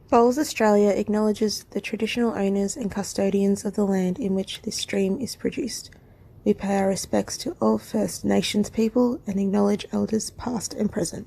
Bowls Australia acknowledges the traditional owners and custodians of the land in which this stream is produced. We pay our respects to all First Nations people and acknowledge elders past and present.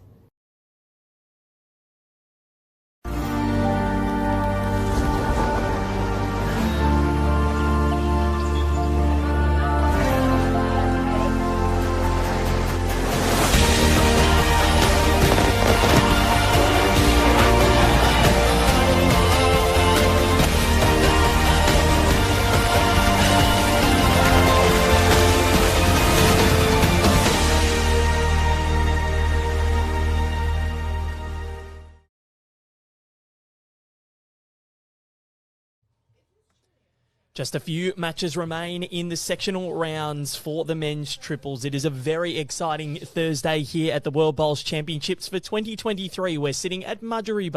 Just a few matches remain in the sectional rounds for the men's triples. It is a very exciting Thursday here at the World Bowls Championships for 2023. We're sitting at Mudgery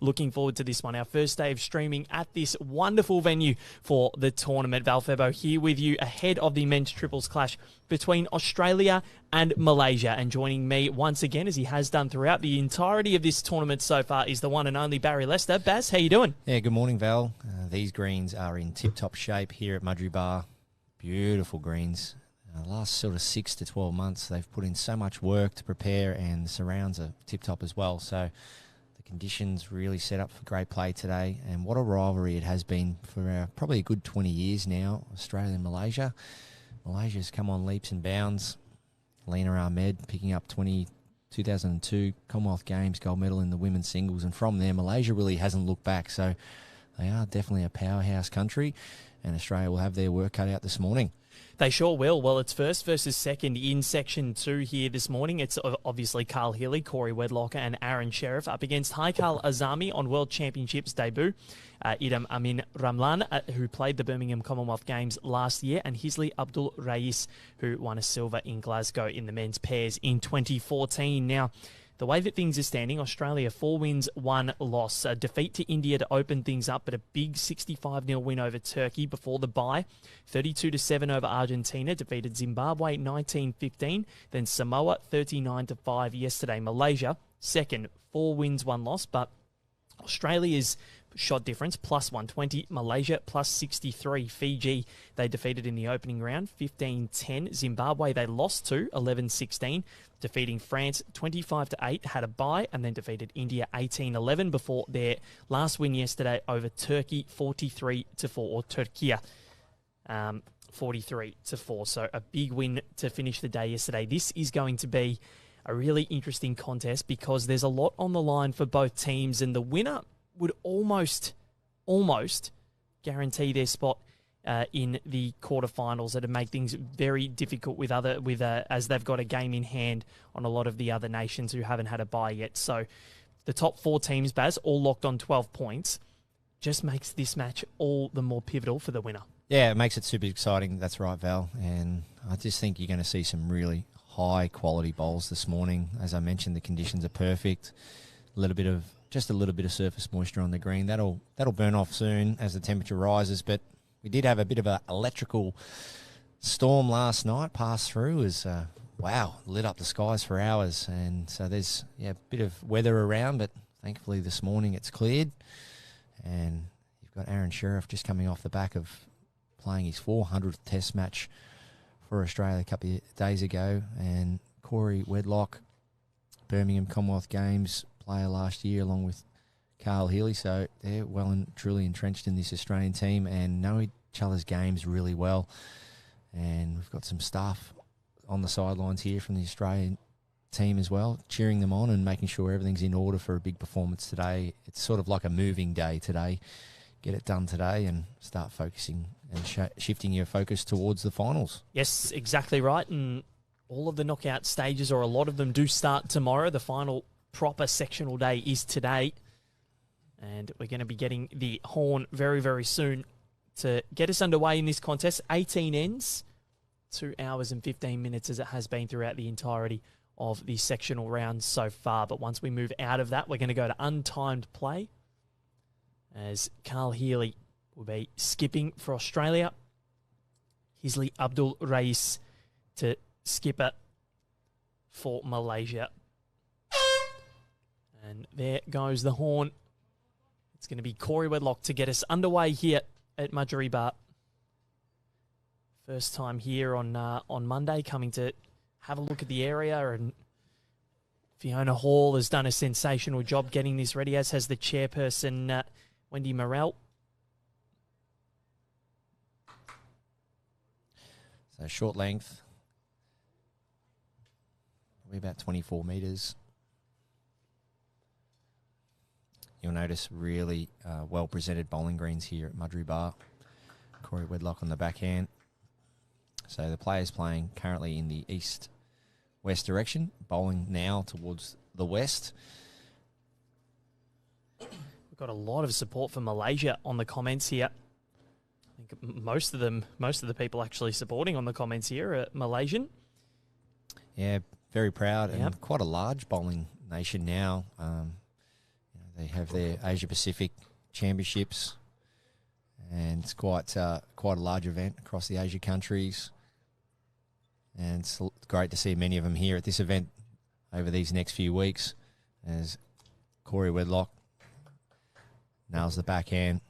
Looking forward to this one. Our first day of streaming at this wonderful venue for the tournament. Val Febo here with you ahead of the men's triples clash between Australia and Malaysia. And joining me once again, as he has done throughout the entirety of this tournament so far, is the one and only Barry Lester. Baz, how you doing? Yeah, good morning, Val. These greens are in tip-top shape here at Mudgery Bar. Beautiful greens. The last sort of 6 to 12 months, they've put in so much work to prepare, and the surrounds are tip-top as well. So the conditions really set up for great play today. And what a rivalry it has been for probably a good 20 years now, Australia and Malaysia. Malaysia's come on leaps and bounds. Lena Ahmed picking up 2002 Commonwealth Games gold medal in the women's singles. And from there, Malaysia really hasn't looked back. So they are definitely a powerhouse country, and Australia will have their work cut out this morning. They sure will. Well, it's first versus second in Section 2 here this morning. It's obviously Carl Healy, Corey Wedlocker and Aaron Sheriff up against Haikal Azami on World Championships debut. Idam Amin Ramlan, who played the Birmingham Commonwealth Games last year, and Hisli Abdul Rais, who won a silver in Glasgow in the men's pairs in 2014. Now, the way that things are standing, Australia 4 wins, 1 loss. A defeat to India to open things up, but a big 65-0 win over Turkey before the bye. 32-7 over Argentina, defeated Zimbabwe 19-15. Then Samoa 39-5 yesterday. Malaysia, second, 4 wins, 1 loss, but Australia's shot difference, plus 120. Malaysia, plus 63. Fiji, they defeated in the opening round, 15-10. Zimbabwe, they lost to, 11-16. Defeating France 25-8, had a bye, and then defeated India 18-11 before their last win yesterday over Turkey 43-4, or Turkey 43-4. So a big win to finish the day yesterday. This is going to be a really interesting contest because there's a lot on the line for both teams, and the winner would almost guarantee their spot in the quarterfinals. That'd make things very difficult as they've got a game in hand on a lot of the other nations who haven't had a bye yet. So the top 4 teams, Baz, all locked on 12 points, just makes this match all the more pivotal for the winner. Yeah, it makes it super exciting. That's right, Val. And I just think you're going to see some really high quality bowls this morning. As I mentioned, the conditions are perfect. Just a little bit of surface moisture on the green. That'll burn off soon as the temperature rises, but we did have a bit of an electrical storm last night pass through. Lit up the skies for hours. And so there's a bit of weather around, but thankfully this morning it's cleared. And you've got Aaron Sheriff just coming off the back of playing his 400th test match for Australia a couple of days ago. And Corey Wedlock, Birmingham Commonwealth Games player last year, along with Carl Healy, so they're well and truly entrenched in this Australian team and know each other's games really well. And we've got some staff on the sidelines here from the Australian team as well, cheering them on and making sure everything's in order for a big performance today. It's sort of like a moving day today. Get it done today and start focusing and shifting your focus towards the finals. Yes, exactly right. And all of the knockout stages, or a lot of them, do start tomorrow. The final proper sectional day is today. And we're going to be getting the horn very, very soon to get us underway in this contest. 18 ends, 2 hours and 15 minutes as it has been throughout the entirety of the sectional rounds so far. But once we move out of that, we're going to go to untimed play, as Carl Healy will be skipping for Australia. Hisli Abdul Rais to skipper for Malaysia. And there goes the horn. It's going to be Corey Wedlock to get us underway here at Mudgery. First time here on Monday, coming to have a look at the area, and Fiona Hall has done a sensational job getting this ready, as has the chairperson, Wendy Morrell. So short length, probably about 24 metres. You'll notice really well-presented bowling greens here at Mudgery Bar. Corey Wedlock on the backhand. So the players playing currently in the east-west direction, bowling now towards the west. We've got a lot of support for Malaysia on the comments here. I think most of the people actually supporting on the comments here are Malaysian. Yeah, very proud and quite a large bowling nation now. They have their Asia Pacific Championships, and it's quite a large event across the Asia countries. And it's great to see many of them here at this event over these next few weeks, as Corey Wedlock nails the backhand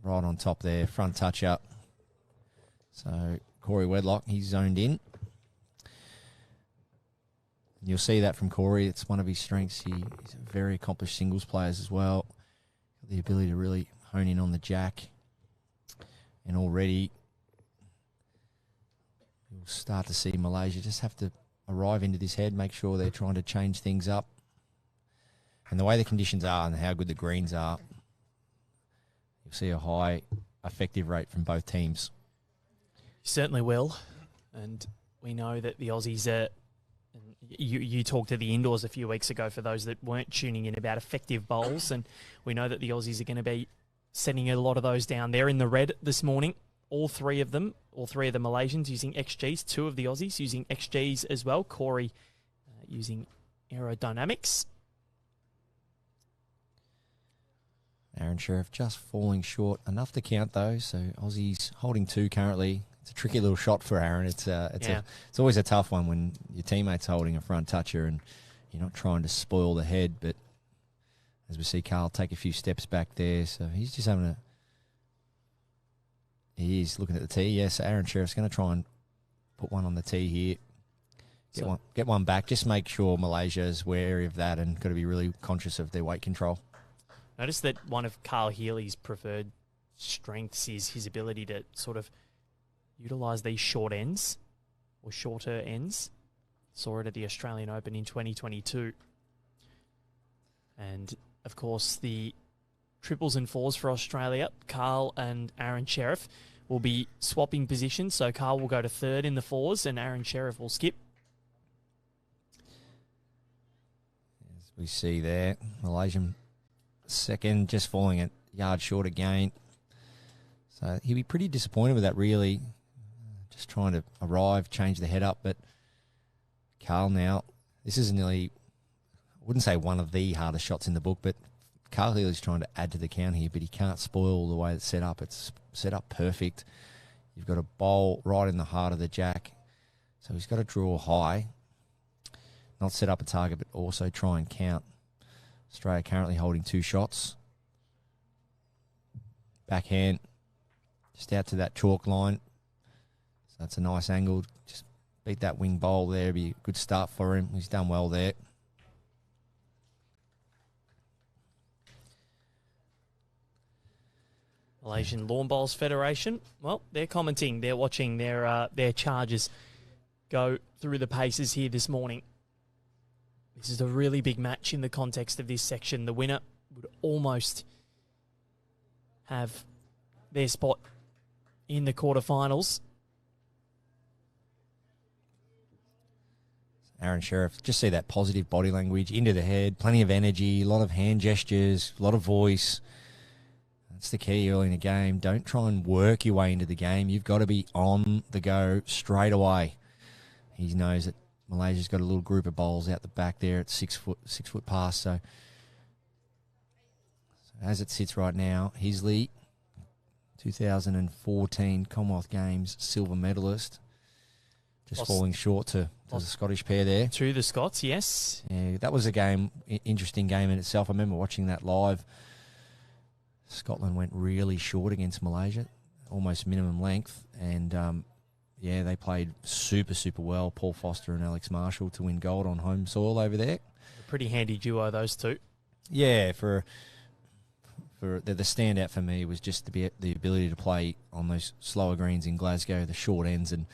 right on top there, front touch up. So Corey Wedlock, he's zoned in. You'll see that from Corey. It's one of his strengths. He's a very accomplished singles player as well. The ability to really hone in on the jack. And already you'll start to see Malaysia just have to arrive into this head, make sure they're trying to change things up. And the way the conditions are and how good the greens are, you'll see a high effective rate from both teams. Certainly will. And we know that the Aussies are... You talked to the indoors a few weeks ago for those that weren't tuning in about effective bowls, and we know that the Aussies are going to be sending a lot of those down. They're in the red this morning, all three of the Malaysians using XGs, two of the Aussies using XGs as well. Corey using aerodynamics. Aaron Sheriff just falling short enough to count though, so Aussies holding two currently. It's a tricky little shot for Aaron. It's always a tough one when your teammate's holding a front toucher and you're not trying to spoil the head. But as we see Carl take a few steps back there, so he's just having he is looking at the tee. Yes, Aaron Sheriff's going to try and put one on the tee here. Get one back. Just make sure Malaysia's wary of that and got to be really conscious of their weight control. Notice that one of Carl Healy's preferred strengths is his ability to sort of utilise these short ends or shorter ends. Saw it at the Australian Open in 2022. And, of course, the triples and fours for Australia, Carl and Aaron Sheriff, will be swapping positions. So Carl will go to third in the fours and Aaron Sheriff will skip. As we see there, Malaysian second, just falling a yard short again. So he'll be pretty disappointed with that, really. Just trying to arrive, change the head up. But Carl now, this is nearly, I wouldn't say one of the hardest shots in the book, but Carl Healy's trying to add to the count here, but he can't spoil the way it's set up. It's set up perfect. You've got a bowl right in the heart of the jack. So he's got to draw high, not set up a target, but also try and count. Australia currently holding two shots. Backhand, just out to that chalk line. So that's a nice angle. Just beat that wing bowl there. Be a good start for him. He's done well there. Malaysian Lawn Bowls Federation, well, they're commenting. They're watching their charges go through the paces here this morning. This is a really big match in the context of this section. The winner would almost have their spot in the quarterfinals. Aaron Sheriff, just see that positive body language, into the head, plenty of energy, a lot of hand gestures, a lot of voice. That's the key early in the game. Don't try and work your way into the game. You've got to be on the go straight away. He knows that Malaysia's got a little group of bowls out the back there at 6 foot past. So as it sits right now, Hisley, 2014 Commonwealth Games silver medalist, just falling short to the Scottish pair there. To the Scots, yes. Yeah, that was a game, interesting game in itself. I remember watching that live. Scotland went really short against Malaysia, almost minimum length, and they played super, super well, Paul Foster and Alex Marshall, to win gold on home soil over there. A pretty handy duo, those two. Yeah, for the standout for me was just the ability to play on those slower greens in Glasgow, the short ends, and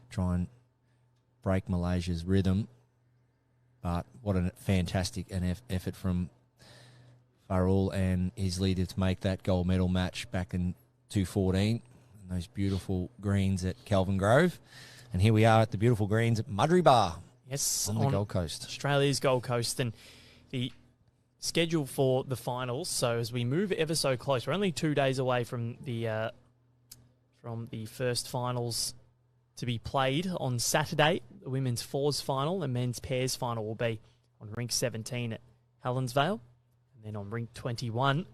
try and break Malaysia's rhythm. But what a fantastic effort from Farrell and his leader to make that gold medal match back in 2014. And those beautiful greens at Kelvin Grove. And here we are at the beautiful greens at Mudry Bar. Yes, on the Gold Coast. Australia's Gold Coast. And the schedule for the finals, so as we move ever so close, we're only 2 days away from the first finals to be played on Saturday. The women's fours final and men's pairs final will be on rink 17 at Helensvale. And then on rink 21, we're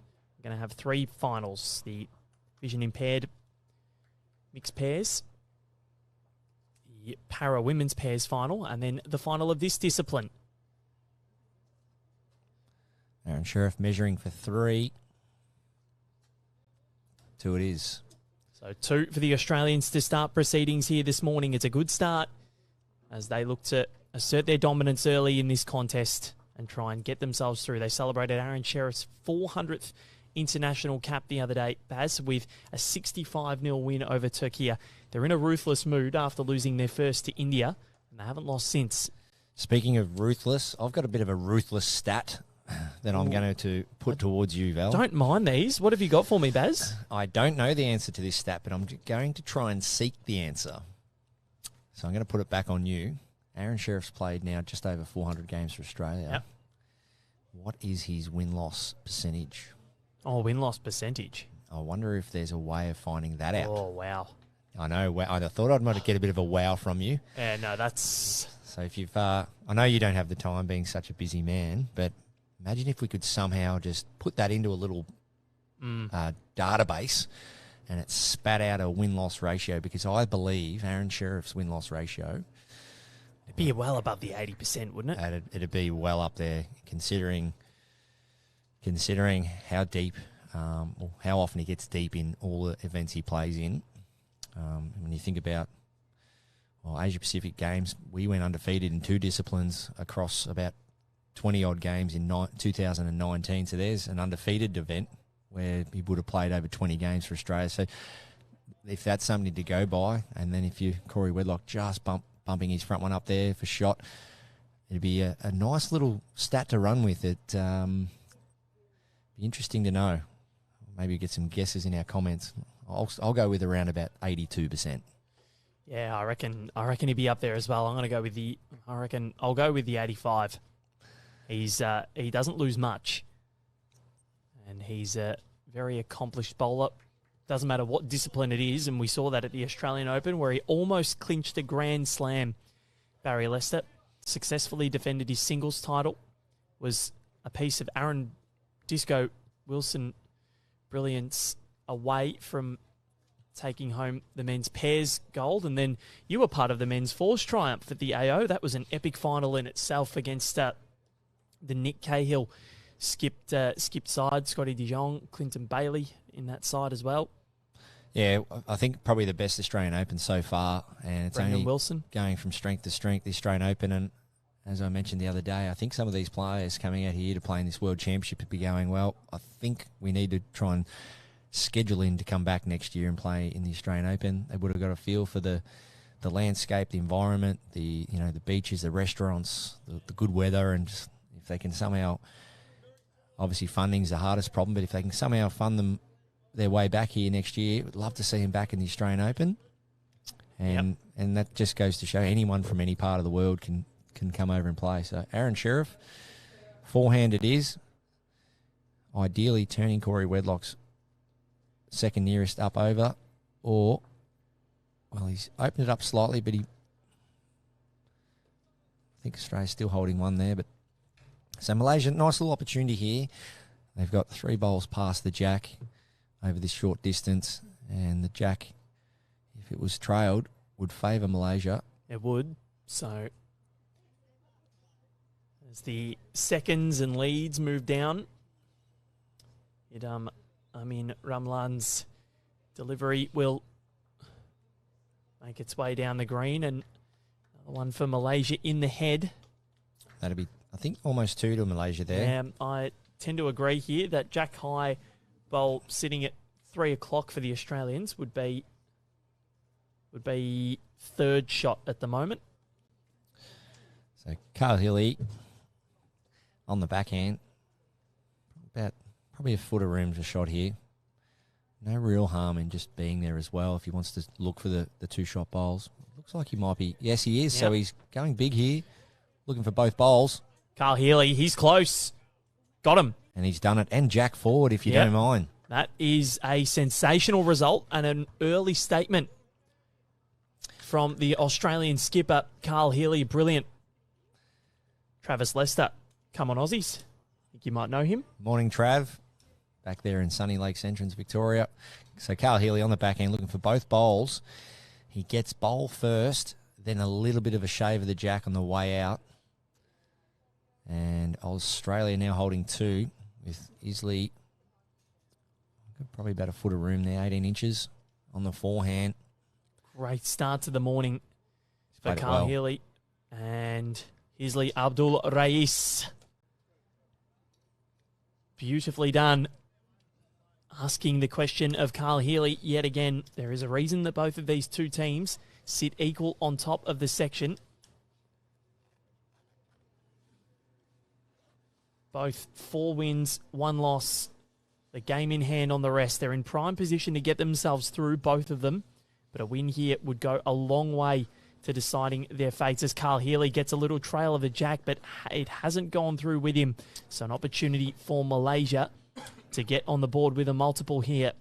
going to have 3 finals. The vision impaired mixed pairs, the para women's pairs final, and then the final of this discipline. Aaron Sheriff measuring for 3. 2 it is. So 2 for the Australians to start proceedings here this morning. It's a good start as they look to assert their dominance early in this contest and try and get themselves through. They celebrated Aaron Sheriff's 400th international cap the other day, Baz, with a 65-0 win over Turkey. They're in a ruthless mood after losing their first to India, and they haven't lost since. Speaking of ruthless, I've got a bit of a ruthless stat that I'm going to put towards you, Val. Don't mind these. What have you got for me, Baz? I don't know the answer to this stat, but I'm going to try and seek the answer. So I'm going to put it back on you. Aaron Sheriff's played now just over 400 games for Australia. Yep. What is his win-loss percentage? Oh, win-loss percentage. I wonder if there's a way of finding that out. Oh, wow. I know. I thought I might get a bit of a wow from you. Yeah, no, that's... So if you've... I know you don't have the time being such a busy man, but imagine if we could somehow just put that into a little database and it spat out a win-loss ratio, because I believe Aaron Sheriff's win-loss ratio... It'd be well above the 80%, wouldn't it? It'd be well up there, considering how deep, or how often he gets deep in all the events he plays in. When you think about Asia Pacific Games, we went undefeated in 2 disciplines across about 20-odd games in 2019. So there's an undefeated event where he would have played over 20 games for Australia. So if that's something to go by, and then if Corey Wedlock just bumping his front one up there for shot, it'd be a nice little stat to run with. It be interesting to know. Maybe get some guesses in our comments. I'll go with around about 82%. Yeah, I reckon he'd be up there as well. I'm going to go with I'll go with the 85. He doesn't lose much, and he's a very accomplished bowler. Doesn't matter what discipline it is, and we saw that at the Australian Open where he almost clinched a Grand Slam. Barry Lester successfully defended his singles title, was a piece of Aaron Disco Wilson brilliance away from taking home the men's pairs gold, and then you were part of the men's fours triumph at the AO. That was an epic final in itself against the Nick Cahill skipped side, Scotty De Jong, Clinton Bailey in that side as well. Yeah, I think probably the best Australian Open so far, and it's Brendan only Wilson going from strength to strength, the Australian Open. And as I mentioned the other day, I think some of these players coming out here to play in this World Championship would be going, well, I think we need to try and schedule in to come back next year and play in the Australian Open. They would have got a feel for the landscape, the environment, the beaches, the restaurants, the good weather, and just, if they can somehow, obviously funding's the hardest problem, but if they can somehow fund them their way back here next year, would love to see them back in the Australian Open. And that just goes to show anyone from any part of the world can come over and play. So Aaron Sheriff, forehand it is, ideally turning Corey Wedlock's second nearest up over, or, well, he's opened it up slightly, but I think Australia's still holding one there. But so Malaysia, nice little opportunity here. They've got 3 bowls past the jack over this short distance, and the jack, if it was trailed, would favour Malaysia. It would. So as the seconds and leads move down, it Amin Ramlan's delivery will make its way down the green, and another one for Malaysia in the head. That'd be, I think, almost 2 to Malaysia there. I tend to agree here that Jack High bowl sitting at 3 o'clock for the Australians would be third shot at the moment. So Carl Hilly on the backhand, about probably a foot of room for shot here. No real harm in just being there as well if he wants to look for the 2-shot bowls. Looks like he might be. Yes, he is. Yep. So he's going big here, looking for both bowls. Carl Healy, he's close. Got him. And he's done it. And Jack forward, if you don't mind. That is a sensational result and an early statement from the Australian skipper, Carl Healy. Brilliant. Travis Lester, come on, Aussies. I think you might know him. Morning, Trav. Back there in Sunny Lakes Entrance, Victoria. So Carl Healy on the back end looking for both bowls. He gets bowl first, then a little bit of a shave of the jack on the way out. And Australia now holding 2 with Isley. Probably about a foot of room there, 18 inches on the forehand. Great start to the morning for Carl Healy and Isley Abdul Rais. Beautifully done. Asking the question of Carl Healy yet again. There is a reason that both of these two teams sit equal on top of the section. Both 4 wins, 1 loss. The game in hand on the rest. They're in prime position to get themselves through, both of them. But a win here would go a long way to deciding their fates as Carl Healy gets a little trail of a jack, but it hasn't gone through with him. So an opportunity for Malaysia to get on the board with a multiple here.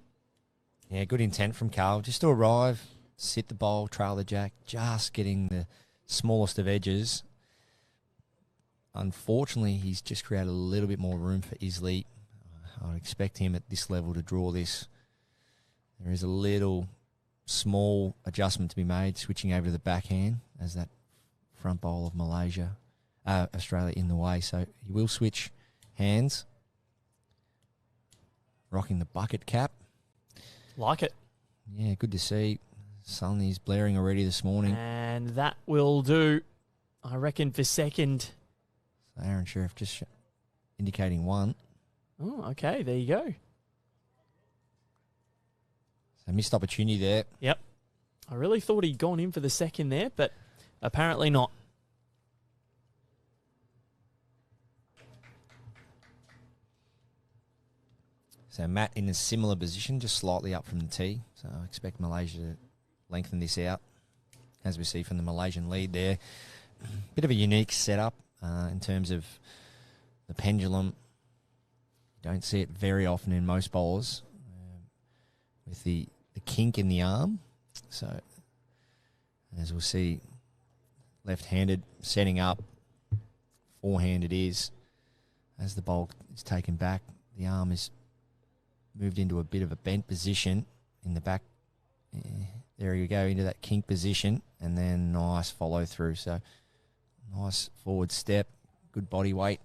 Yeah, good intent from Carl. Just to arrive, sit the bowl, trail the jack, just getting the smallest of edges. Unfortunately, he's just created a little bit more room for Isley. I would expect him at this level to draw this. There is a little small adjustment to be made, switching over to the backhand as that front bowl of Australia in the way. So he will switch hands. Rocking the bucket cap. Like it. Yeah, good to see. Sun is blaring already this morning. And that will do, I reckon, for second. So Aaron Sheriff just indicating 1. Oh, okay. There you go. So missed opportunity there. Yep. I really thought he'd gone in for the second there, but apparently not. So Matt in a similar position, just slightly up from the tee. So I expect Malaysia to lengthen this out, as we see from the Malaysian lead there. Bit of a unique setup in terms of the pendulum. Don't see it very often in most bowlers with the kink in the arm. So as we'll see, left-handed setting up, forehand it is. As the bowl is taken back, the arm is moved into a bit of a bent position in the back. There you go, into that kink position, and then nice follow through. So nice forward step, good body weight.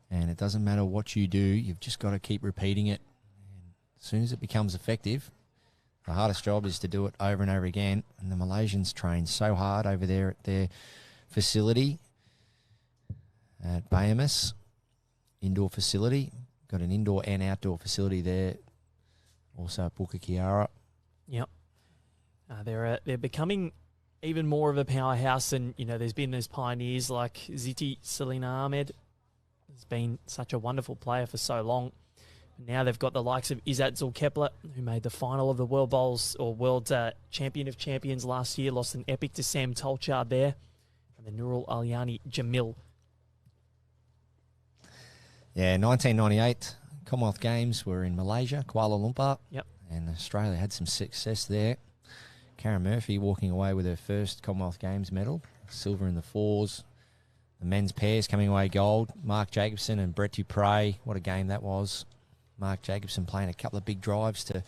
And it doesn't matter what you do, you've just got to keep repeating it. And as soon as it becomes effective, the hardest job is to do it over and over again. And the Malaysians train so hard over there at their facility at Bahamas, indoor facility. Got an indoor and outdoor facility there, also at Buka Kiara. Yep. They're becoming even more of a powerhouse, and there's been those pioneers like Ziti Selina Ahmed. Has been such a wonderful player for so long. Now they've got the likes of Izzat Zulkepler, who made the final of the World Bowls or World Champion of Champions last year, lost an epic to Sam Tolchard there, and the Nurul Alyani Jamil. Yeah, 1998 Commonwealth Games were in Malaysia, Kuala Lumpur. Yep. And Australia had some success there. Karen Murphy walking away with her first Commonwealth Games medal, silver in the 4s. The men's pairs coming away gold. Mark Jacobson and Brett Dupre. What a game that was. Mark Jacobson playing a couple of big drives to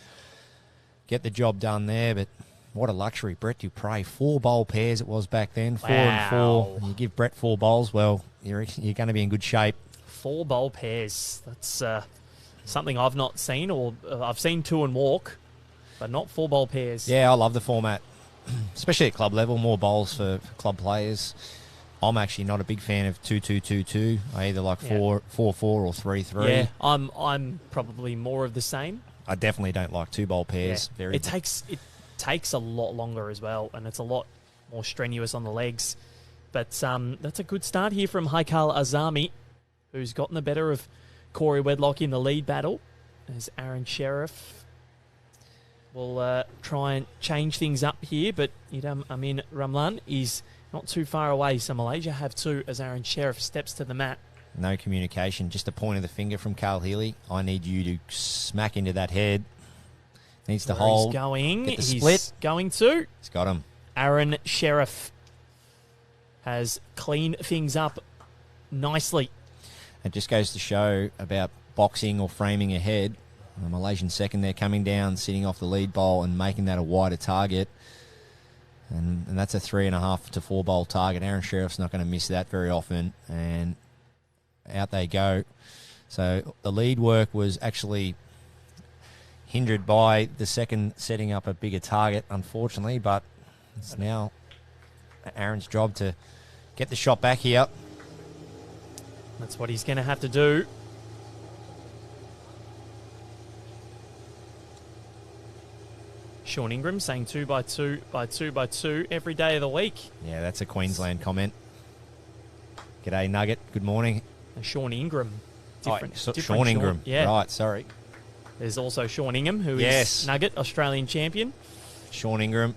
get the job done there, but what a luxury. Brett Dupre, 4 bowl pairs it was back then, 4 and 4. And you give Brett 4 bowls, well, you're going to be in good shape. 4 bowl pairs. That's Something I've not seen, or I've seen 2 and walk, but not 4 bowl pairs. Yeah, I love the format, especially at club level, more bowls for club players. I'm actually not a big fan of 2-2-2-2. I either like 4-4 or 3-3. Yeah, I'm probably more of the same. I definitely don't like 2 bowl pairs. Yeah. It takes a lot longer as well, and it's a lot more strenuous on the legs. But that's a good start here from Haikal Azami, who's gotten the better of Corey Wedlock in the lead battle, as Aaron Sheriff will try and change things up here. But Amin Ramlan is not too far away, so Malaysia have 2 as Aaron Sheriff steps to the mat. No communication, just a point of the finger from Carl Healy. I need you to smack into that head. Needs to hold. He's going. Get the He's split. going to. He's got him. Aaron Sheriff has cleaned things up nicely. It just goes to show about boxing or framing ahead. The Malaysian second there coming down, sitting off the lead bowl and making that a wider target. And that's a 3.5 to 4 bowl target. Aaron Sheriff's not going to miss that very often. And out they go. So the lead work was actually hindered by the second setting up a bigger target, unfortunately. But it's now Aaron's job to get the shot back here. That's what he's going to have to do. Sean Ingram saying 2 by 2 by 2 by 2 every day of the week. Yeah, that's a Queensland comment. G'day, Nugget. Good morning. And Sean Ingram. Different Sean Ingram. Yeah. Right, sorry. There's also Sean Ingham, who Yes. is Nugget Australian champion. Sean Ingram.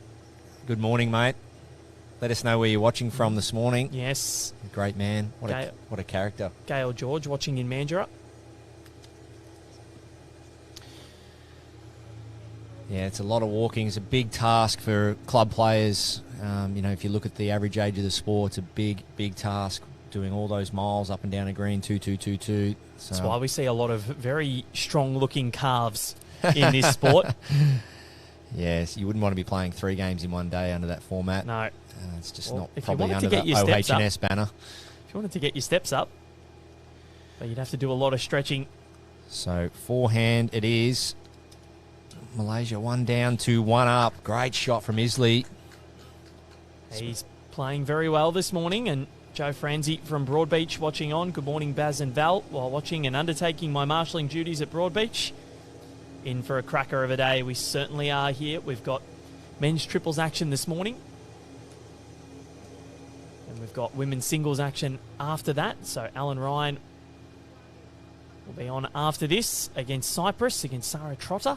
Good morning, mate. Let us know where you're watching from this morning. Yes. Great man. What a character. Gail George watching in Mandurah. Yeah, it's a lot of walking. It's a big task for club players. If you look at the average age of the sport, it's a big, big task doing all those miles up and down a green, 2-2-2-2. So. That's why we see a lot of very strong-looking calves in this sport. Yes, you wouldn't want to be playing 3 games in one day under that format. No. It's just not if probably you wanted under to get the your steps OH&S banner. If you wanted to get your steps up, but you'd have to do a lot of stretching. So forehand it is. Malaysia 1 down to 1 up. Great shot from Isley. He's playing very well this morning, and Joe Franzi from Broadbeach watching on. Good morning, Baz and Val, while watching and undertaking my marshalling duties at Broadbeach. In for a cracker of a day. We certainly are here. We've got men's triples action this morning. And we've got women's singles action after that. So Alan Ryan will be on after this against Cyprus, against Sarah Trotter.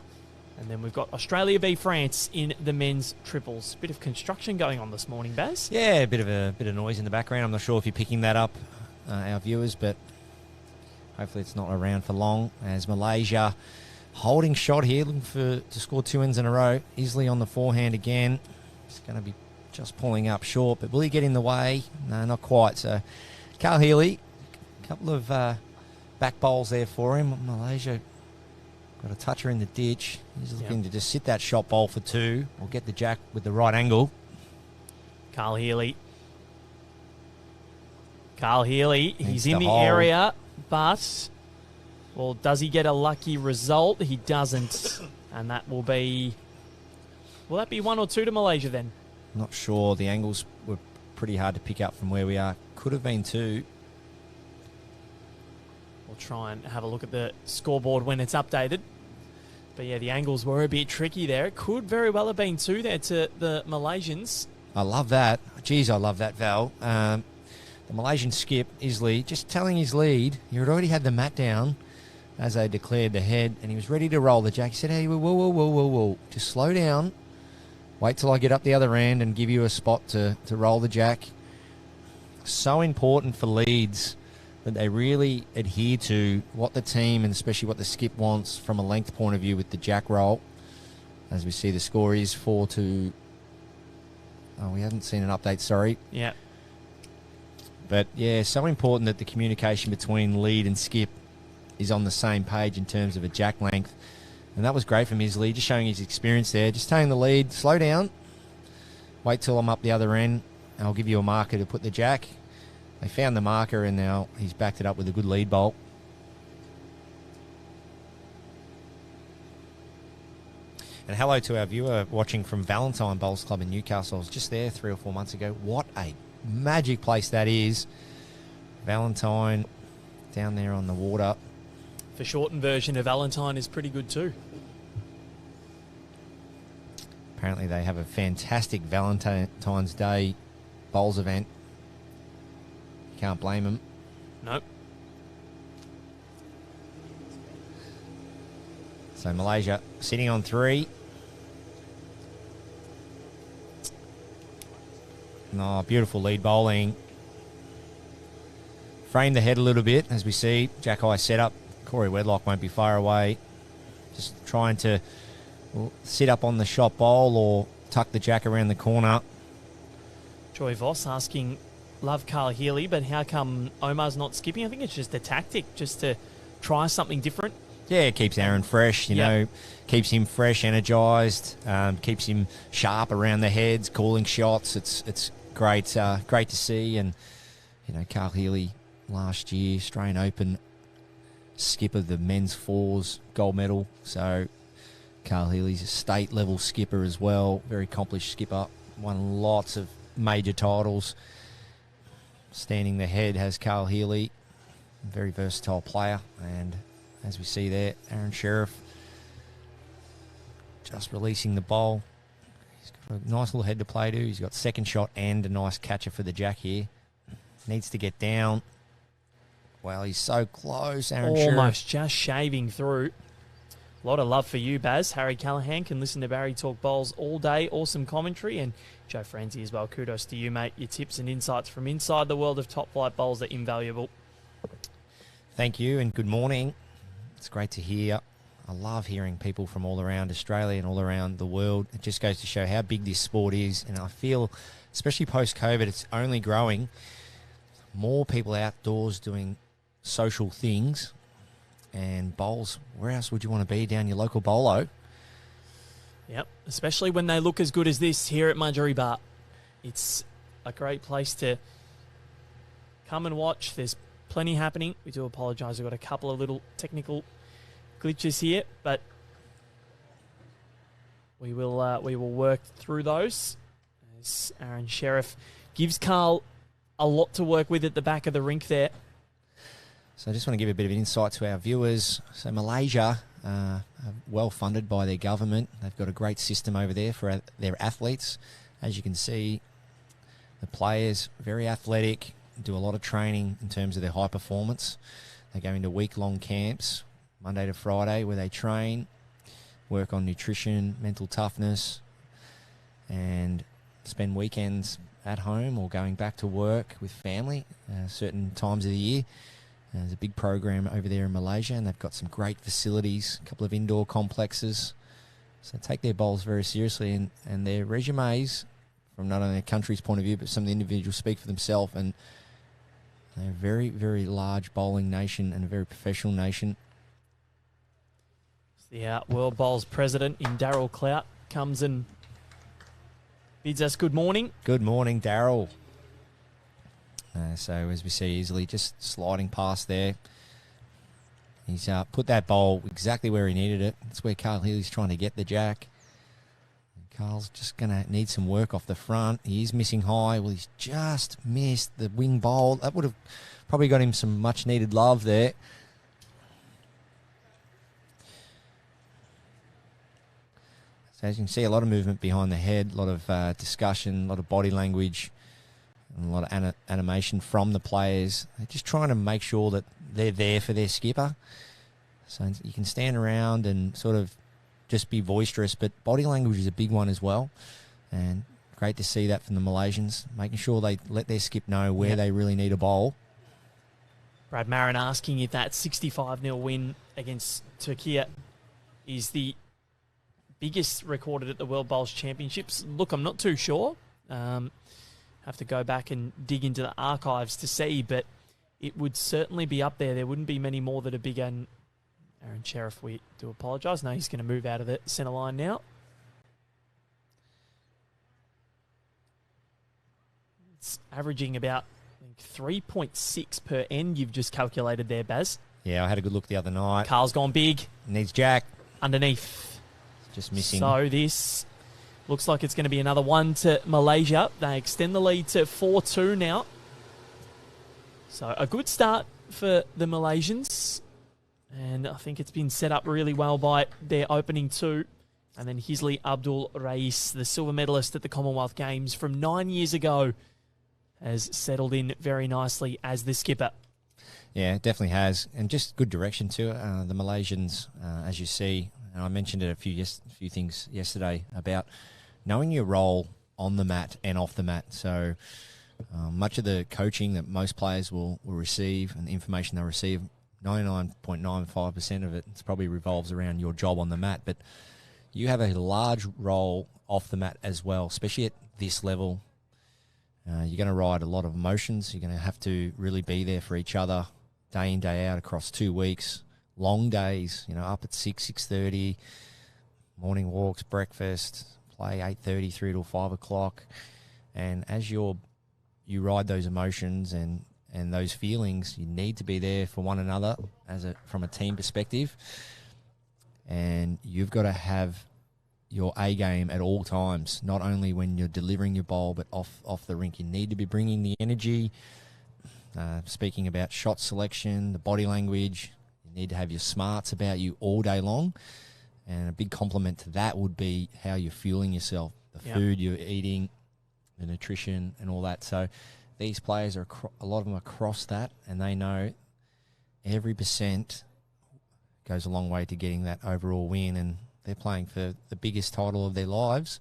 And then we've got Australia v France in the men's triples. Bit of construction going on this morning, Baz. Yeah, a bit of noise in the background. I'm not sure if you're picking that up, our viewers, but hopefully it's not around for long. As Malaysia holding shot here, looking to score 2 ends in a row. Easily on the forehand again. It's going to be just pulling up short, but will he get in the way? No, not quite. So Carl Healy, a couple of back bowls there for him. Malaysia got a toucher in the ditch. He's looking to just sit that shot bowl for 2 or get the jack with the right angle. Carl Healy. He's in the hold. area, but, well, does he get a lucky result? He doesn't. And that will be, will that be 1 or 2 to Malaysia then? Not sure. The angles were pretty hard to pick up from where we are. Could have been 2. We'll try and have a look at the scoreboard when it's updated. But yeah, the angles were a bit tricky there. It could very well have been 2 there to the Malaysians. I love that. Jeez, I love that, Val. The Malaysian skip, Isley, just telling his lead. He had already had the mat down as they declared the head, and he was ready to roll the jack. He said, hey, whoa. Just slow down. Wait till I get up the other end and give you a spot to roll the jack. So important for leads that they really adhere to what the team and especially what the skip wants from a length point of view with the jack roll. As we see, the score is 4-2. Oh, we haven't seen an update, sorry. Yeah. But, yeah, so important that the communication between lead and skip is on the same page in terms of a jack length. And that was great from Isley, just showing his experience there. Just taking the lead, slow down, wait till I'm up the other end, and I'll give you a marker to put the jack. They found the marker, and now he's backed it up with a good lead bolt. And hello to our viewer watching from Valentine Bowls Club in Newcastle. I was just there 3 or 4 months ago. What a magic place that is. Valentine down there on the water. The shortened version of Valentine is pretty good too. Apparently they have a fantastic Valentine's Day bowls event. You can't blame them. Nope. So Malaysia sitting on 3. Oh, beautiful lead bowling. Frame the head a little bit as we see. Jack High set up. Corey Wedlock won't be far away. Just trying to sit up on the shot bowl or tuck the jack around the corner. Joy Voss asking, love Carl Healy, but how come Omar's not skipping? I think it's just a tactic, just to try something different. Yeah, it keeps Aaron fresh, you know, keeps him fresh, energised, keeps him sharp around the heads, calling shots. It's great, great to see. And, you know, Carl Healy last year, Australian Open skipper, the men's fours gold medal. So Carl Healy's a state-level skipper as well, very accomplished skipper, won lots of major titles. Standing the head has Carl Healy, very versatile player, and as we see there, Aaron Sheriff just releasing the bowl. He's got a nice little head to play to. He's got second shot and a nice catcher for the jack here. Needs to get down. Well, he's so close, Aaron Sheriff. Almost just shaving through. A lot of love for you, Baz. Harry Callahan can listen to Barry talk bowls all day. Awesome commentary. And Joe Franzi as well. Kudos to you, mate. Your tips and insights from inside the world of top flight bowls are invaluable. Thank you and good morning. It's great to hear. I love hearing people from all around Australia and all around the world. It just goes to show how big this sport is. And I feel, especially post-COVID, it's only growing. More people outdoors doing social things. And bowls, where else would you want to be? Down your local bowlo? Yep, especially when they look as good as this here at Mudgery Bar. It's a great place to come and watch. There's plenty happening. We do apologise. We've got a couple of little technical glitches here, but we will work through those. As Aaron Sheriff gives Carl a lot to work with at the back of the rink there. So I just want to give a bit of insight to our viewers. So Malaysia are well funded by their government. They've got a great system over there for their athletes. As you can see, the players, very athletic, do a lot of training in terms of their high performance. They go into week-long camps, Monday to Friday, where they train, work on nutrition, mental toughness, and spend weekends at home or going back to work with family certain times of the year. There's a big program over there in Malaysia, and they've got some great facilities, a couple of indoor complexes. So take their bowls very seriously, and their resumes, from not only a country's point of view, but some of the individuals speak for themselves. And they're a very, very large bowling nation and a very professional nation. The World Bowls president in Daryl Clout comes and bids us good morning. Good morning, Daryl. So as we see, easily just sliding past there. He's put that bowl exactly where he needed it. That's where Carl Healy's trying to get the jack. And Carl's just going to need some work off the front. He is missing high. Well, he's just missed the wing bowl. That would have probably got him some much-needed love there. So as you can see, a lot of movement behind the head, a lot of discussion, a lot of body language, and a lot of animation from the players. They're just trying to make sure that they're there for their skipper. So you can stand around and sort of just be boisterous, but body language is a big one as well. And great to see that from the Malaysians, making sure they let their skip know where they really need a bowl. Brad Marin asking if that 65-0 win against Turkey is the biggest recorded at the World Bowls Championships. Look, I'm not too sure. Have to go back and dig into the archives to see, but it would certainly be up there. There wouldn't be many more that are bigger. And Aaron Sheriff, we do apologise. No, he's going to move out of the centre line now. It's averaging about 3.6 per end. You've just calculated there, Baz. Yeah, I had a good look the other night. Carl's gone big. Needs jack. Underneath. just missing. So this looks like it's going to be another one to Malaysia. They extend the lead to 4-2 now. So a good start for the Malaysians. And I think it's been set up really well by their opening two. And then Hisli Abdul Rais, the silver medalist at the Commonwealth Games from 9 years ago, has settled in very nicely as the skipper. Yeah, it definitely has. And just good direction too. The Malaysians, as you see, and I mentioned it a few things yesterday about knowing your role on the mat and off the mat. So much of the coaching that most players will receive and the information they'll receive, 99.95% of it probably revolves around your job on the mat. But you have a large role off the mat as well, especially at this level. You're going to ride a lot of emotions. You're going to have to really be there for each other day in, day out across 2 weeks. Long days, up at 6:30, morning walks, breakfast, play 8:30 through till 5 o'clock. And as you ride those emotions and those feelings, you need to be there for one another from a team perspective. And you've got to have your A game at all times, not only when you're delivering your bowl, but off the rink. You need to be bringing the energy. Speaking about shot selection, the body language, you need to have your smarts about you all day long. And a big compliment to that would be how you're fueling yourself, the food you're eating, the nutrition and all that. So these players a lot of them across that, and they know every percent goes a long way to getting that overall win. And they're playing for the biggest title of their lives,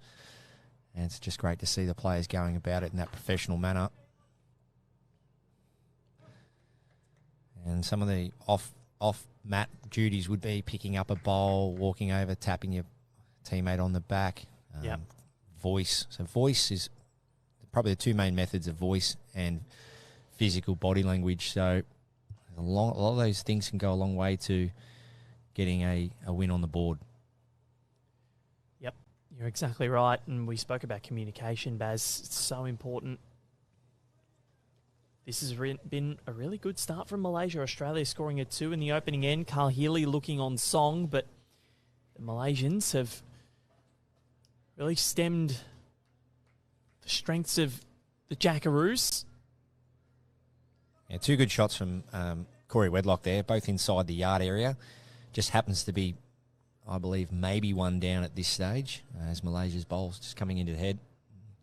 and it's just great to see the players going about it in that professional manner. And some of the off-mat duties would be picking up a bowl, walking over, tapping your teammate on the back. Voice. So voice is probably the two main methods of voice and physical body language. So a lot of those things can go a long way to getting a win on the board. Yep, you're exactly right. And we spoke about communication, Baz. It's so important. This has been a really good start from Malaysia. Australia scoring a 2 in the opening end. Carl Healy looking on song, but the Malaysians have really stemmed the strengths of the Jackaroos. Yeah, two good shots from Corey Wedlock there, both inside the yard area. Just happens to be, I believe, maybe one down at this stage as Malaysia's bowl's just coming into the head.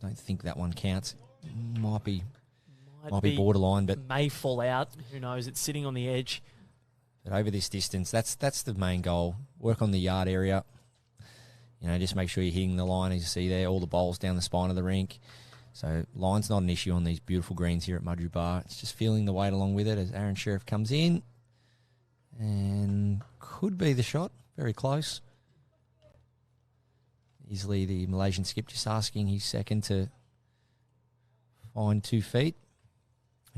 Don't think that one counts. Might be borderline, but may fall out. Who knows? It's sitting on the edge. But over this distance, that's the main goal. Work on the yard area. Just make sure you're hitting the line as you see there. All the bowls down the spine of the rink. So line's not an issue on these beautiful greens here at Mudgee Bar. It's just feeling the weight along with it as Aaron Sheriff comes in. And could be the shot. Very close. Easily the Malaysian skip just asking his second to find 2 feet.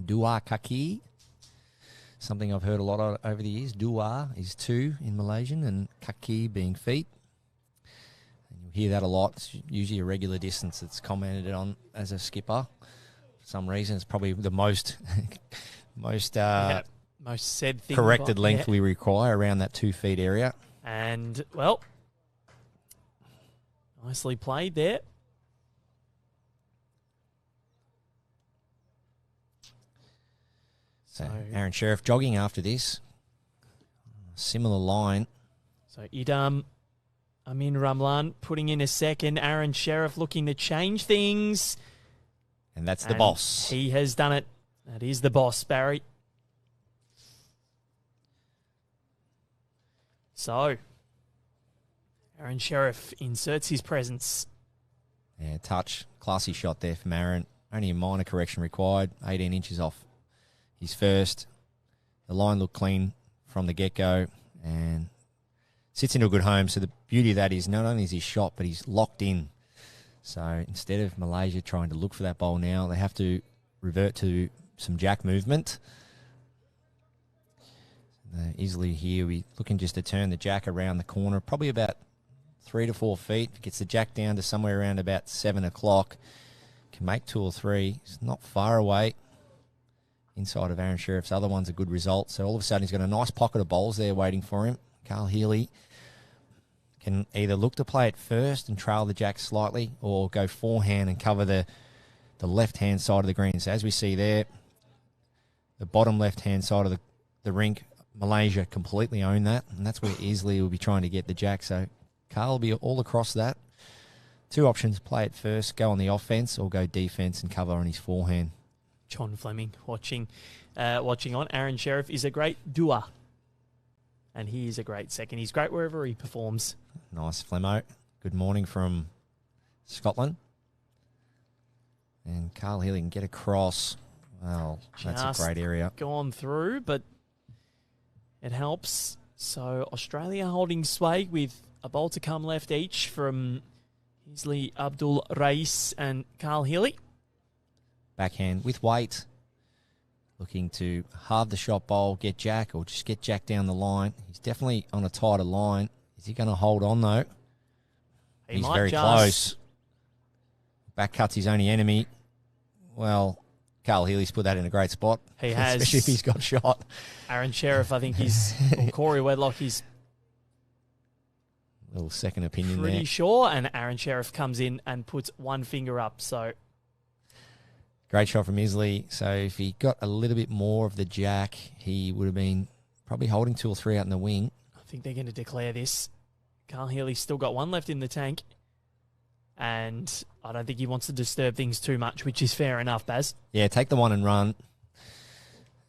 Dua kaki. Something I've heard a lot of over the years. Dua is 2 in Malaysian and kaki being feet. And you'll hear that a lot. It's usually a regular distance that's commented on as a skipper. For some reason, it's probably the most said thing corrected length we require around that 2 feet area. And, well, nicely played there. So Aaron Sheriff jogging after this. Similar line. So Idam Amin Ramlan putting in a second. Aaron Sheriff looking to change things. And that's the boss. He has done it. That is the boss, Barry. So Aaron Sheriff inserts his presence. Yeah, touch. Classy shot there from Aaron. Only a minor correction required. 18 inches off his first. The line looked clean from the get-go and sits into a good home. So the beauty of that is not only is he shot, but he's locked in. So instead of Malaysia trying to look for that bowl now, they have to revert to some jack movement. Easily here, we're looking just to turn the jack around the corner, probably about 3 to 4 feet. Gets the jack down to somewhere around about 7 o'clock. Can make 2 or 3. It's not far away. Inside of Aaron Sheriff's other one's a good result. So all of a sudden he's got a nice pocket of bowls there waiting for him. Carl Healy can either look to play it first and trail the jack slightly, or go forehand and cover the left-hand side of the green. So as we see there, the bottom left-hand side of the rink, Malaysia completely own that, and that's where Isley will be trying to get the jack. So Carl will be all across that. Two options: play it first, go on the offense, or go defense and cover on his forehand. John Fleming watching on. Aaron Sheriff is a great doer, and he is a great second. He's great wherever he performs. Nice, Flemo. Good morning from Scotland. And Carl Healy can get across. Well, that's a great area. Gone through, but it helps. So Australia holding sway with a bowl to come left each from Isley Abdul Rais and Carl Healy. Backhand with weight. Looking to halve the shot bowl, get jack, or just get jack down the line. He's definitely on a tighter line. Is he going to hold on, though? He's very close. Back cut's his only enemy. Well, Carl Healy's put that in a great spot. He has. Especially if he's got shot. Aaron Sheriff, I think or Corey Wedlock, he's little second opinion pretty there. sure. And Aaron Sheriff comes in and puts one finger up. So great shot from Isley. So if he got a little bit more of the jack, he would have been probably holding 2 or 3 out in the wing. I think they're going to declare this. Carl Healy's still got one left in the tank. And I don't think he wants to disturb things too much, which is fair enough, Baz. Yeah, take the one and run.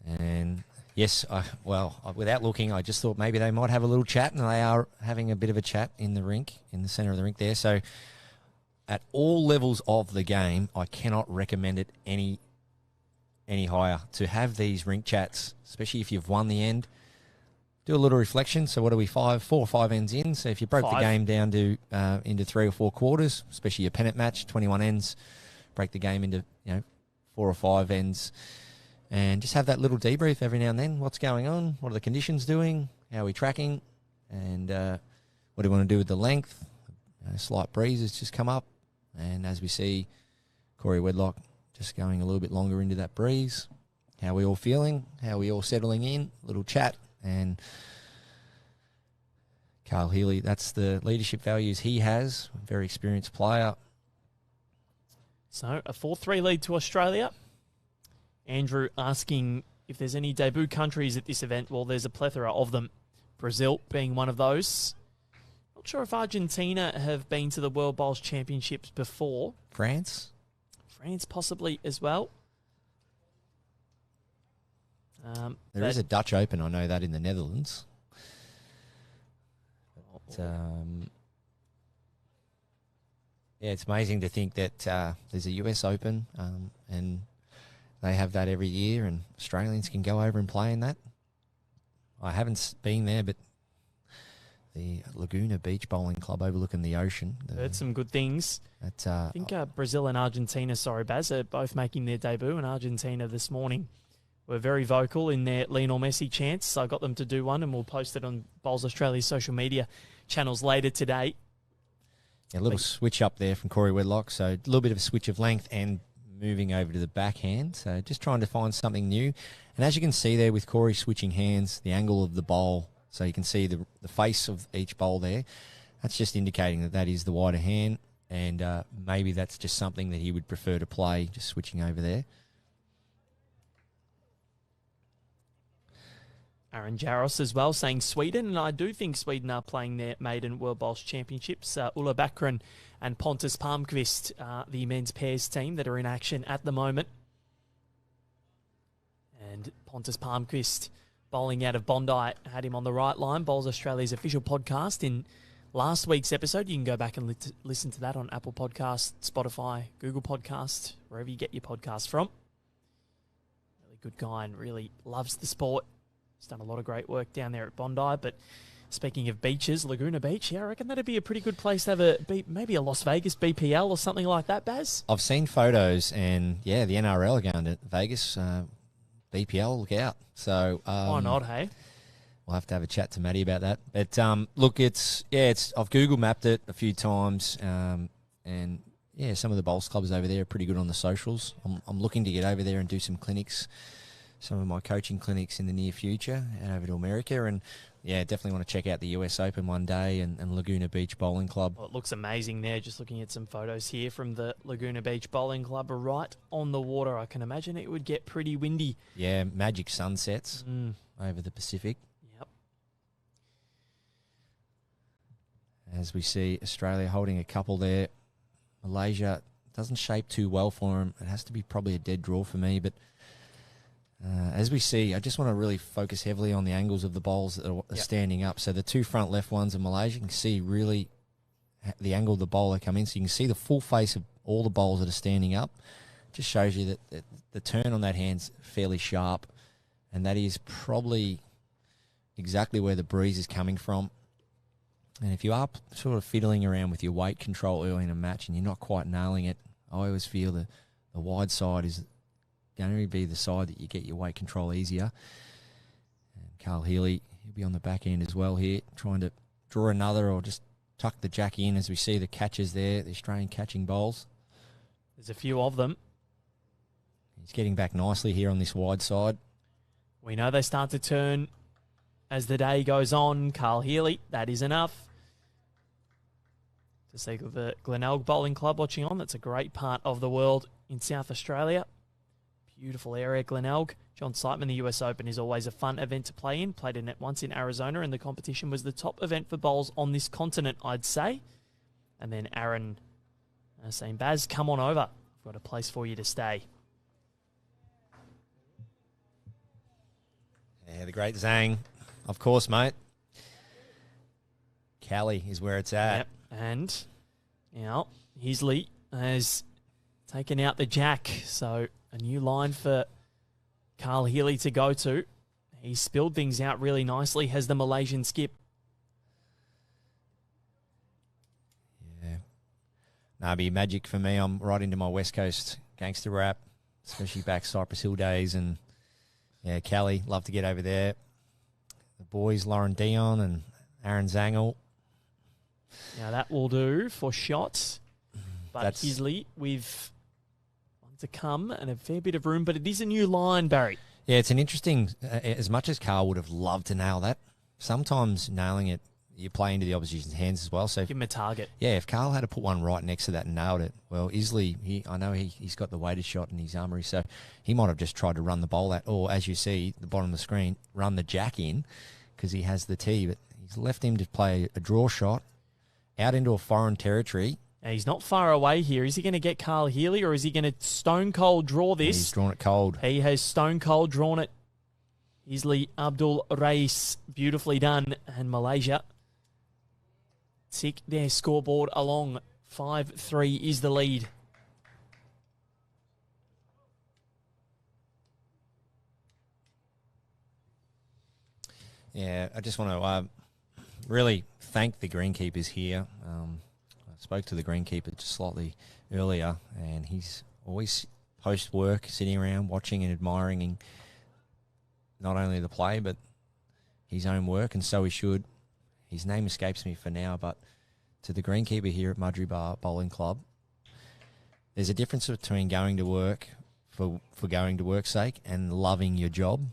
And yes, without looking, I just thought maybe they might have a little chat, and they are having a bit of a chat in the rink, in the centre of the rink there. So at all levels of the game, I cannot recommend it any higher. To have these rink chats, especially if you've won the end, do a little reflection. So what are we, 4 or 5 ends in? So if you broke the game down to into 3 or 4 quarters, especially a pennant match, 21 ends, break the game into 4 or 5 ends, and just have that little debrief every now and then. What's going on? What are the conditions doing? How are we tracking? And what do we want to do with the length? Slight breeze has just come up, and as we see, Corey Wedlock just going a little bit longer into that breeze. How are we all feeling? How are we all settling in? A little chat. And Carl Healy, that's the leadership values he has. Very experienced player. So a 4-3 lead to Australia. Andrew asking if there's any debut countries at this event. Well, there's a plethora of them. Brazil being one of those. Not sure if Argentina have been to the World Bowls Championships before. France possibly as well. There is a Dutch Open, I know that, in the Netherlands. But, it's amazing to think that there's a US Open, and they have that every year, and Australians can go over and play in that. I haven't been there, but the Laguna Beach Bowling Club overlooking the ocean. Heard some good things. I think Brazil and Argentina, Baz, are both making their debut, and Argentina this morning were very vocal in their Lionel Messi chants. So I got them to do one, and we'll post it on Bowls Australia's social media channels later today. Yeah, a little switch up there from Corey Wedlock. So a little bit of a switch of length and moving over to the backhand. So just trying to find something new. And as you can see there with Corey switching hands, the angle of the bowl, so you can see the face of each bowl there, that's just indicating that that is the wider hand. And maybe that's just something that he would prefer to play, just switching over there. Aaron Jaros as well saying Sweden, and I do think Sweden are playing their maiden World Bowls Championships. Ulla Backren and Pontus Palmqvist, the men's pairs team that are in action at the moment. And Pontus Palmqvist bowling out of Bondi, had him on the right line. Bowls Australia's official podcast in last week's episode. You can go back and listen to that on Apple Podcasts, Spotify, Google Podcasts, wherever you get your podcasts from. Really good guy and really loves the sport. He's done a lot of great work down there at Bondi. But speaking of beaches, Laguna Beach, I reckon that'd be a pretty good place to have maybe a Las Vegas BPL or something like that, Baz. I've seen photos, and the NRL are going to Vegas. BPL, look out. So why not, hey? We'll have to have a chat to Matty about that. But look, I've Google mapped it a few times, and some of the bowls clubs over there are pretty good on the socials. I'm looking to get over there and do some clinics some of my coaching clinics in the near future and over to America. And yeah, definitely want to check out the US Open one day and Laguna Beach Bowling Club. Well, it looks amazing there, just looking at some photos here from the Laguna Beach Bowling Club, right on the water. I can imagine it would get pretty windy. Yeah, magic sunsets over the Pacific. Yep. As we see Australia holding a couple there. Malaysia doesn't shape too well for them. It has to be probably a dead draw for me, but as we see, I just want to really focus heavily on the angles of the bowls that are standing up. So the two front left ones in Malaysia, you can see really the angle of the bowler come in. So you can see the full face of all the bowls that are standing up. Just shows you that the turn on that hand's fairly sharp, and that is probably exactly where the breeze is coming from. And if you are sort of fiddling around with your weight control early in a match and you're not quite nailing it, I always feel the wide side is going to be the side that you get your weight control easier. And Carl Healy, he'll be on the back end as well here, trying to draw another or just tuck the jack in as we see the catches there, the Australian catching bowls. There's a few of them. He's getting back nicely here on this wide side. We know they start to turn as the day goes on. Carl Healy, that is enough. To see the Glenelg Bowling Club watching on. That's a great part of the world in South Australia. Beautiful area, Glenelg. John Siteman, the US Open, is always a fun event to play in. Played in it once in Arizona, and the competition was the top event for bowls on this continent, I'd say. And then Aaron saying, Baz, come on over. I've got a place for you to stay. Yeah, the great Zhang. Of course, mate. Cali is where it's at. Yep. And now Heasley has taken out the jack. So a new line for Carl Healy to go to. He spilled things out really nicely, has the Malaysian skip. Yeah. Nah, be magic for me. I'm right into my West Coast gangster rap, especially back Cypress Hill days. And yeah, Cali, love to get over there. The boys, Lauren Dion and Aaron Zangel. Now that will do for shots. But Heasley with one to come and a fair bit of room. But it is a new line, Barry. Yeah, it's an interesting, as much as Carl would have loved to nail that, sometimes nailing it, you play into the opposition's hands as well. So give him a target. Yeah, if Carl had to put one right next to that and nailed it, well, Isley, I know he's got the weighted shot in his armoury, so he might have just tried to run the bowl at, or as you see, the bottom of the screen, run the jack in because he has the tee, but he's left him to play a draw shot out into a foreign territory. Now, he's not far away here. Is he going to get Carl Healy, or is he going to stone cold draw this? He's drawn it cold. He has stone cold drawn it. Isley Abdul Rais, beautifully done. And Malaysia tick their scoreboard along. 5-3 is the lead. Yeah, I just want to really thank the greenkeepers here. I spoke to the greenkeeper just slightly earlier, and he's always post-work sitting around watching and admiring not only the play but his own work, and so he should. His name escapes me for now, but to the greenkeeper here at Mudgee Bar Bowling Club, there's a difference between going to work for going to work's sake and loving your job,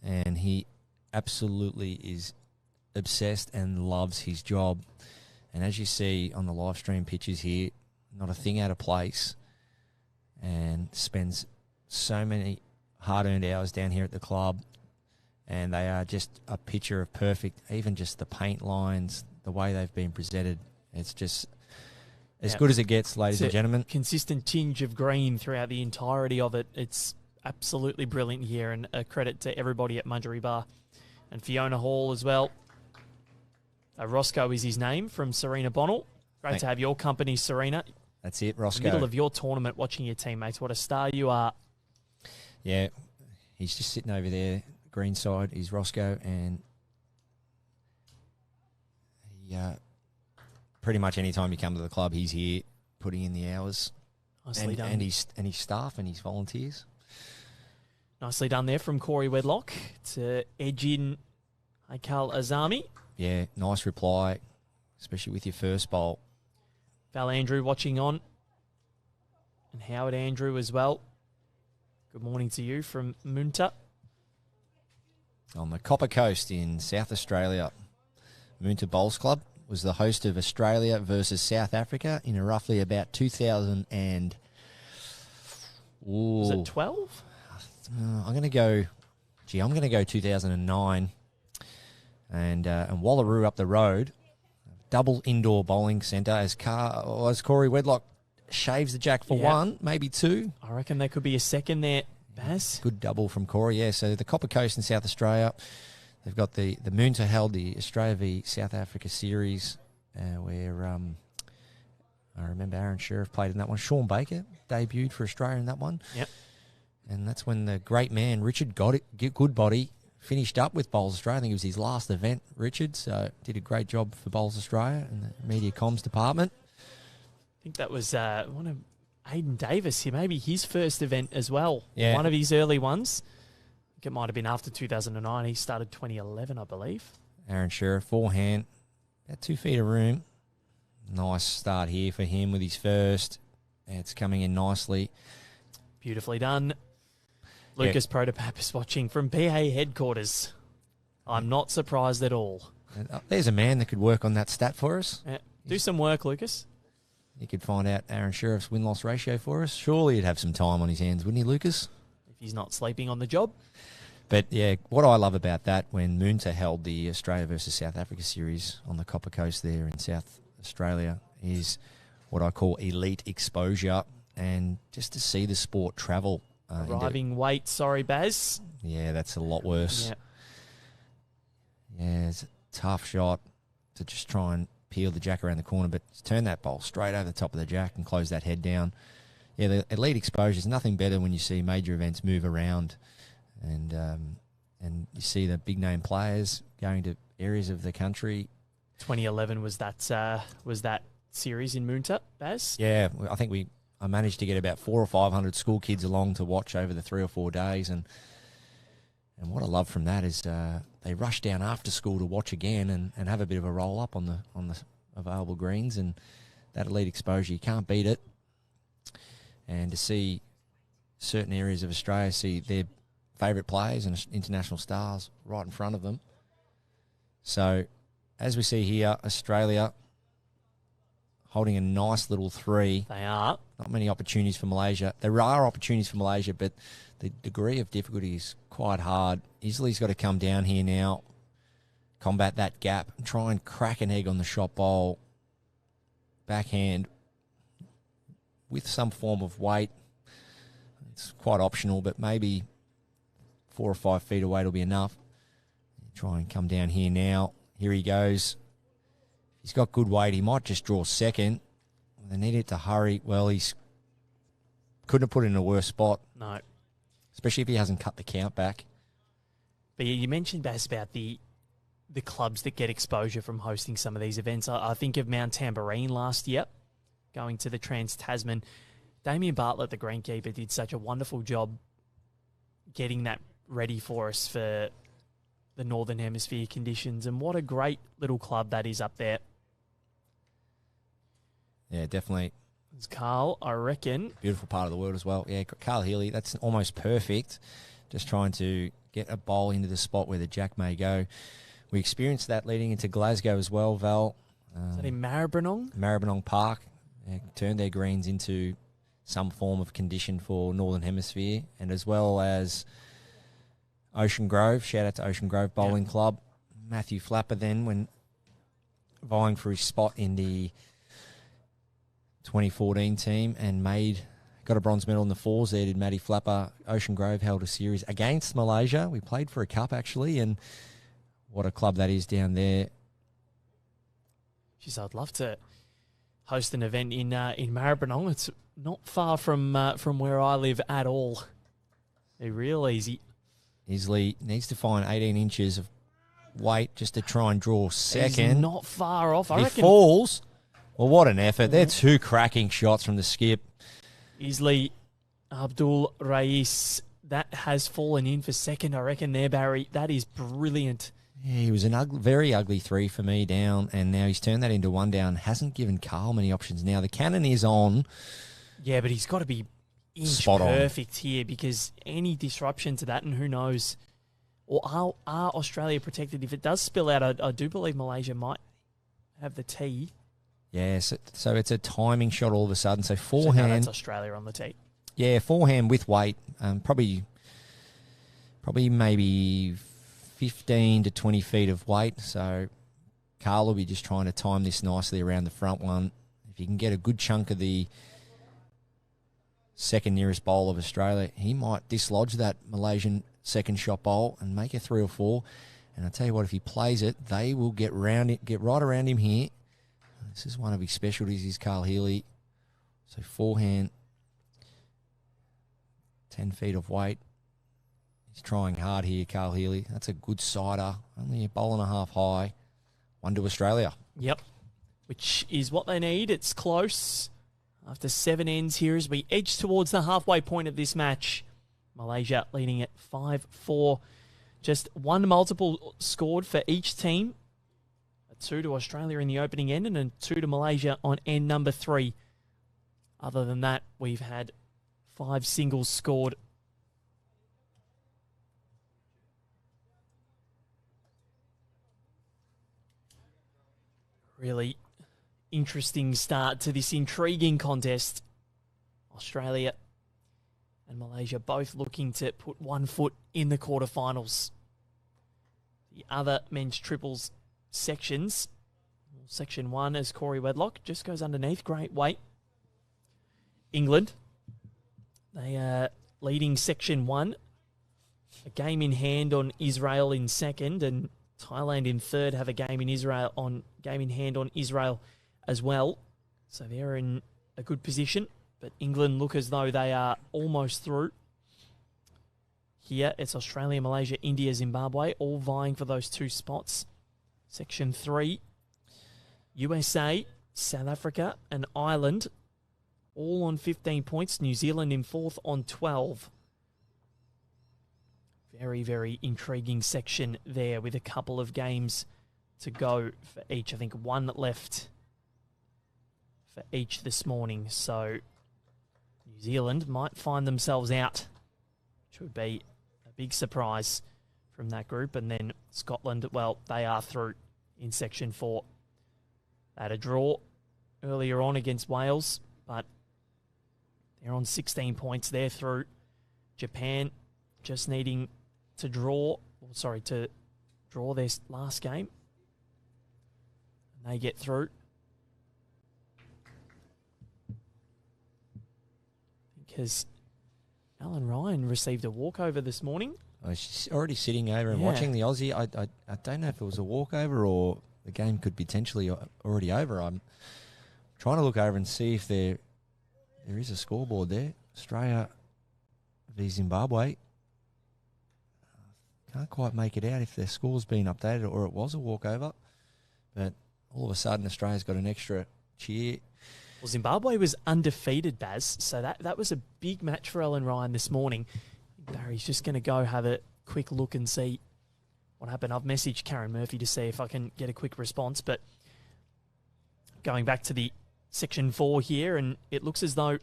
and he absolutely is obsessed and loves his job. And as you see on the live stream pictures here, not a thing out of place, and spends so many hard-earned hours down here at the club, and they are just a picture of perfect, even just the paint lines, the way they've been presented. It's just as good as it gets, ladies and gentlemen. Consistent tinge of green throughout the entirety of it. It's absolutely brilliant here, and a credit to everybody at Mudgee Bar. And Fiona Hall as well. Roscoe is his name, from Serena Bonnell. Great to have your company, Serena. That's it, Roscoe. Middle of your tournament, watching your teammates. What a star you are. Yeah, he's just sitting over there. Green side is Roscoe, and he, pretty much any time you come to the club, he's here putting in the hours. Nicely done. And his staff and his volunteers. Nicely done there from Corey Wedlock to edge in Haikal Azami. Yeah, nice reply, especially with your first bowl. Val Andrew watching on. And Howard Andrew as well. Good morning to you from Munta. on the Copper Coast in South Australia. Moonta Bowls Club was the host of Australia versus South Africa in a roughly about 2000 and... Was it 12? I'm going to go 2009. And Wallaroo up the road, double indoor bowling centre as Corey Wedlock shaves the jack for one, maybe two. I reckon there could be a second there, Baz. Good double from Corey, yeah. So the Copper Coast in South Australia, they've got the Moonta held the Australia v South Africa series where I remember Aaron Sheriff played in that one. Sean Baker debuted for Australia in that one. Yep. And that's when the great man, Richard Goodbody, finished up with Bowls Australia. I think it was his last event, Richard, so did a great job for Bowls Australia and the media comms department. I think that was one of Aidan Davis here, maybe his first event as well. Yeah. One of his early ones. I think it might have been after 2009. He started 2011, I believe. Aaron Sheriff, forehand, about 2 feet of room. Nice start here for him with his first. It's coming in nicely. Beautifully done. Lucas Protopap is watching from PA headquarters. I'm not surprised at all. There's a man that could work on that stat for us. Do some work, Lucas. He could find out Aaron Sheriff's win-loss ratio for us. Surely he'd have some time on his hands, wouldn't he, Lucas? If he's not sleeping on the job. But, yeah, what I love about that, when Moonta held the Australia versus South Africa series on the Copper Coast there in South Australia, is what I call elite exposure, and just to see the sport travel. Arriving weight, sorry, Baz. Yeah, that's a lot worse. Yeah, it's a tough shot to just try and peel the jack around the corner, but turn that bowl straight over the top of the jack and close that head down. Yeah, the elite exposure is nothing better when you see major events move around and you see the big-name players going to areas of the country. 2011 was that series in Moonta, Baz? Yeah, I think I managed to get about 400 or 500 school kids along to watch over the 3 or 4 days, and what I love from that is they rush down after school to watch again and have a bit of a roll up on the available greens, and that elite exposure, you can't beat it. And to see certain areas of Australia see their favourite players and international stars right in front of them. So as we see here, Australia holding a nice little 3. They are. Not many opportunities for Malaysia. There are opportunities for Malaysia, but the degree of difficulty is quite hard. Isley's got to come down here now, combat that gap, and try and crack an egg on the shot bowl. Backhand with some form of weight. It's quite optional, but maybe 4 or 5 feet away will be enough. Try and come down here now. Here he goes. He's got good weight. He might just draw second. They need it to hurry. Well, he's couldn't have put it in a worse spot. No. Especially if he hasn't cut the count back. But you mentioned, Bass, about the clubs that get exposure from hosting some of these events. I think of Mount Tambourine last year, going to the Trans-Tasman. Damien Bartlett, the greenkeeper, did such a wonderful job getting that ready for us for the Northern Hemisphere conditions. And what a great little club that is up there. Yeah, definitely. It's Carl, I reckon. Beautiful part of the world as well. Yeah, Carl Healy, that's almost perfect. Just trying to get a bowl into the spot where the jack may go. We experienced that leading into Glasgow as well, Val. Is that in Maribyrnong? Maribyrnong Park. Turned their greens into some form of condition for Northern Hemisphere, and as well as Ocean Grove. Shout out to Ocean Grove Bowling Club. Matthew Flapper then, when vying for his spot in the 2014 team, and got a bronze medal in the fours there, did Matty Flapper. Ocean Grove held a series against Malaysia. We played for a cup, actually, and what a club that is down there. Jeez, I'd love to host an event in Maribyrnong. It's not far from where I live at all. They're real easy. Isley needs to find 18 inches of weight just to try and draw second. He's not far off. I reckon. He falls. Well, what an effort. They're two cracking shots from the skip. Isley Abdul Rais, that has fallen in for second, I reckon there, Barry. That is brilliant. Yeah, he was very ugly 3 for me down, and now he's turned that into 1 down. Hasn't given Carl many options now. The cannon is on. Yeah, but he's got to be inch spot perfect here, because any disruption to that, and who knows Or are Australia protected? If it does spill out, I do believe Malaysia might have the tee. Yeah, so it's a timing shot all of a sudden. So So forehand. no, that's Australia on the tee. Yeah, forehand with weight. Probably maybe 15 to 20 feet of weight. So Carl will be just trying to time this nicely around the front one. If you can get a good chunk of the second nearest bowl of Australia, he might dislodge that Malaysian second shot bowl and make a 3 or 4. And I tell you what, if he plays it, they will get right around him here. This is one of his specialties, is Carl Healy. So forehand, 10 feet of weight. He's trying hard here, Carl Healy. That's a good sider. Only a bowl and a half high. 1 to Australia. Yep, which is what they need. It's close. After 7 ends here as we edge towards the halfway point of this match. Malaysia leading at 5-4. Just one multiple scored for each team. A 2 to Australia in the opening end and a 2 to Malaysia on end number 3. Other than that, we've had 5 singles scored. Really interesting start to this intriguing contest. Australia and Malaysia both looking to put one foot in the quarterfinals. The other men's triples sections, section 1 as Corey Wedlock just goes underneath, great weight. England, they are leading section 1, a game in hand on Israel in second, and Thailand in third have a game in hand on Israel as well. So they're in a good position. But England look as though they are almost through. Here it's Australia, Malaysia, India, Zimbabwe, all vying for those 2 spots. Section 3, USA, South Africa and Ireland, all on 15 points. New Zealand in 4th on 12. Very, very intriguing section there with a couple of games to go for each. I think 1 left for each this morning. So New Zealand might find themselves out, which would be a big surprise from that group. And then Scotland, well, they are through in section 4. They had a draw earlier on against Wales, but they're on 16 points. They're through. Japan just needing to draw their last game. And they get through. Because Alan Ryan received a walkover this morning. Oh, she's already sitting over and watching the Aussie. I don't know if it was a walkover or the game could potentially already over. I'm trying to look over and see if there is a scoreboard there. Australia v Zimbabwe. Can't quite make it out if their score's been updated or it was a walkover. But all of a sudden, Australia's got an extra cheer. Well, Zimbabwe was undefeated, Baz, so that was a big match for Alan Ryan this morning. Barry's just going to go have a quick look and see what happened. I've messaged Karen Murphy to see if I can get a quick response, but going back to the section 4 here, and it looks as though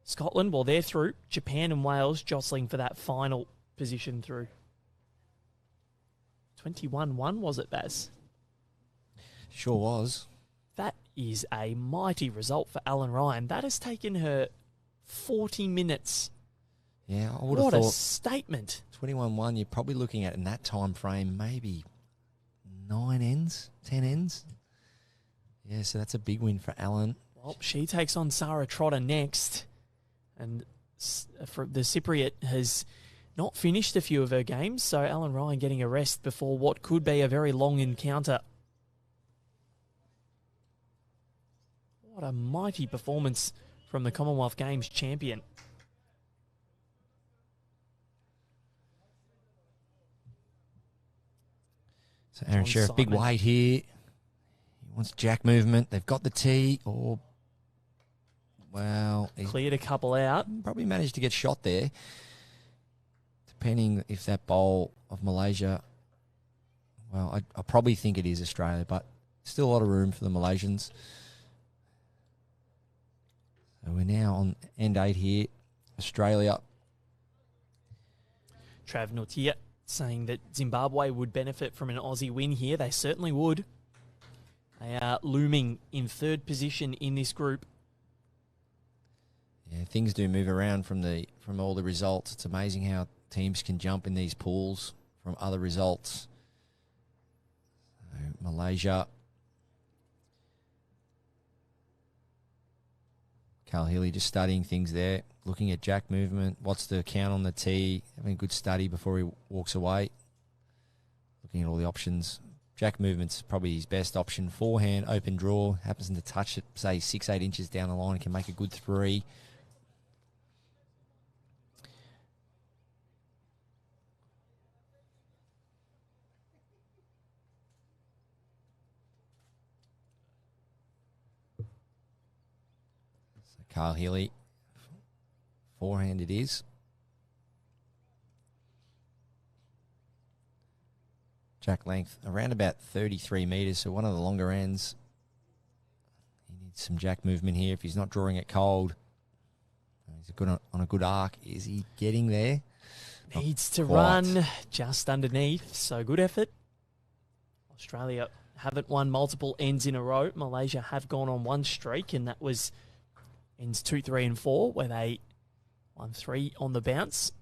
Scotland, well, they're through. Japan and Wales jostling for that final position through. 21-1, was it, Baz? Sure was. That is a mighty result for Alan Ryan. That has taken her 40 minutes. Yeah, I would have thought. What a statement. 21-1, you're probably looking at in that time frame maybe 9 ends, 10 ends. Yeah, so that's a big win for Alan. Well, she takes on Sarah Trotter next. And the Cypriot has not finished a few of her games, so Alan Ryan getting a rest before what could be a very long encounter. What a mighty performance from the Commonwealth Games champion. So Aaron Sheriff, big weight here. He wants jack movement. They've got the tee. Or, well, he's cleared a couple out. Probably managed to get shot there. Depending if that bowl of Malaysia, well, I probably think it is Australia, but still a lot of room for the Malaysians. So we're now on end 8 here. Australia. Trav Nutia saying that Zimbabwe would benefit from an Aussie win here. They certainly would. They are looming in third position in this group. Yeah, things do move around from all the results. It's amazing how teams can jump in these pools from other results. So Malaysia. Carl Healy just studying things there, looking at jack movement. What's the count on the tee? Having a good study before he walks away. Looking at all the options. Jack movement's probably his best option. Forehand, open draw, happens to touch it, say 6-8 inches down the line, can make a good 3. So Carl Healy, forehand it is. Jack length around about 33 metres, so one of the longer ends. He needs some jack movement here if he's not drawing it cold. He's on a good arc. Is he getting there? Needs to run just underneath, so good effort. Australia haven't won multiple ends in a row. Malaysia have gone on one streak, and that was ends 2, 3 and 4, where they won 3 on the bounce.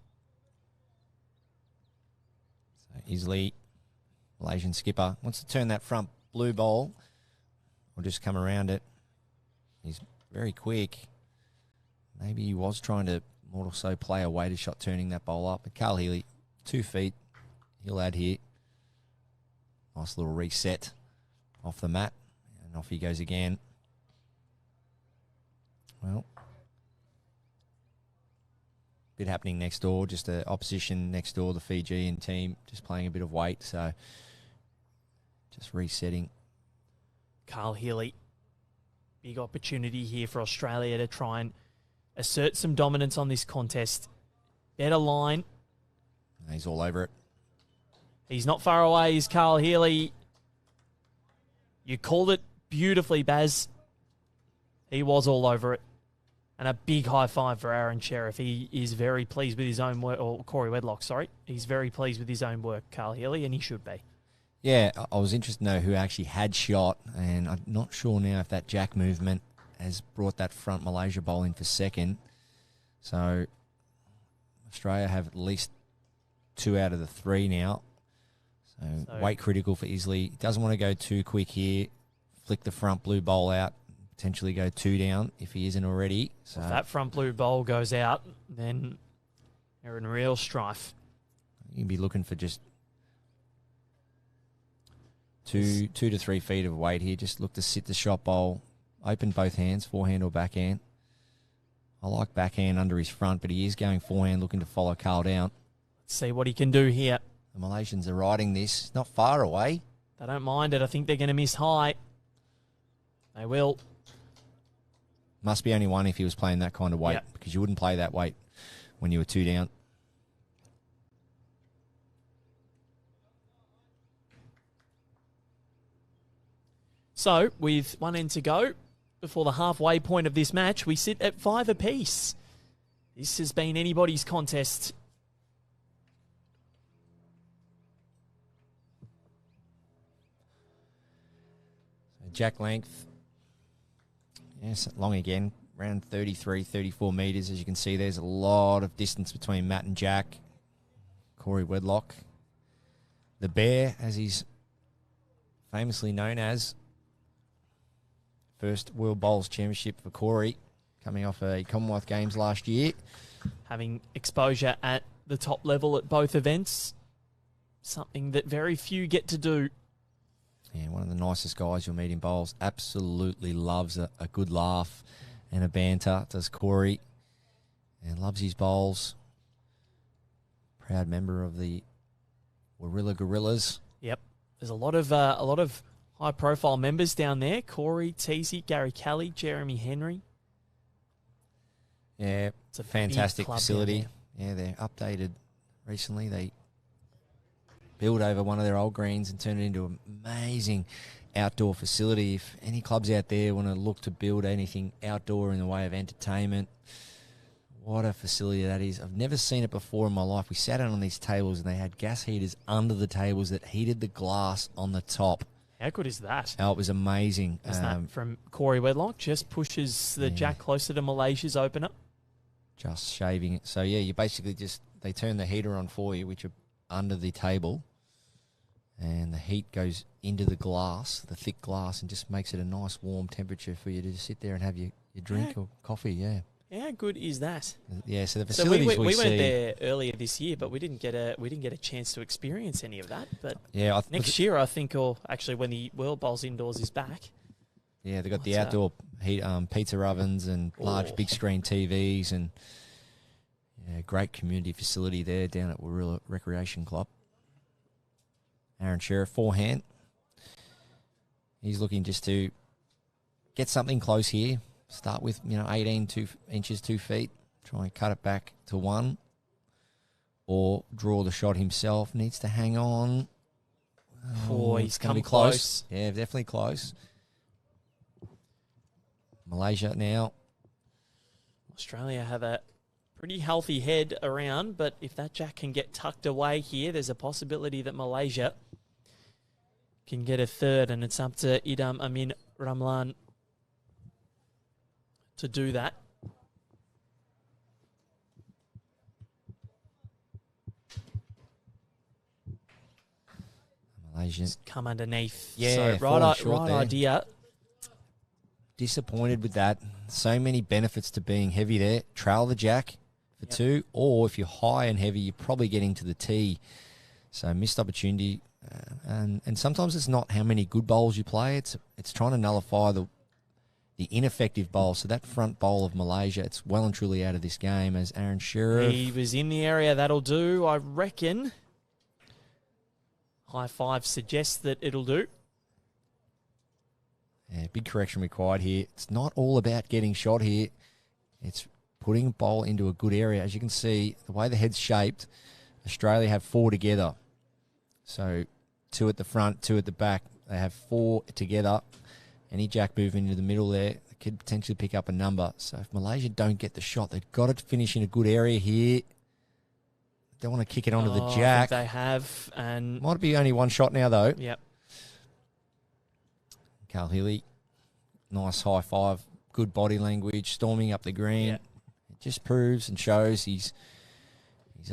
So easily, Malaysian skipper wants to turn that front blue bowl or just come around it. He's very quick. Maybe he was trying to more so play a weighted shot turning that bowl up. But Carl Healy, 2 feet, he'll add here. Nice little reset off the mat. And off he goes again. Well, bit happening next door. Just the opposition next door, the Fijian team, just playing a bit of weight. So just resetting. Carl Healy, big opportunity here for Australia to try and assert some dominance on this contest. Better line. He's all over it. He's not far away, is Carl Healy. You called it beautifully, Baz. He was all over it. And a big high five for Aaron Sheriff. He is very pleased with his own work, or Corey Wedlock, sorry. He's very pleased with his own work, Carl Healy, and he should be. Yeah, I was interested to know who actually had shot, and I'm not sure now if that jack movement has brought that front Malaysia bowl in for second. So Australia have at least 2 out of the 3 now. So weight critical for Isley. Doesn't want to go too quick here. Flick the front blue bowl out. Potentially go 2 down if he isn't already. So if that front blue bowl goes out, then they're in real strife. You'd be looking for just 2 to 3 feet of weight here. Just look to sit the shot bowl. Open both hands, forehand or backhand. I like backhand under his front, but he is going forehand looking to follow Carl down. Let's see what he can do here. The Malaysians are riding this. Not far away. They don't mind it. I think they're going to miss high. They will. Must be only one if he was playing that kind of weight, because you wouldn't play that weight when you were 2 down. So, with 1 end to go, before the halfway point of this match, we sit at 5 apiece. This has been anybody's contest. Jack length. Yes, long again. Around 33, 34 metres. As you can see, there's a lot of distance between Matt and Jack. Corey Wedlock. The Bear, as he's famously known as. First World Bowls Championship for Corey, coming off a Commonwealth Games last year. Having exposure at the top level at both events. Something that very few get to do. Yeah, one of the nicest guys you'll meet in bowls. Absolutely loves a good laugh and a banter, does Corey. And loves his bowls. Proud member of the Warilla Gorillas. Yep. There's a lot of high-profile members down there. Corey, Teasy, Gary Kelly, Jeremy Henry. Yeah, it's a fantastic facility. Yeah, they're updated recently. They build over one of their old greens and turn it into an amazing outdoor facility. If any clubs out there want to look to build anything outdoor in the way of entertainment, What a facility that is. I've never seen it before in my life. We sat down on these tables and they had gas heaters under the tables that heated the glass on the top. How good is that? Oh, it was amazing. Is that from Corey Wedlock? Just pushes the jack closer to Malaysia's opener. Just shaving it. So, yeah, you basically they turn the heater on for you, which are under the table, and the heat goes into the glass, the thick glass, and just makes it a nice warm temperature for you to just sit there and have your drink or coffee, yeah. How good is that? Yeah, so the facilities we see... went there earlier this year, but we didn't get a chance to experience any of that. But yeah, next year, I think, or actually when the World Bowls indoors is back. Yeah, they've got the outdoor heat, pizza ovens and large big screen TVs and great community facility there down at Warilla Recreation Club. Aaron Sheriff, forehand. He's looking just to get something close here. Start with, 18 inches, 2 feet. Try and cut it back to 1. Or draw the shot himself. Needs to hang on. Oh, he's come close. Yeah, definitely close. Malaysia now. Australia have a pretty healthy head around, but if that jack can get tucked away here, there's a possibility that Malaysia can get a third, and it's up to Idam Amin Ramlan to do that. Malaysia come underneath. Yeah, so right idea. Disappointed with that. So many benefits to being heavy there. Trail the jack for 2, or if you're high and heavy, you're probably getting to the tee. So missed opportunity. And sometimes it's not how many good bowls you play. It's trying to nullify the ineffective bowl. So that front bowl of Malaysia, it's well and truly out of this game as Aaron Sheriff. He was in the area. That'll do, I reckon. High five suggests that it'll do. Yeah, big correction required here. It's not all about getting shot here. It's putting a bowl into a good area. As you can see, the way the head's shaped, Australia have 4 together. So 2 at the front, 2 at the back. They have 4 together. Any jack moving into the middle there, they could potentially pick up a number. So if Malaysia don't get the shot, they've got to finish in a good area here. Don't want to kick it onto the jack. I think they have. And might be only 1 shot now, though. Yep. Carl Healy, nice high five, good body language, storming up the green. Yep. It just proves and shows he's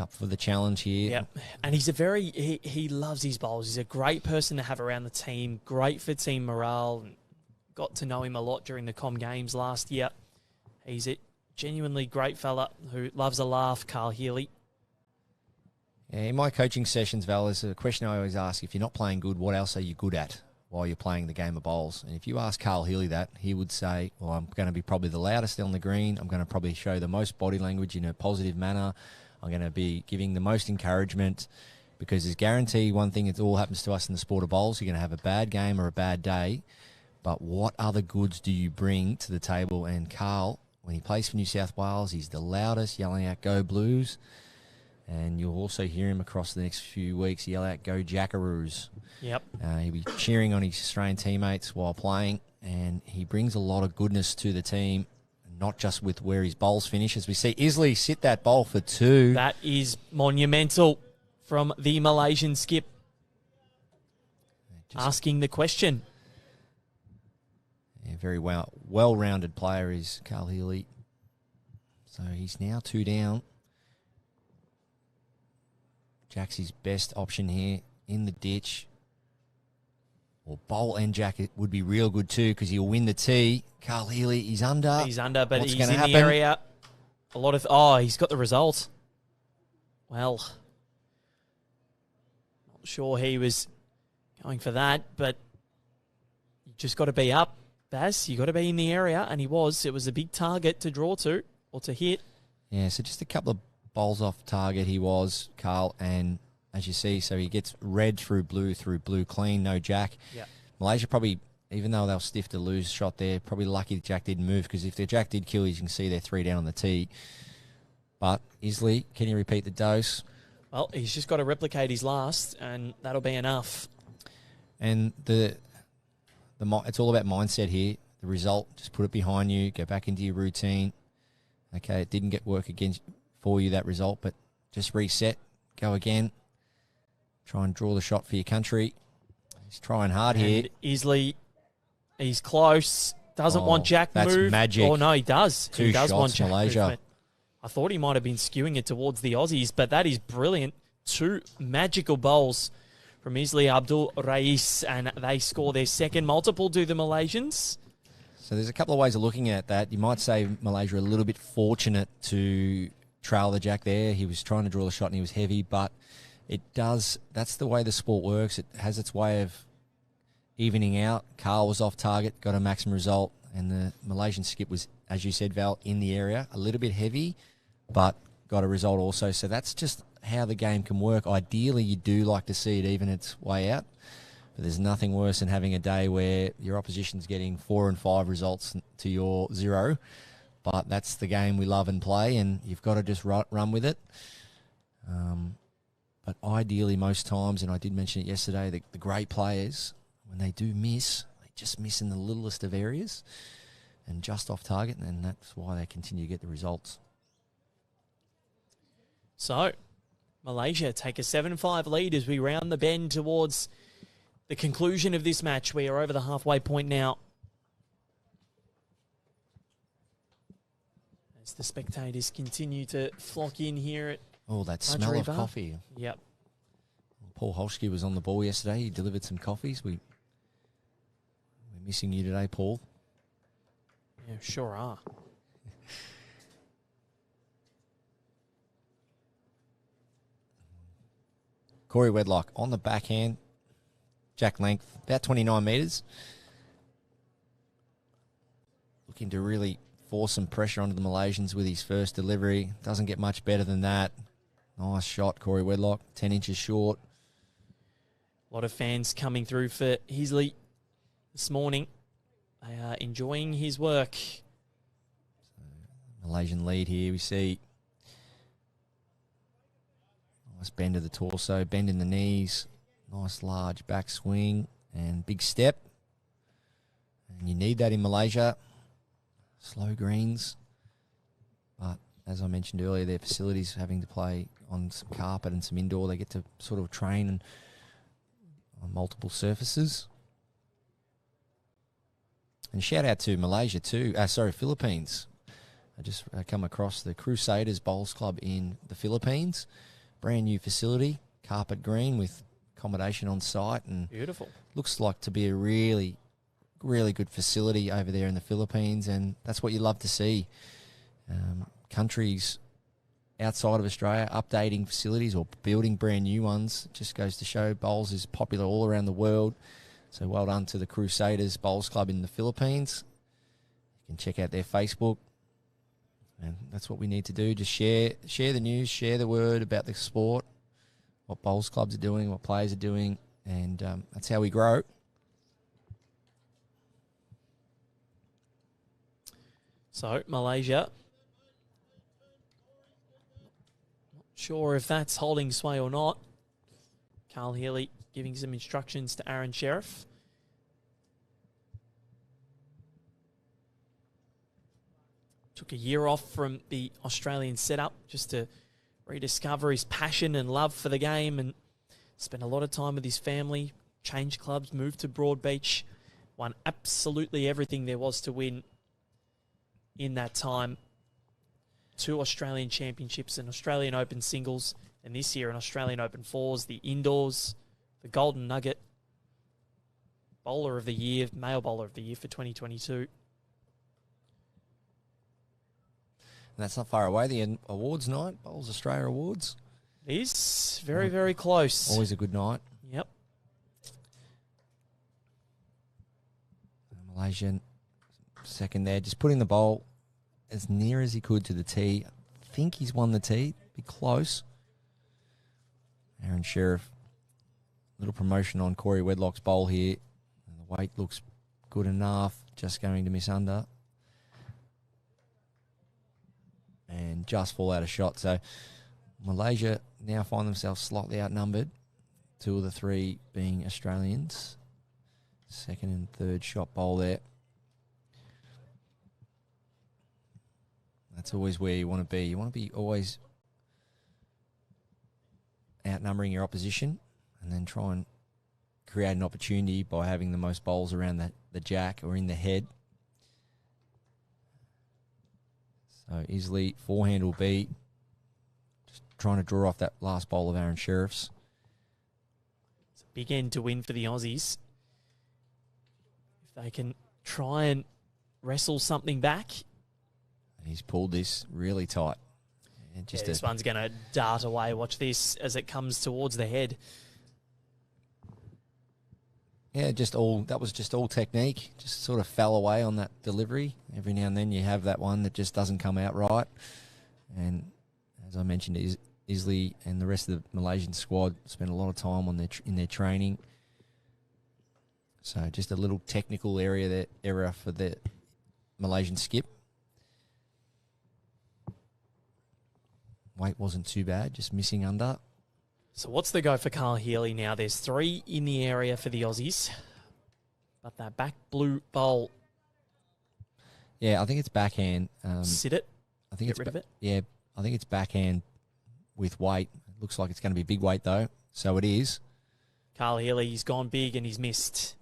up for the challenge here. Yep. And he's he loves his bowls. He's a great person to have around the team, great for team morale. Got to know him a lot during the Com Games last year. He's a genuinely great fella who loves a laugh, Carl Healy. Yeah, in my coaching sessions, Val, there's a question I always ask. If you're not playing good, what else are you good at while you're playing the game of bowls? And if you ask Carl Healy that, he would say, well, I'm going to be probably the loudest on the green. I'm going to probably show the most body language in a positive manner. I'm going to be giving the most encouragement because there's guarantee one thing, it all happens to us in the sport of bowls. You're going to have a bad game or a bad day. But what other goods do you bring to the table? And Carl, when he plays for New South Wales, he's the loudest, yelling out, "Go Blues." And you'll also hear him across the next few weeks yell out, "Go Jackaroos." Yep. He'll be cheering on his Australian teammates while playing, and he brings a lot of goodness to the team, not just with where his bowls finish. As we see Isley sit that bowl for 2. That is monumental from the Malaysian skip. Asking the question. Yeah, very well-rounded player is Carl Healy. So he's now 2 down. Jack's his best option here in the ditch. Or bowl and jack would be real good too because he'll win the tee. Carl Healy, he's under. He's under, but What's he's in happen? the area. A lot of... he's got the result. Well, not sure he was going for that, but you just got to be up, Baz. You got to be in the area, and he was. It was a big target to draw to or to hit. Yeah, so just a couple of bowls off target he was, Carl, and as you see, so he gets red through blue, clean, no jack. Yeah. Malaysia probably, even though they were stiff to lose shot there, probably lucky the jack didn't move because if the jack did kill, you can see they're 3 down on the tee. But Isley, can you repeat the dose? Well, he's just got to replicate his last, and that'll be enough. And it's all about mindset here. The result, just put it behind you, go back into your routine. Okay, it didn't get work against for you, that result, but just reset, go again. Try and draw the shot for your country. He's trying hard here. Isley, he's close. Doesn't want Jack that's move. magic. Oh, no, he does. Two he does shots, want Jack Malaysia. movement. I thought he might have been skewing it towards the Aussies, but that is brilliant. 2 magical bowls from Isley Abdul Rais, and they score their second multiple to the Malaysians. So there's a couple of ways of looking at that. You might say Malaysia a little bit fortunate to trail the Jack there. He was trying to draw the shot and he was heavy, but that's the way the sport works. It has its way of evening out. Carl was off target, got a maximum result, and the Malaysian skip was, as you said, Val, in the area, a little bit heavy, but got a result also. So that's just how the game can work. Ideally, you do like to see it even its way out, but there's nothing worse than having a day where your opposition's getting 4 and 5 results to your 0. But that's the game we love and play, and you've got to just run with it. But ideally, most times, and I did mention it yesterday, the great players, when they do miss, they just miss in the littlest of areas and just off target, and that's why they continue to get the results. So, Malaysia take a 7-5 lead as we round the bend towards the conclusion of this match. We are over the halfway point now. As the spectators continue to flock in here at that smell of coffee. Yep. Paul Holschke was on the ball yesterday. He delivered some coffees. We're missing you today, Paul. Yeah, sure are. Corey Wedlock on the backhand. Jack length, about 29 metres. Looking to really force some pressure onto the Malaysians with his first delivery. Doesn't get much better than that. Nice shot, Corey Wedlock. 10 inches short. A lot of fans coming through for Isley this morning. They are enjoying his work. Malaysian lead here. We see nice bend of the torso, bend in the knees, nice large back swing and big step. And you need that in Malaysia. Slow greens. But as I mentioned earlier, their facilities having to play on some carpet and some indoor. They get to sort of train on multiple surfaces. And shout out to Malaysia too. Philippines. I just come across the Crusaders Bowls Club in the Philippines. Brand new facility, carpet green with accommodation on site, and beautiful. Looks like to be a really, really good facility over there in the Philippines, and that's what you love to see. Countries outside of Australia updating facilities or building brand new ones. It just goes to show bowls is popular all around the world. So well done to the Crusaders Bowls Club in the Philippines. You can check out their Facebook. And that's what we need to do. Just share the news, share the word about the sport, what bowls clubs are doing, what players are doing, and that's how we grow. So, Malaysia. Not sure if that's holding sway or not. Carl Healy giving some instructions to Aaron Sheriff. Took a year off from the Australian setup just to rediscover his passion and love for the game, and spent a lot of time with his family, changed clubs, moved to Broadbeach, won absolutely everything there was to win in that time. 2 Australian championships, an Australian Open singles, and this year an Australian Open fours, the indoors, the Golden Nugget, Bowler of the Year, Male Bowler of the Year for 2022. And that's not far away, the awards night, Bowls Australia Awards. It is very, very close. Always a good night. Yep. Malaysian second there, just putting the bowl as near as he could to the tee. I think he's won the tee. Be close. Aaron Sheriff, little promotion on Corey Wedlock's bowl here. And the weight looks good enough, just going to miss under. And just fall out of shot. So Malaysia now find themselves slightly outnumbered. 2 of the 3 being Australians. Second and third shot bowl there. That's always where you want to be. You want to be always outnumbering your opposition and then try and create an opportunity by having the most bowls around the jack or in the head. So easily forehand will be just trying to draw off that last bowl of Aaron Sheriff's. It's a big end to win for the Aussies. If they can try and wrestle something back. He's pulled this really tight. And just this one's going to dart away. Watch this as it comes towards the head. Yeah, that was just all technique. Just sort of fell away on that delivery. Every now and then you have that one that just doesn't come out right. And as I mentioned, Isley and the rest of the Malaysian squad spent a lot of time in their training. So just a little technical error for the Malaysian skip. Weight wasn't too bad, just missing under. So what's the go for Carl Healy now? There's 3 in the area for the Aussies. But that back blue bowl. Yeah, I think it's backhand. Sit it. I think Get rid of it. Yeah, I think it's backhand with weight. It looks like it's going to be big weight though, so it is. Carl Healy, he's gone big and he's missed.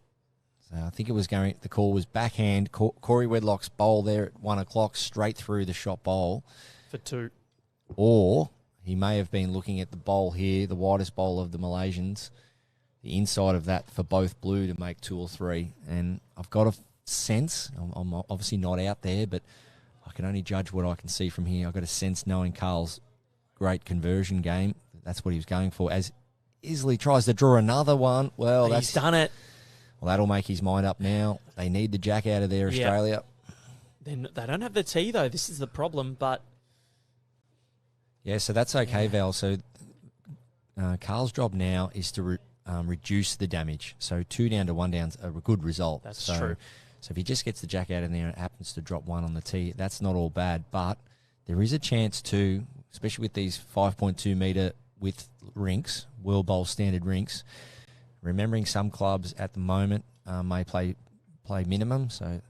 So I think the call was backhand. Corey Wedlock's bowl there at 1 o'clock, straight through the shot bowl. For 2. Or he may have been looking at the bowl here, the widest bowl of the Malaysians, the inside of that for both blue to make 2 or 3. And I've got a sense, I'm obviously not out there, but I can only judge what I can see from here. I've got a sense, knowing Carl's great conversion game, that's what he was going for. As Isley tries to draw another one, He's done it. Well, that'll make his mind up now. They need the jack out of there, Australia. Then they don't have the tee, though. This is the problem, but... Yeah, so that's okay, Val. So Carl's job now is to reduce the damage. So 2 down to 1 down's a good result. That's true. So if he just gets the jack out in there and happens to drop 1 on the tee, that's not all bad. But there is a chance too, especially with these 5.2 metre width rinks, World Bowl standard rinks, remembering some clubs at the moment may play minimum. So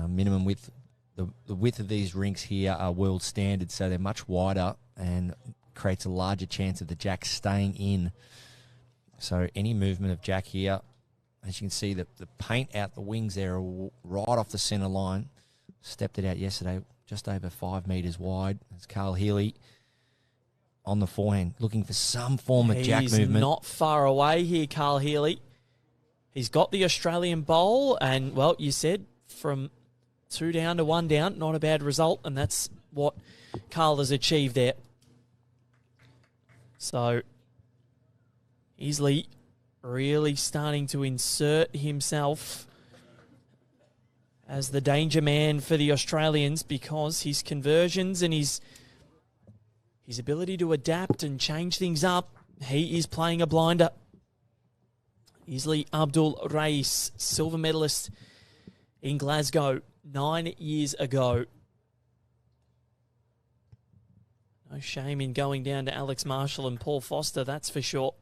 minimum width. The width of these rinks here are world standard, so they're much wider and creates a larger chance of the jack staying in. So any movement of jack here, as you can see, the paint out the wings there are right off the centre line. Stepped it out yesterday, just over 5 metres wide. It's Carl Healy on the forehand, looking for some form of jack movement. He's not far away here, Carl Healy. He's got the Australian bowl, and, well, you said from 2 down to 1 down, not a bad result, and that's what Carl has achieved there. So, Isley really starting to insert himself as the danger man for the Australians, because his conversions and his ability to adapt and change things up, he is playing a blinder. Isley Abdul Rais, silver medalist in Glasgow 9 years ago. No shame in going down to Alex Marshall and Paul Foster, that's for sure.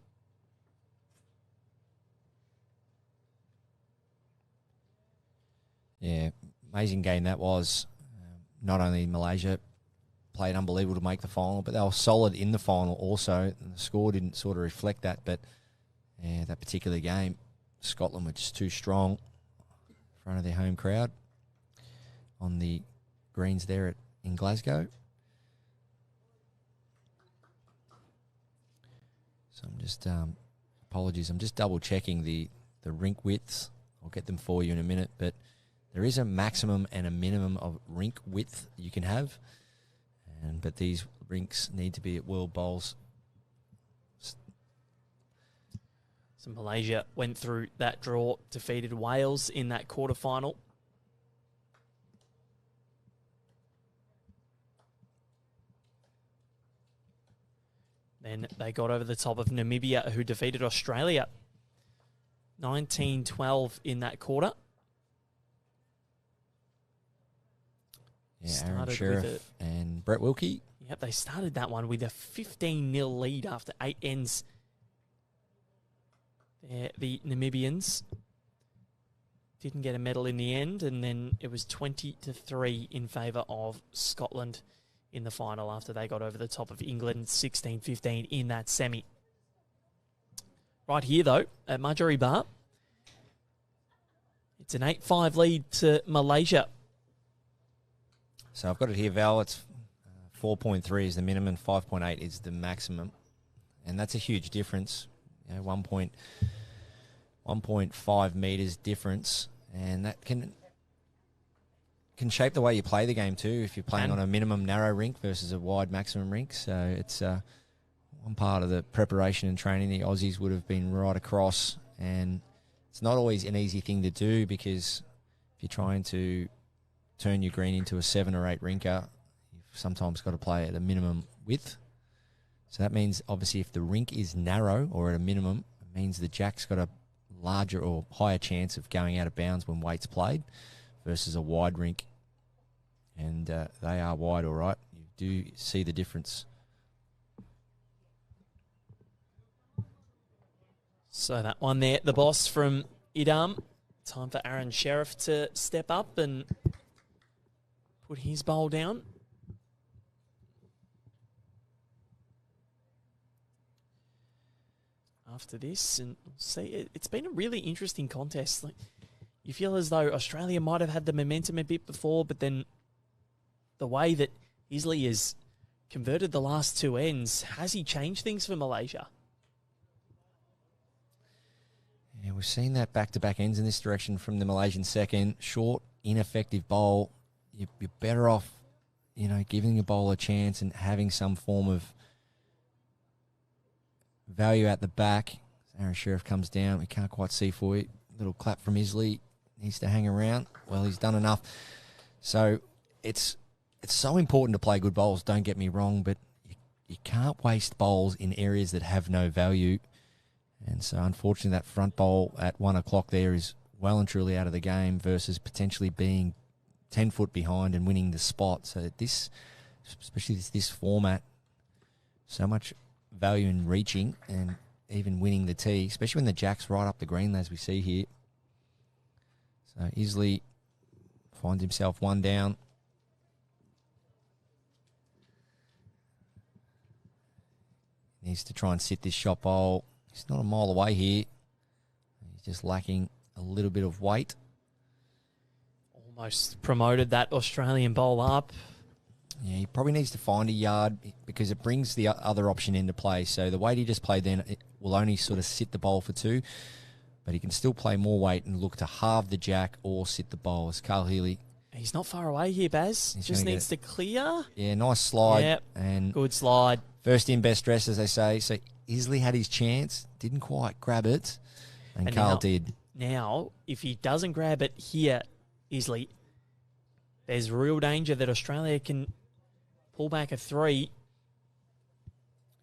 Yeah, amazing game that was. Not only Malaysia played unbelievable to make the final, but they were solid in the final also. And the score didn't sort of reflect that, but yeah, that particular game, Scotland were just too strong in front of their home crowd on the greens there in Glasgow. So I'm just, apologies, I'm just double checking the rink widths. I'll get them for you in a minute, but there is a maximum and a minimum of rink width you can have. But these rinks need to be at World Bowls. So Malaysia went through that draw, defeated Wales in that quarterfinal. Then they got over the top of Namibia, who defeated Australia 19-12 in that quarter. Yeah, Aaron Sheriff and Brett Wilkie. Yep, they started that one with a 15-0 lead after 8 ends. The Namibians didn't get a medal in the end, and then it was 20-3 in favour of Scotland in the final after they got over the top of England 16-15 in that semi. Right here, though, at Marjorie Bar, it's an 8-5 lead to Malaysia. So I've got it here, Val. It's 4.3 is the minimum, 5.8 is the maximum. And that's a huge difference. 1.5 metres difference. And that can shape the way you play the game too if you're playing on a minimum narrow rink versus a wide maximum rink. So it's one part of the preparation and training the Aussies would have been right across. And it's not always an easy thing to do because if you're trying to turn your green into a 7 or 8 rinker, you've sometimes got to play at a minimum width. So that means, obviously, if the rink is narrow or at a minimum, it means the jack's got a larger or higher chance of going out of bounds when weight's played versus a wide rink. And they are wide, all right. You do see the difference. So that one there, the boss from Idam. Time for Aaron Sheriff to step up and put his bowl down. After this, and see, it's been a really interesting contest. Like, you feel as though Australia might have had the momentum a bit before, but then the way that Isley has converted the last two ends, has he changed things for Malaysia? Yeah, we've seen that back-to-back ends in this direction from the Malaysian second. Short, ineffective bowl. You're better off, giving your bowl a chance and having some form of value at the back. Aaron Sheriff comes down. We can't quite see for you. Little clap from Isley. Needs to hang around. Well, he's done enough. So it's so important to play good bowls, don't get me wrong, but you can't waste bowls in areas that have no value. And so, unfortunately, that front bowl at 1 o'clock there is well and truly out of the game versus potentially being 10 foot behind and winning the spot. So this, especially this format, so much value in reaching and even winning the tee, especially when the jack's right up the green, as we see here. So Isley finds himself one down. Needs to try and sit this shot bowl. He's not a mile away here. He's just lacking a little bit of weight. Almost promoted that Australian bowl up. Yeah, he probably needs to find a yard because it brings the other option into play. So the weight he just played then, it will only sort of sit the bowl for 2, but he can still play more weight and look to halve the jack or sit the bowl. As Carl Healy. He's not far away here, Baz. Just needs to clear. Yeah, nice slide. Yep, and good slide. First in, best dressed, as they say. So Isley had his chance, didn't quite grab it, and Carl did. Now, if he doesn't grab it here, Isley, there's real danger that Australia can pull back a 3.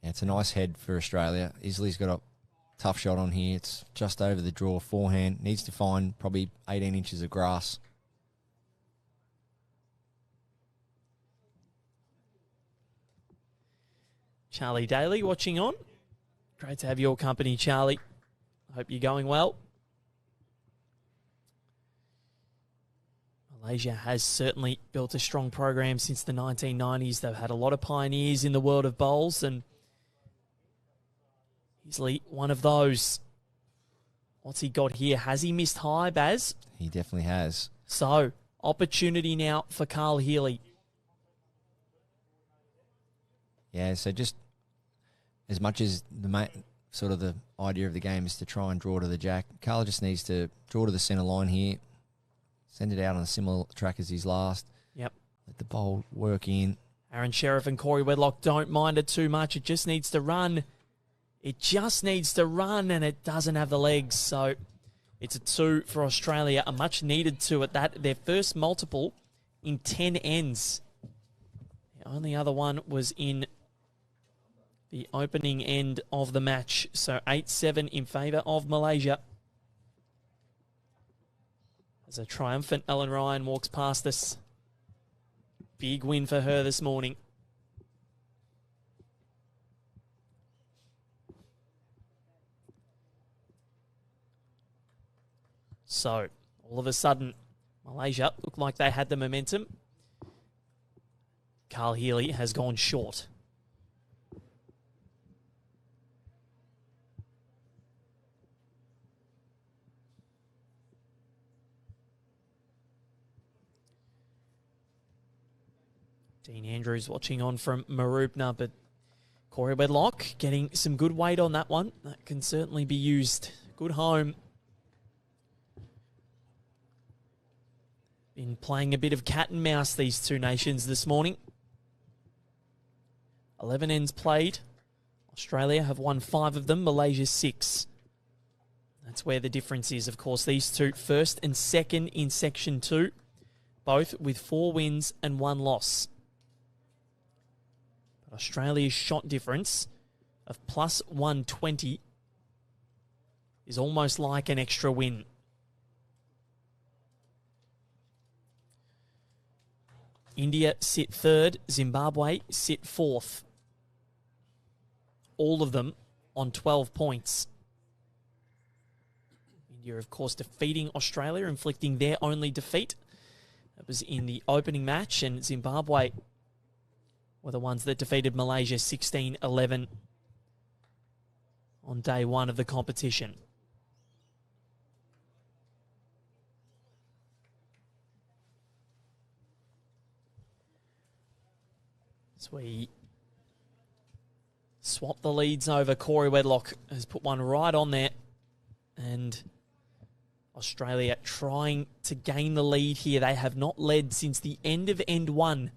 Yeah, it's a nice head for Australia. Isley's got a tough shot on here. It's just over the draw, forehand. Needs to find probably 18 inches of grass. Charlie Daly watching on. Great to have your company, Charlie. I hope you're going well. Malaysia has certainly built a strong program since the 1990s. They've had a lot of pioneers in the world of bowls, and easily one of those. What's he got here? Has he missed high, Baz? He definitely has. So, opportunity now for Carl Healy. Yeah, so just as much as the sort of the idea of the game is to try and draw to the jack, Carl just needs to draw to the centre line here, send it out on a similar track as his last. Yep. Let the bowl work in. Aaron Sheriff and Corey Wedlock don't mind it too much. It just needs to run. It just needs to run, and it doesn't have the legs. So it's a 2 for Australia, a much needed 2 at that. Their first multiple in 10 ends. The only other one was in the opening end of the match. So 8-7 in favour of Malaysia. As a triumphant Ellen Ryan walks past us. Big win for her this morning. So, All of a sudden, Malaysia looked like they had the momentum. Carl Healy has gone short. Dean Andrews watching on from Marubna, but Corey Wedlock getting some good weight on that one. That can certainly be used. Good home. Been playing a bit of cat and mouse, these two nations, this morning. 11 ends played. Australia have won 5 of them, Malaysia 6. That's where the difference is. Of course, these two first and second in Section 2, both with 4 wins and 1 loss. But Australia's shot difference of plus 120 is almost like an extra win. India sit 3rd, Zimbabwe sit 4th. All of them on 12 points. India, of course, defeating Australia, inflicting their only defeat. That was in the opening match, and Zimbabwe were the ones that defeated Malaysia 16-11 on day 1 of the competition. As we swap the leads over, Corey Wedlock has put one right on there. And Australia trying to gain the lead here. They have not led since the end of end 1.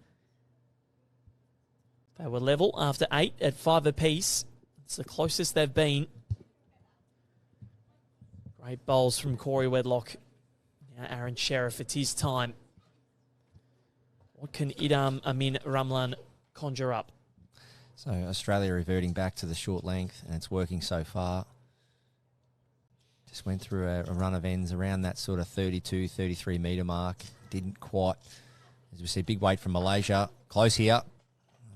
They were level after 8 at 5 apiece. It's the closest they've been. Great bowls from Corey Wedlock. Now Aaron Sheriff, it's his time. What can Idam Amin Ramlan conjure up? So Australia reverting back to the short length, and it's working so far. Just went through a run of ends around that sort of 32, 33 metre mark. Didn't quite, as we see, big weight from Malaysia. Close here,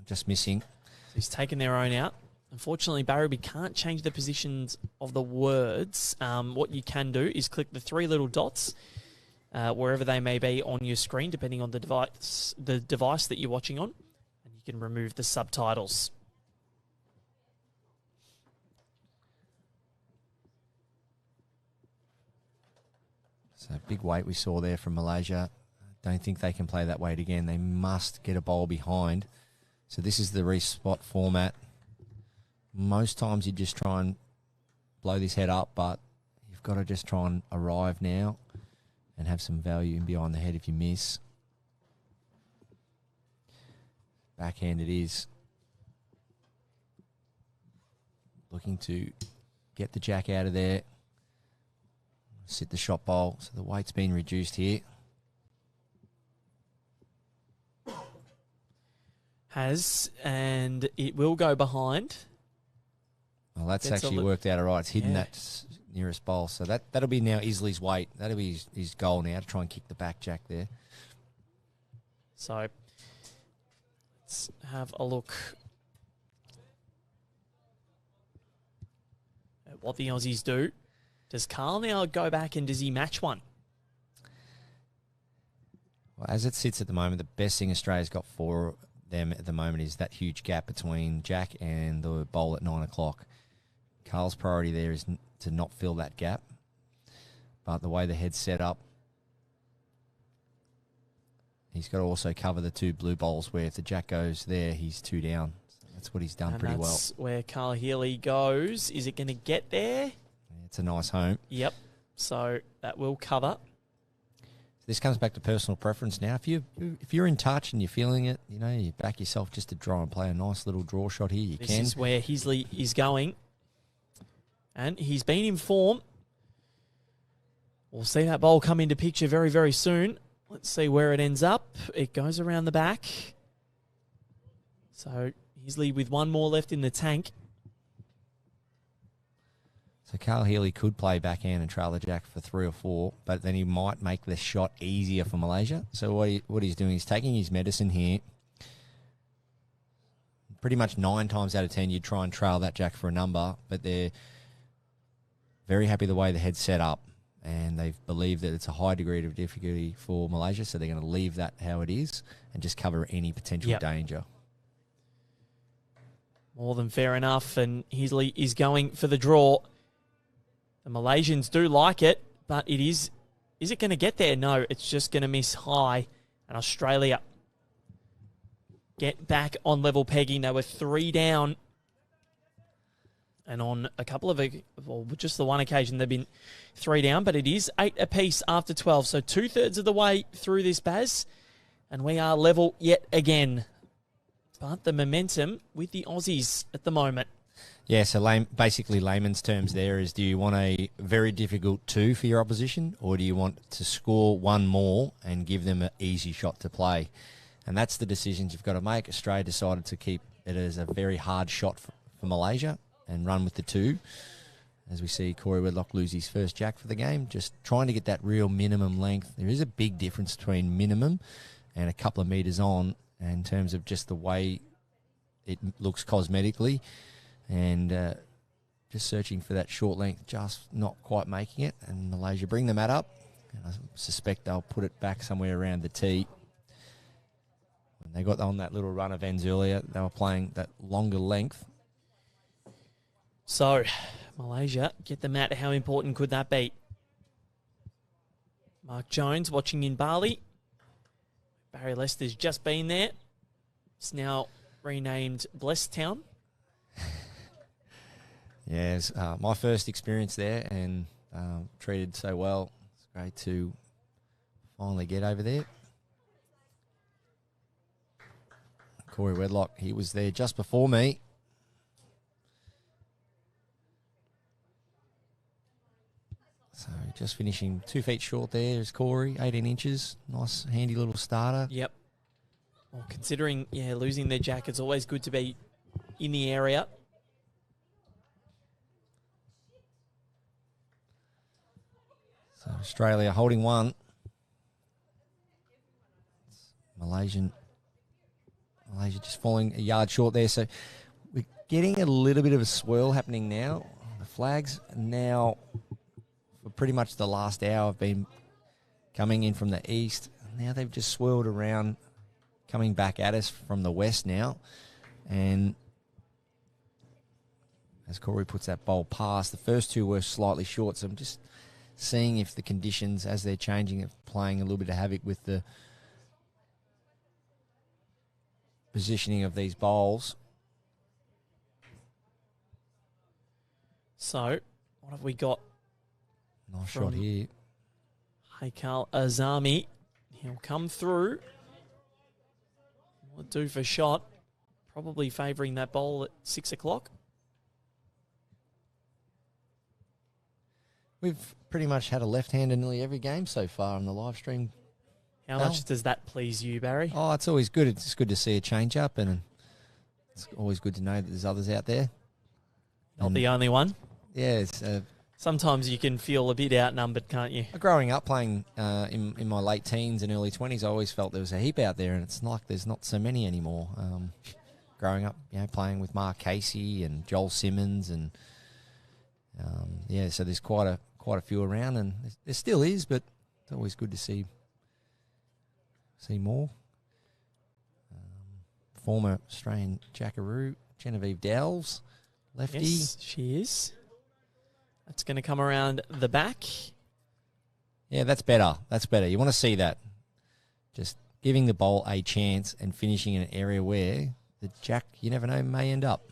just missing. He's taken their own out. Unfortunately, Barraby can't change the positions of the words. What you can do is click the 3 little dots wherever they may be on your screen, depending on the device that you're watching on. You can remove the subtitles. So big weight we saw there from Malaysia. Don't think they can play that weight again. They must get a bowl behind. So this is the respot format. Most times you just try and blow this head up, but you've got to just try and arrive now and have some value in behind the head if you miss. Backhand it is. Looking to get the jack out of there. Sit the shot bowl. So the weight's been reduced here. And it will go behind. Well, that's actually worked out all right. It's hidden that nearest bowl. So that'll be now Isley's weight. That'll be his goal now to try and kick the back jack there. So let's have a look at what the Aussies do. Does Carl now go back and does he match one? Well, as it sits at the moment, the best thing Australia's got for them at the moment is that huge gap between Jack and the bowl at 9 o'clock. Carl's priority there is to not fill that gap. But the way the head's set up, he's got to also cover the 2 blue bowls where if the Jack goes there, he's 2 down. So that's what he's done pretty well. That's where Carl Healy goes. Is it going to get there? It's a nice home. Yep. So that will cover. This comes back to personal preference now. If you're in touch and you're feeling it, you know, you back yourself just to draw and play a nice little draw shot here. This is where Heasley is going. And he's been in form. We'll see that bowl come into picture very, very soon. Let's see where it ends up. It goes around the back. So Heasley with 1 more left in the tank. So Carl Healy could play backhand and trail the jack for 3 or 4, but then he might make the shot easier for Malaysia. So what he's doing is taking his medicine here. Pretty much 9 times out of 10, you'd try and trail that jack for a number, but they're very happy the way the head's set up. and they've believed that it's a high degree of difficulty for Malaysia, so they're going to leave that how it is and just cover any potential danger. More than fair enough, and Hisley is going for the draw. The Malaysians do like it, but is it going to get there? No, it's just going to miss high, and Australia get back on level pegging. They were 3 down, and on a couple of, well, just the one occasion they've been 3 down, but it is 8 apiece after 12, so 2/3 of the way through this, Baz, and we are level yet again. But the momentum with the Aussies at the moment. Yeah, so basically layman's terms there is, do you want a very difficult 2 for your opposition, or do you want to score 1 more and give them an easy shot to play? And that's the decisions you've got to make. Australia decided to keep it as a very hard shot for Malaysia and run with the 2. As we see Corey Wedlock lose his first jack for the game, just trying to get that real minimum length. There is a big difference between minimum and a couple of metres on, in terms of just the way it looks cosmetically, and just searching for that short length, just not quite making it. And Malaysia bring the mat up, and I suspect they'll put it back somewhere around the tee. When they got on that little run of ends earlier, they were playing that longer length. So, Malaysia get the mat. How important could that be? Mark Jones watching in Bali. Barry Lester's just been there. It's now renamed Blessed Town. Yes, my first experience there, and treated so well. It's great to finally get over there. Corey Wedlock, he was there just before me. So just finishing 2 feet short there is Corey, 18 inches. Nice, handy little starter. Yep. Well, considering, losing their jack, it's always good to be in the area. So Australia holding 1. Malaysia just falling a yard short there. So we're getting a little bit of a swirl happening now. The flags now, for pretty much the last hour, have been coming in from the east. Now they've just swirled around, coming back at us from the west now. And as Corey puts that bowl past, the first 2 were slightly short. So I'm just seeing if the conditions, as they're changing, are playing a little bit of havoc with the positioning of these bowls. So, what have we got? Nice shot here. Haikal Azami. He'll come through. Will it do for shot? Probably favouring that bowl at 6 o'clock. We've pretty much had a left-hander nearly every game so far on the live stream. How much does that please you, Barry? Oh, it's always good. It's good to see a change-up, and it's always good to know that there's others out there. Not the only one. Yeah, it's... Sometimes you can feel a bit outnumbered, can't you? Growing up playing in my late teens and early 20s, I always felt there was a heap out there, and it's like there's not so many anymore. Growing up, playing with Mark Casey and Joel Simmons, and so there's quite a few around, and there still is, but it's always good to see more. Former Australian Jackaroo, Genevieve Dowles, lefty. Yes, she is. That's going to come around the back. Yeah, that's better. That's better. You want to see that. Just giving the bowl a chance and finishing in an area where the jack, you never know, may end up.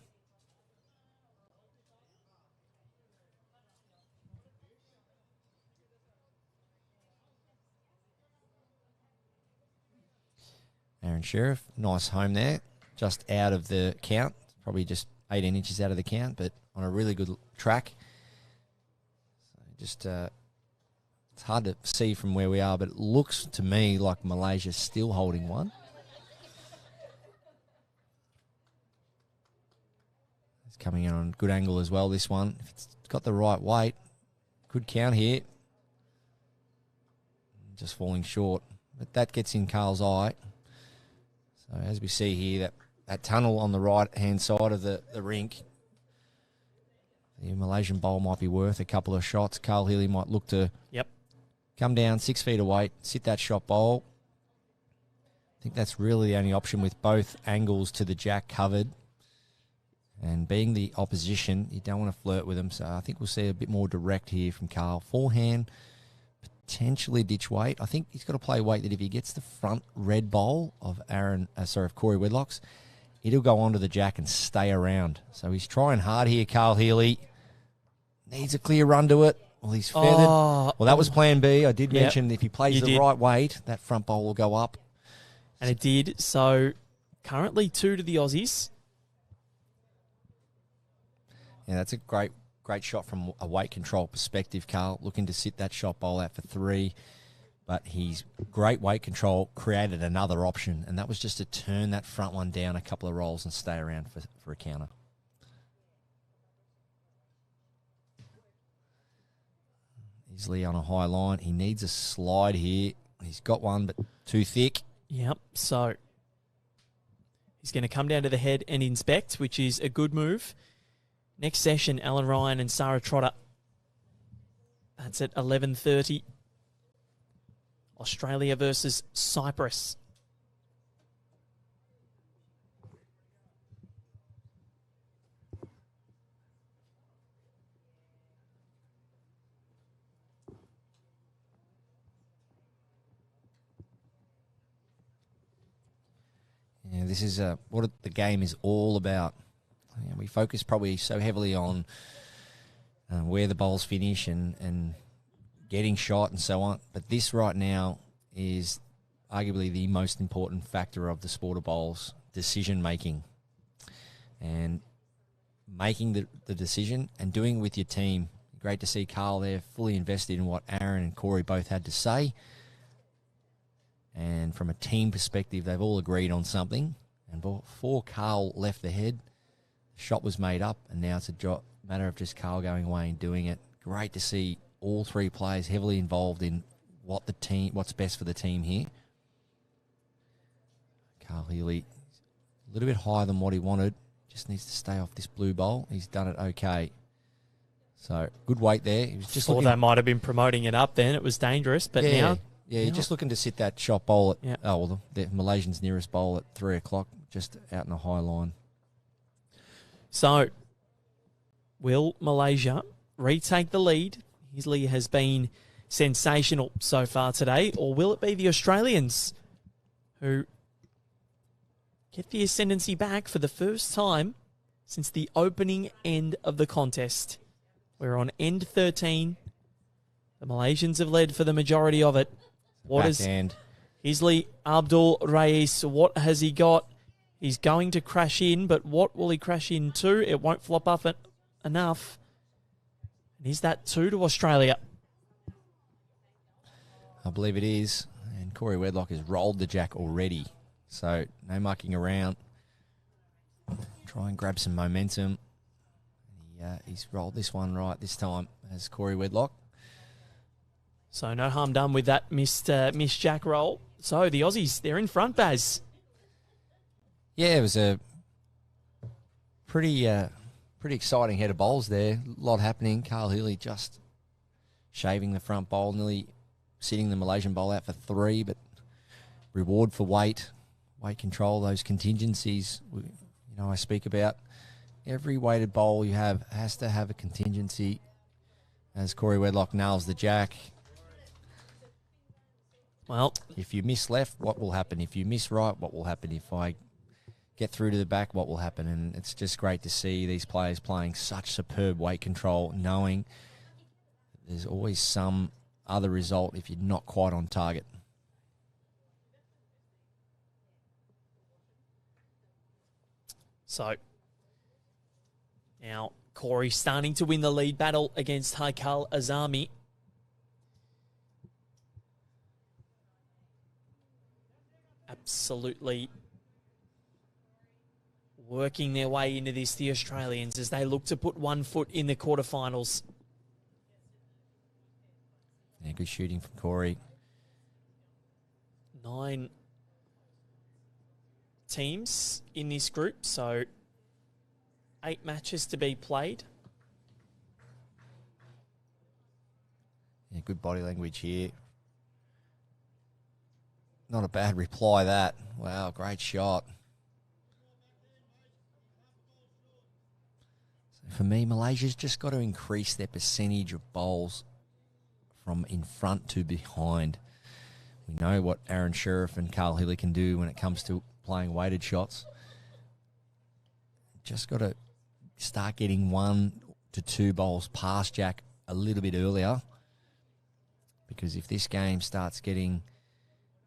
Aaron Sheriff, nice home there. Just out of the count. Probably just 18 inches out of the count, but on a really good track. Just it's hard to see from where we are, but it looks to me like Malaysia's still holding one. It's coming in on a good angle as well, this one. If it's got the right weight, good count here. Just falling short, but that gets in Carl's eye. So as we see here, that tunnel on the right-hand side of the rink, The Malaysian bowl might be worth a couple of shots. Carl Healy might look to Yep. come down 6 feet away, sit that shot bowl. I think that's really the only option with both angles to the jack covered. And being the opposition, you don't want to flirt with them. So I think we'll see a bit more direct here from Carl. Forehand, potentially ditch weight. I think he's got to play weight that if he gets the front red bowl of Corey Wedlock's, it'll go onto the jack and stay around. So he's trying hard here, Carl Healy. Needs a clear run to it. Well, he's feathered. Well, that was plan B. I did mention if he plays the right weight, that front bowl will go up. And it did. So currently 2 to the Aussies. Yeah, that's a great shot from a weight control perspective, Carl. Looking to sit that shot bowl out for 3. But his great weight control created another option, and that was just to turn that front one down a couple of rolls and stay around for a counter. Easily on a high line. He needs a slide here. He's got one, but too thick. Yep, so he's going to come down to the head and inspect, which is a good move. Next session, Alan Ryan and Sarah Trotter. That's at 11:30. Australia versus Cyprus. Yeah, this is what the game is all about. We focus probably so heavily on where the bowls finish and getting shot and so on. But this right now is arguably the most important factor of the sport of bowls, decision-making. And making the decision and doing it with your team. Great to see Carl there fully invested in what Aaron and Corey both had to say. And from a team perspective, they've all agreed on something. And before Carl left the head, the shot was made up, and now it's a matter of just Carl going away and doing it. Great to see all 3 players heavily involved in what's best for the team here. Carl Healy, a little bit higher than what he wanted. Just needs to stay off this blue bowl. He's done it okay. So good weight there. He was just Thought they might have been promoting it up then. It was dangerous, but now... Yeah, you're just looking to sit that shot bowl at the Malaysians' nearest bowl at 3 o'clock, just out in a high line. So, will Malaysia retake the lead? His lead has been sensational so far today, or will it be the Australians who get the ascendancy back for the first time since the opening end of the contest? We're on end 13. The Malaysians have led for the majority of it. What is Isli Abdul Rais? What has he got? He's going to crash in, but what will he crash into? It won't flop up enough. And is that 2 to Australia? I believe it is. And Corey Wedlock has rolled the jack already. So no mucking around. Try and grab some momentum. He's rolled this one right this time as Corey Wedlock. So no harm done with that missed jack roll. So the Aussies, they're in front, Baz. Yeah, it was a pretty exciting head of bowls there. A lot happening. Carl Healy just shaving the front bowl, nearly sitting the Malaysian bowl out for 3, but reward for weight control, those contingencies I speak about. Every weighted bowl you have has to have a contingency. As Corey Wedlock nails the jack. Well, if you miss left, what will happen? If you miss right, what will happen? If I get through to the back, what will happen? And it's just great to see these players playing such superb weight control, knowing there's always some other result if you're not quite on target. So, now Corey starting to win the lead battle against Haikal Azami. Absolutely working their way into this, the Australians, as they look to put 1 foot in the quarterfinals. Yeah, good shooting from Corey. 9 teams in this group, so 8 matches to be played. good body language here. Not a bad reply, that. Wow, great shot. So for me, Malaysia's just got to increase their percentage of bowls from in front to behind. We know what Aaron Sheriff and Carl Healy can do when it comes to playing weighted shots. Just got to start getting 1 to 2 bowls past Jack a little bit earlier. Because if this game starts getting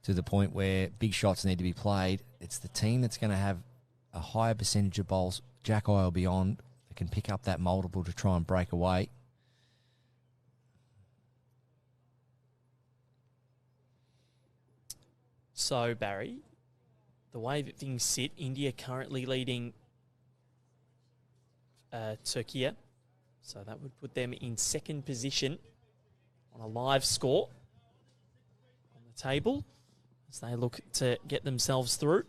to the point where big shots need to be played, it's the team that's going to have a higher percentage of bowls, Jack Eye or beyond, that can pick up that multiple to try and break away. So, Barry, the way that things sit, India currently leading Turkey. So that would put them in second position on a live score on the table as they look to get themselves through.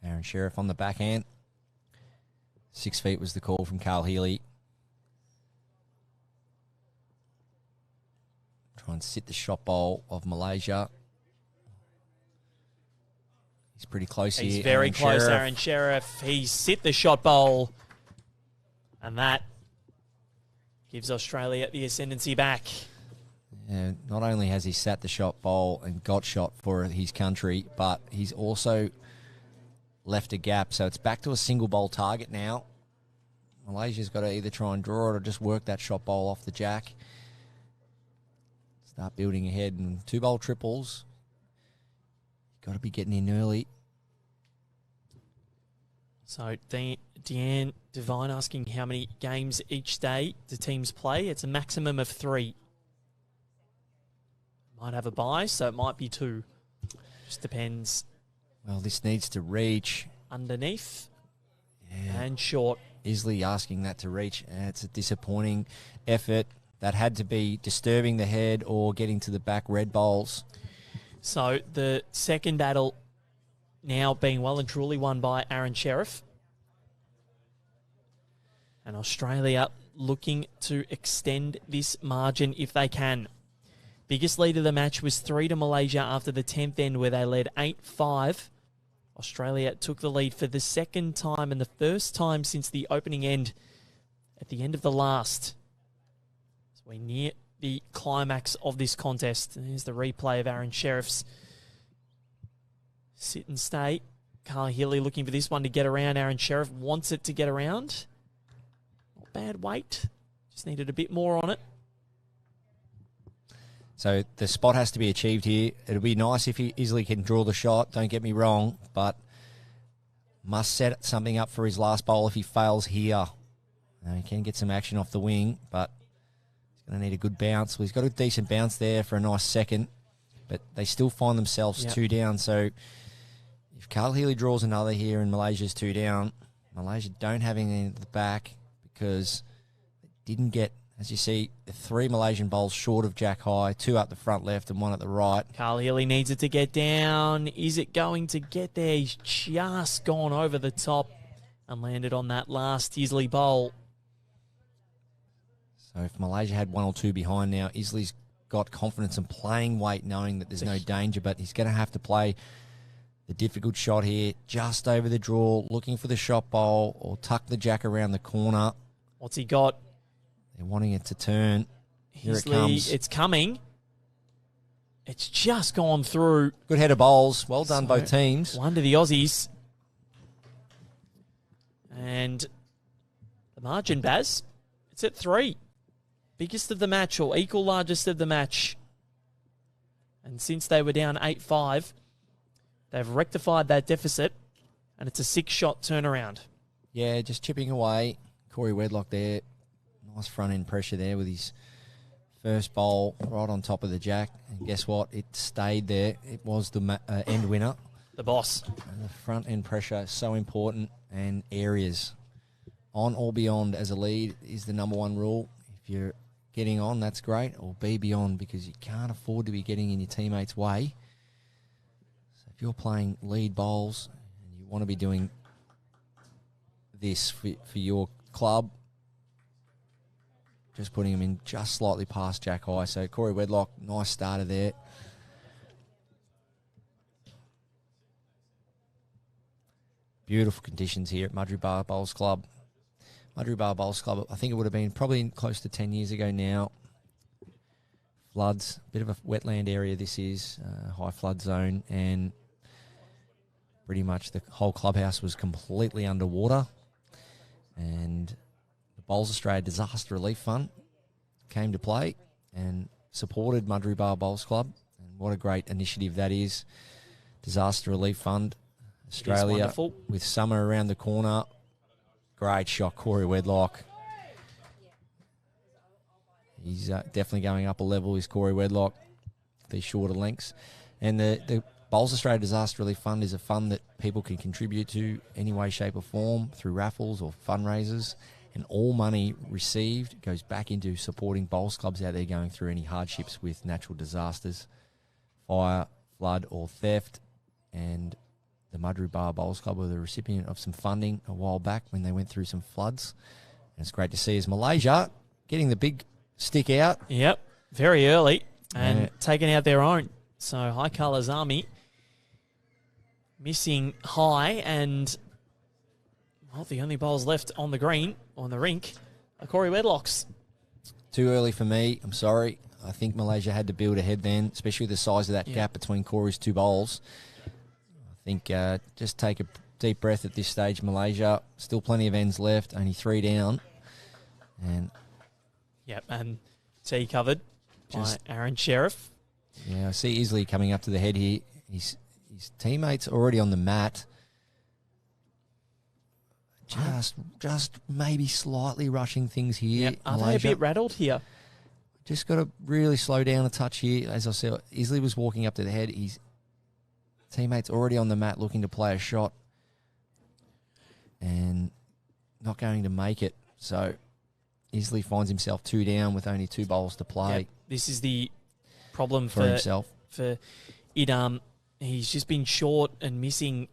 Aaron Sheriff on the backhand. 6 feet was the call from Carl Healy. Try and sit the shot bowl of Malaysia. He's pretty close here. He's very close, Sheriff. Aaron Sheriff. He's sit the shot bowl. And that gives Australia the ascendancy back. Yeah, not only has he sat the shot bowl and got shot for his country, but he's also left a gap. So it's back to a single bowl target now. Malaysia's got to either try and draw it or just work that shot bowl off the jack. Start building ahead. And 2 bowl triples. Got to be getting in early. So Deanne Devine asking how many games each day do teams play. It's a maximum of 3. Might have a bye, so it might be 2. Just depends. Well, this needs to reach. Underneath Yeah. and short. Isley asking that to reach. It's a disappointing effort. That had to be disturbing the head or getting to the back red bowls. So the second battle now being well and truly won by Aaron Sheriff. And Australia looking to extend this margin if they can. Biggest lead of the match was 3 to Malaysia after the 10th end where they led 8-5. Australia took the lead for the second time and the first time since the opening end at the end of the last. So we're near the climax of this contest. And here's the replay of Aaron Sheriff's sit and stay. Carl Healy looking for this one to get around. Aaron Sheriff wants it to get around. Not bad weight. Just needed a bit more on it. So the spot has to be achieved here. It'll be nice if he easily can draw the shot, don't get me wrong, but must set something up for his last bowl if he fails here. He can get some action off the wing, but he's going to need a good bounce. Well, he's got a decent bounce there for a nice second, but they still find themselves 2 down. So if Carl Healy draws another here and Malaysia's 2 down, Malaysia don't have anything at the back because they didn't get, as you see, 3 Malaysian bowls short of Jack High, 2 up the front left and 1 at the right. Carl Healy needs it to get down. Is it going to get there? He's just gone over the top and landed on that last Isley bowl. So if Malaysia had 1 or 2 behind now, Isley's got confidence in playing weight, knowing that there's no danger, but he's going to have to play the difficult shot here, just over the draw, looking for the shot bowl or tuck the jack around the corner. What's he got? They're wanting it to turn. Here Isley, it comes. it's coming. It's just gone through. Good head of bowls. Well done, both teams. 1 to the Aussies. And the margin, Baz, it's at 3. Biggest of the match or equal largest of the match. And since they were down 8-5, they've rectified that deficit, and it's a 6-shot turnaround. Yeah, just chipping away. Corey Wedlock there. Nice front end pressure there with his first bowl right on top of the jack. And guess what? It stayed there. It was the end winner. The boss. And the front end pressure is so important, and areas on or beyond as a lead is the number 1 rule. If you're getting on, that's great, or be beyond, because you can't afford to be getting in your teammates' way. So if you're playing lead bowls and you want to be doing this for your club, just putting him in just slightly past Jack High. So Corey Wedlock, nice starter there. Beautiful conditions here at Mudgee Bar Bowls Club. Mudgee Bar Bowls Club, I think it would have been probably close to 10 years ago now. Floods, bit of a wetland area this is, high flood zone, and pretty much the whole clubhouse was completely underwater. And the Bowls Australia Disaster Relief Fund came to play and supported Mudgee Bar Bowls Club. And what a great initiative that is. Disaster Relief Fund Australia with summer around the corner. Great shot, Corey Wedlock. He's definitely going up a level, is Corey Wedlock, these shorter lengths. And the Bowls Australia Disaster Relief Fund is a fund that people can contribute to any way, shape or form through raffles or fundraisers. And all money received goes back into supporting bowls clubs out there going through any hardships with natural disasters, fire, flood or theft. And the Mudgee Bar Bowls Club were the recipient of some funding a while back when they went through some floods. And it's great to see as Malaysia getting the big stick out. Yep, very early and taking out their own. So Haikal Azami missing high, and well, the only bowls left on the green, on the rink, are Corey Wedlock's. Too early for me, I'm sorry. I think Malaysia had to build ahead then, especially the size of that gap between Corey's two bowls. I think just take a deep breath at this stage, Malaysia. Still plenty of ends left, only 3 down. And yep, and tee covered by Aaron Sheriff. Yeah, I see Isley coming up to the head here. His teammates already on the mat. Just maybe slightly rushing things here. Yep. Are they a bit rattled here? Just got to really slow down a touch here. As I said, Isley was walking up to the head. His teammates already on the mat looking to play a shot and not going to make it. So Isley finds himself 2 down with only 2 bowls to play. Yep. This is the problem for himself. For Idam. He's just been short and missing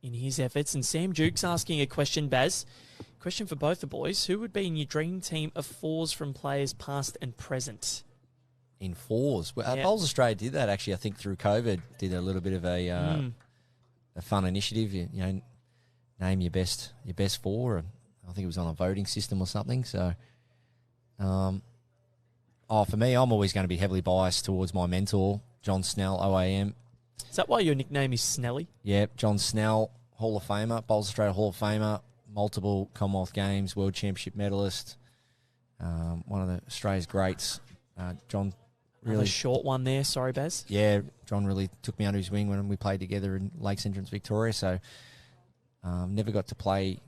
in his efforts. And Sam Duke's asking a question, Baz. Question for both the boys. Who would be in your dream team of 4s from players past and present? In 4s? Well, Bowls Australia did that actually, I think, through COVID. Did a little bit of a fun initiative. You know, name your best 4. And I think it was on a voting system or something. So, for me, I'm always going to be heavily biased towards my mentor, John Snell, OAM. Is that why your nickname is Snelly? Yeah, John Snell, Hall of Famer, Bowls Australia Hall of Famer, multiple Commonwealth Games, World Championship medalist, one of the Australia's greats. John really... Another short one there, sorry, Baz. Yeah, John really took me under his wing when we played together in Lakes Entrance, Victoria, so never got to play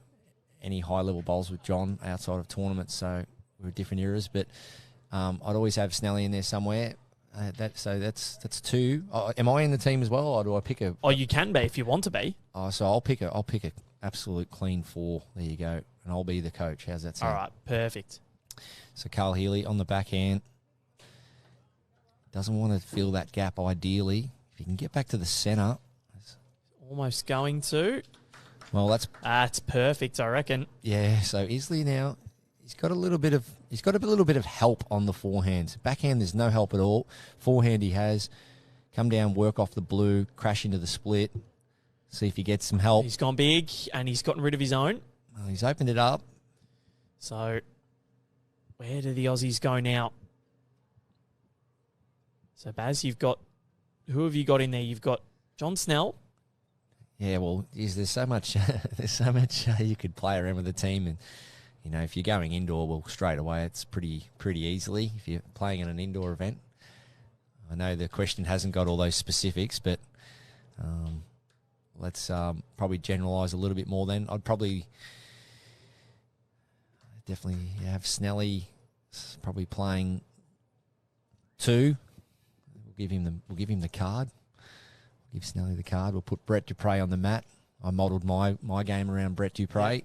any high-level bowls with John outside of tournaments, so we were different eras, but I'd always have Snelly in there somewhere. That's 2. Am I in the team as well, or do I pick a? Oh, you can be if you want to be. Oh, so I'll pick a absolute clean 4. There you go, and I'll be the coach. How's that sound? All right, perfect. So Carl Healy on the backhand doesn't want to fill that gap. Ideally, if he can get back to the centre, almost going to. Well, that's perfect, I reckon. Yeah. So Isley now. He's got a little bit of help on the forehand. Backhand, there's no help at all. Forehand, he has come down, work off the blue, crash into the split. See if he gets some help. He's gone big and he's gotten rid of his own. Well, he's opened it up. So, where do the Aussies go now? So, Baz, who have you got in there? You've got John Snell. Yeah, well, there's so much you could play around with the team, and you know, if you're going indoor, well, straight away it's pretty easily if you're playing in an indoor event. I know the question hasn't got all those specifics, but let's probably generalise a little bit more then. I'd probably definitely have Snelly probably playing 2. We'll give him the card. Give Snelly the card. We'll put Brett Dupre on the mat. I modelled my game around Brett Dupre. Yep.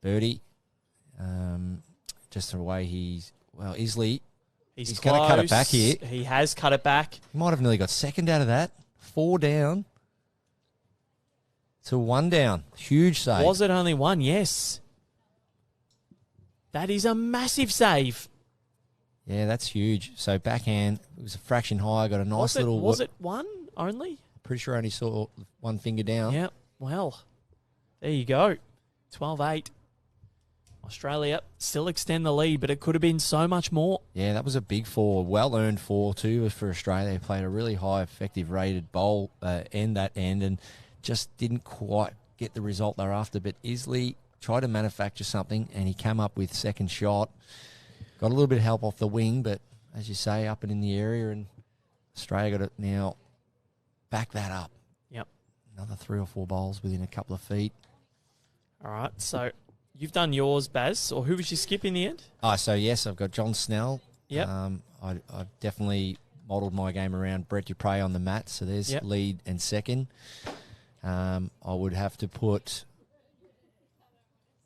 Birdie. Just the way Isley. He's going to cut it back here. He has cut it back. He might have nearly got second out of that. 4 down to 1 down. Huge save. Was it only 1? Yes. That is a massive save. Yeah, that's huge. So backhand, it was a fraction high. Got a nice little... Was it one only? Pretty sure I only saw one finger down. Yeah, well, there you go. 12-8. Australia still extend the lead, but it could have been so much more. Yeah, that was a big 4. Well-earned 4 too for Australia. They played a really high effective rated bowl end that end and just didn't quite get the result they're after. But Isley tried to manufacture something and he came up with second shot. Got a little bit of help off the wing, but as you say, up and in the area, and Australia got to now back that up. Yep. Another 3 or 4 bowls within a couple of feet. All right, so you've done yours, Baz, or who was you skip in the end? Oh, so yes, I've got John Snell. Yep. I've definitely modelled my game around Brett Dupre on the mat, so there's lead and second. I would have to put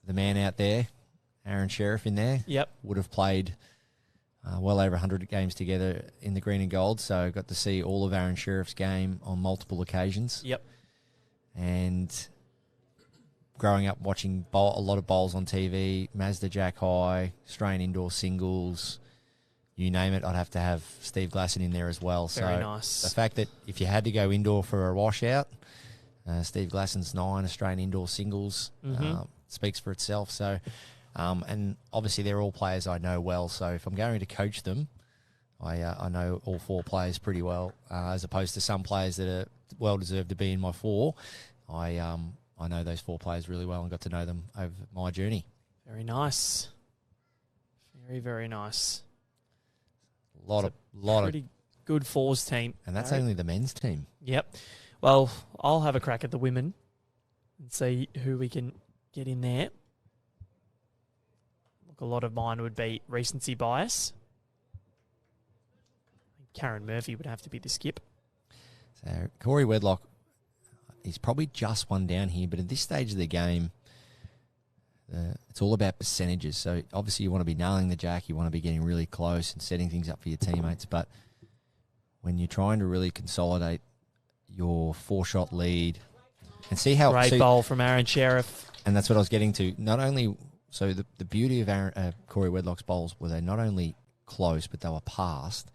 the man out there, Aaron Sheriff, in there. Yep. Would have played well over 100 games together in the green and gold, so got to see all of Aaron Sheriff's game on multiple occasions. Yep. And growing up watching a lot of bowls on TV, Mazda Jack High, Australian indoor singles, you name it, I'd have to have Steve Glasson in there as well. Very so nice. The fact that if you had to go indoor for a washout, Steve Glasson's 9 Australian indoor singles speaks for itself. So, and obviously they're all players I know well. So if I'm going to coach them, I know all 4 players pretty well, as opposed to some players that are well deserved to be in my 4. I know those 4 players really well and got to know them over my journey. Very nice. Very, very nice. Lot of pretty good 4s team. And that's only the men's team. Yep. Well, I'll have a crack at the women and see who we can get in there. Look, a lot of mine would be recency bias. Karen Murphy would have to be the skip. So Corey Wedlock, he's probably just one down here, but at this stage of the game, it's all about percentages. So obviously you want to be nailing the jack, you want to be getting really close and setting things up for your teammates. But when you're trying to really consolidate your 4-shot lead and see how... Great bowl from Aaron Sheriff. And that's what I was getting to. Not only... So the beauty of Corey Wedlock's bowls were they not only close, but they were passed.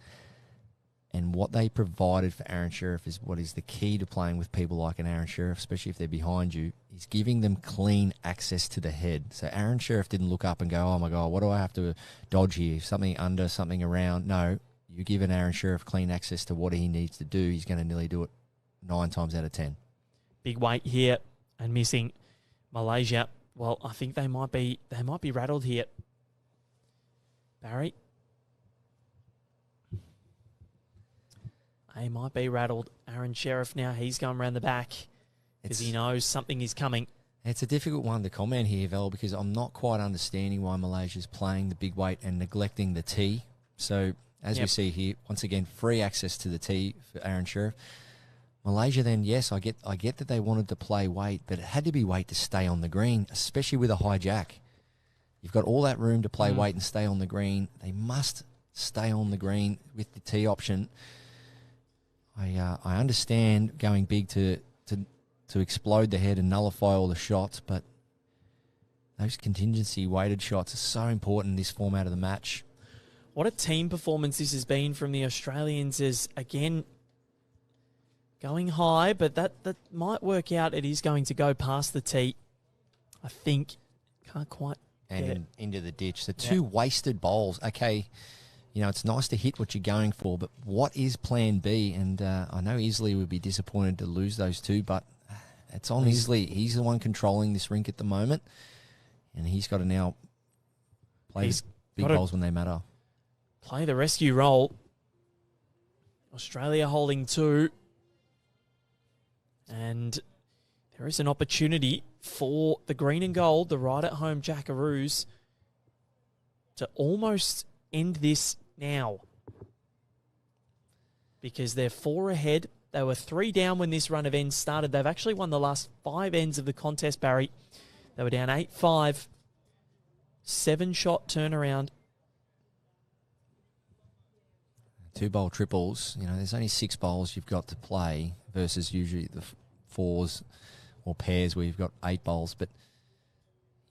And what they provided for Aaron Sheriff is what is the key to playing with people like an Aaron Sheriff, especially if they're behind you, is giving them clean access to the head. So Aaron Sheriff didn't look up and go, oh my God, what do I have to dodge here? Something under, something around. No, you give an Aaron Sheriff clean access to what he needs to do. He's going to nearly do it 9 times out of 10. Big weight here and missing Malaysia. Well, I think they might be rattled here. Barry. They might be rattled. Aaron Sheriff now, he's going around the back because he knows something is coming. It's a difficult one to comment here, Val, because I'm not quite understanding why Malaysia's playing the big weight and neglecting the tee. So, as we see here, once again, free access to the tee for Aaron Sheriff. Malaysia then, yes, I get that they wanted to play weight, but it had to be weight to stay on the green, especially with a high jack. You've got all that room to play weight and stay on the green. They must stay on the green with the tee option. I understand going big to explode the head and nullify all the shots, but those contingency weighted shots are so important in this format of the match. What a team performance this has been from the Australians is, again, going high, but that might work out. It is going to go past the tee, I think. Can't quite get it. Into the ditch. The 2 wasted bowls. Okay, you know, it's nice to hit what you're going for, but what is plan B? And I know Isley would be disappointed to lose those 2, but it's on Isley. He's the one controlling this rink at the moment, and he's got to now play big bowls when they matter. Play the rescue role. Australia holding 2. And there is an opportunity for the green and gold, the right-at-home Jackaroos, to almost end this now. Because they're 4 ahead. They were 3 down when this run of ends started. They've actually won the last 5 ends of the contest, Barry. They were down 8-5. 7-shot turnaround. 2 bowl triples. You know, there's only 6 bowls you've got to play versus usually the 4s or pairs where you've got 8 bowls. But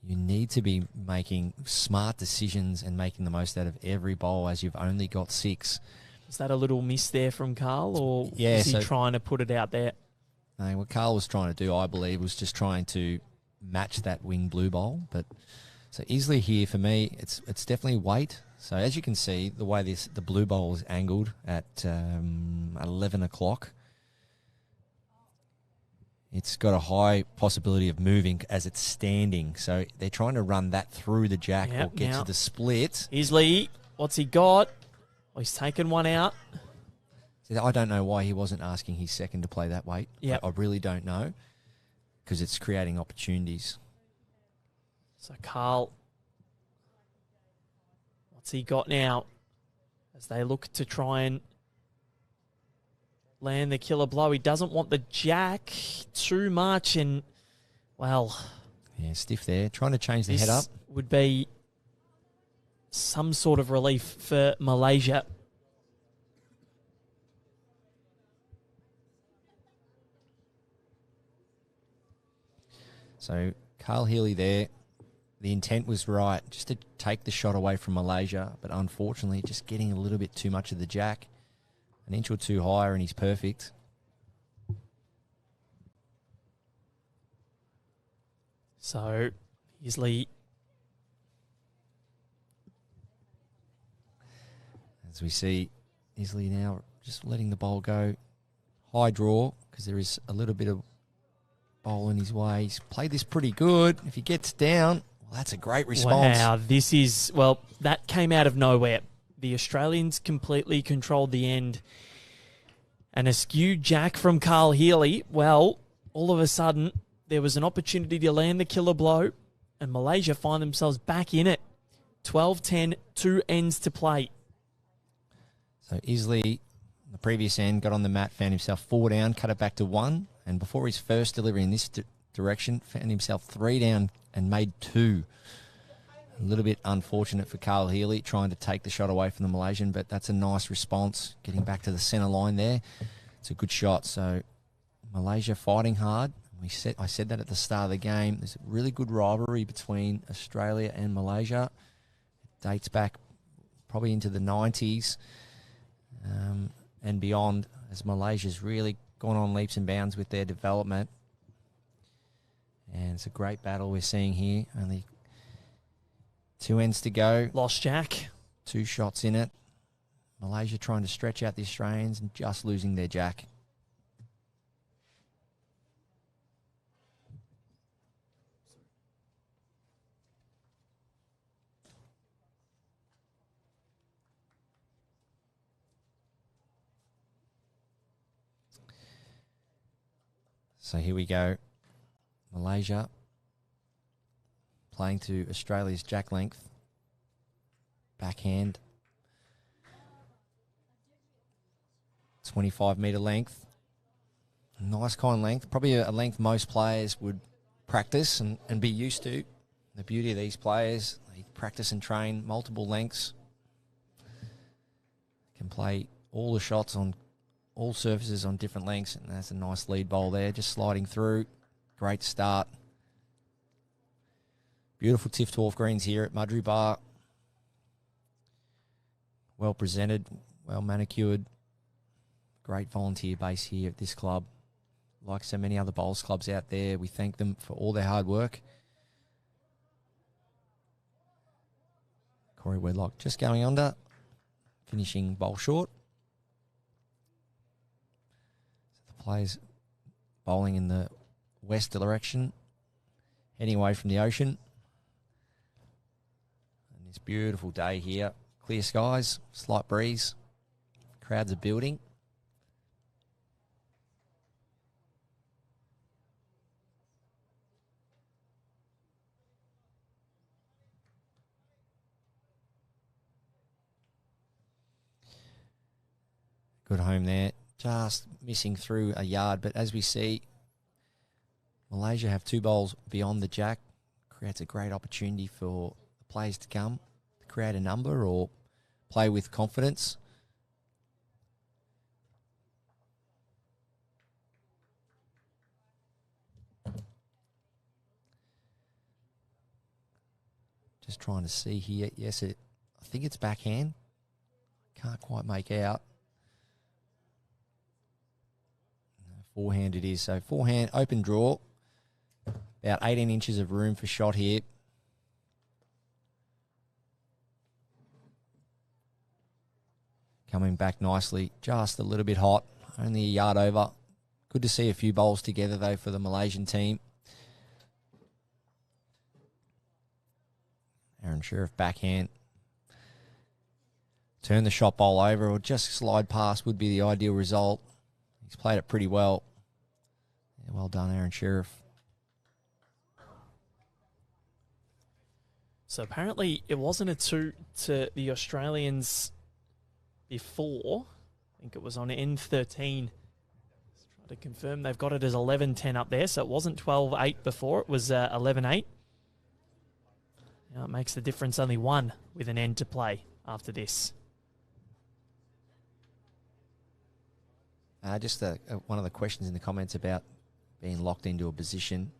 You need to be making smart decisions and making the most out of every bowl as you've only got 6. Is that a little miss there from Carl, or Yeah, is he trying to put it out there? No, what Carl was trying to do, I believe, was just trying to match that wing blue bowl. But so easily here for me, it's definitely weight. So as you can see, the way the blue bowl is angled at 11 o'clock, it's got a high possibility of moving as it's standing. So they're trying to run that through the jack or get to the split. Isley, what's he got? Oh, he's taken one out. I don't know why he wasn't asking his second to play that weight. Yeah, I really don't know, because it's creating opportunities. So Carl, what's he got now? As they look to try and land the killer blow. He doesn't want the jack too much, and, well... Yeah, stiff there. Trying to change the head up. Would be some sort of relief for Malaysia. So Carl Healy there, the intent was right, just to take the shot away from Malaysia, but unfortunately just getting a little bit too much of the jack. An inch or two higher and he's perfect. So, Isley. As we see, Isley now just letting the bowl go. High draw, because there is a little bit of bowl in his way. He's played this pretty good. If he gets down, well, that's a great response. Wow, this is, well, that came out of nowhere. The Australians completely controlled the end. And a skewed jack from Carl Healy. Well, all of a sudden, there was an opportunity to land the killer blow, and Malaysia find themselves back in it. 12-10, 2 ends to play. So Isley, the previous end, got on the mat, found himself 4 down, cut it back to 1. And before his first delivery in this direction, found himself 3 down and made 2. A little bit unfortunate for Carl Healy, trying to take the shot away from the Malaysian, but that's a nice response, getting back to the centre line there. It's a good shot. So Malaysia fighting hard. I said that at the start of the game. There's a really good rivalry between Australia and Malaysia. It dates back probably into the 90s and beyond, as Malaysia's really gone on leaps and bounds with their development. And it's a great battle we're seeing here. Only 2 ends to go. Lost jack. 2 shots in it. Malaysia trying to stretch out the Australians and just losing their jack. So here we go. Malaysia playing to Australia's jack length. Backhand. 25-metre length. Nice kind of length. Probably a length most players would practice and be used to. The beauty of these players, they practice and train multiple lengths. Can play all the shots on all surfaces on different lengths, and that's a nice lead bowl there, just sliding through. Great start. Beautiful Tiff 12 greens here at Mudry Bar. Well presented, well manicured. Great volunteer base here at this club. Like so many other bowls clubs out there, we thank them for all their hard work. Corey Wedlock just going under, finishing bowl short. Players bowling in the west direction, heading away from the ocean. And this beautiful day here. Clear skies, slight breeze. Crowds are building. Good home there. Just missing through a yard, but as we see, Malaysia have 2 bowls beyond the jack. Creates a great opportunity for the players to come, to create a number or play with confidence. Just trying to see here. Yes, I think it's backhand. Can't quite make out. Forehand it is. So forehand, open draw. About 18 inches of room for shot here. Coming back nicely. Just a little bit hot. Only a yard over. Good to see a few bowls together, though, for the Malaysian team. Aaron Sheriff backhand. Turn the shot bowl over or just slide past would be the ideal result. He's played it pretty well. Yeah, well done, Aaron Sheriff. So apparently it wasn't a 2 to the Australians before. I think it was on N13. Let's try to confirm. They've got it as 11-10 up there, so it wasn't 12-8 before. It was 11-8. Now it makes the difference only 1 with an end to play after this. Just one of the questions in the comments about being locked into a position.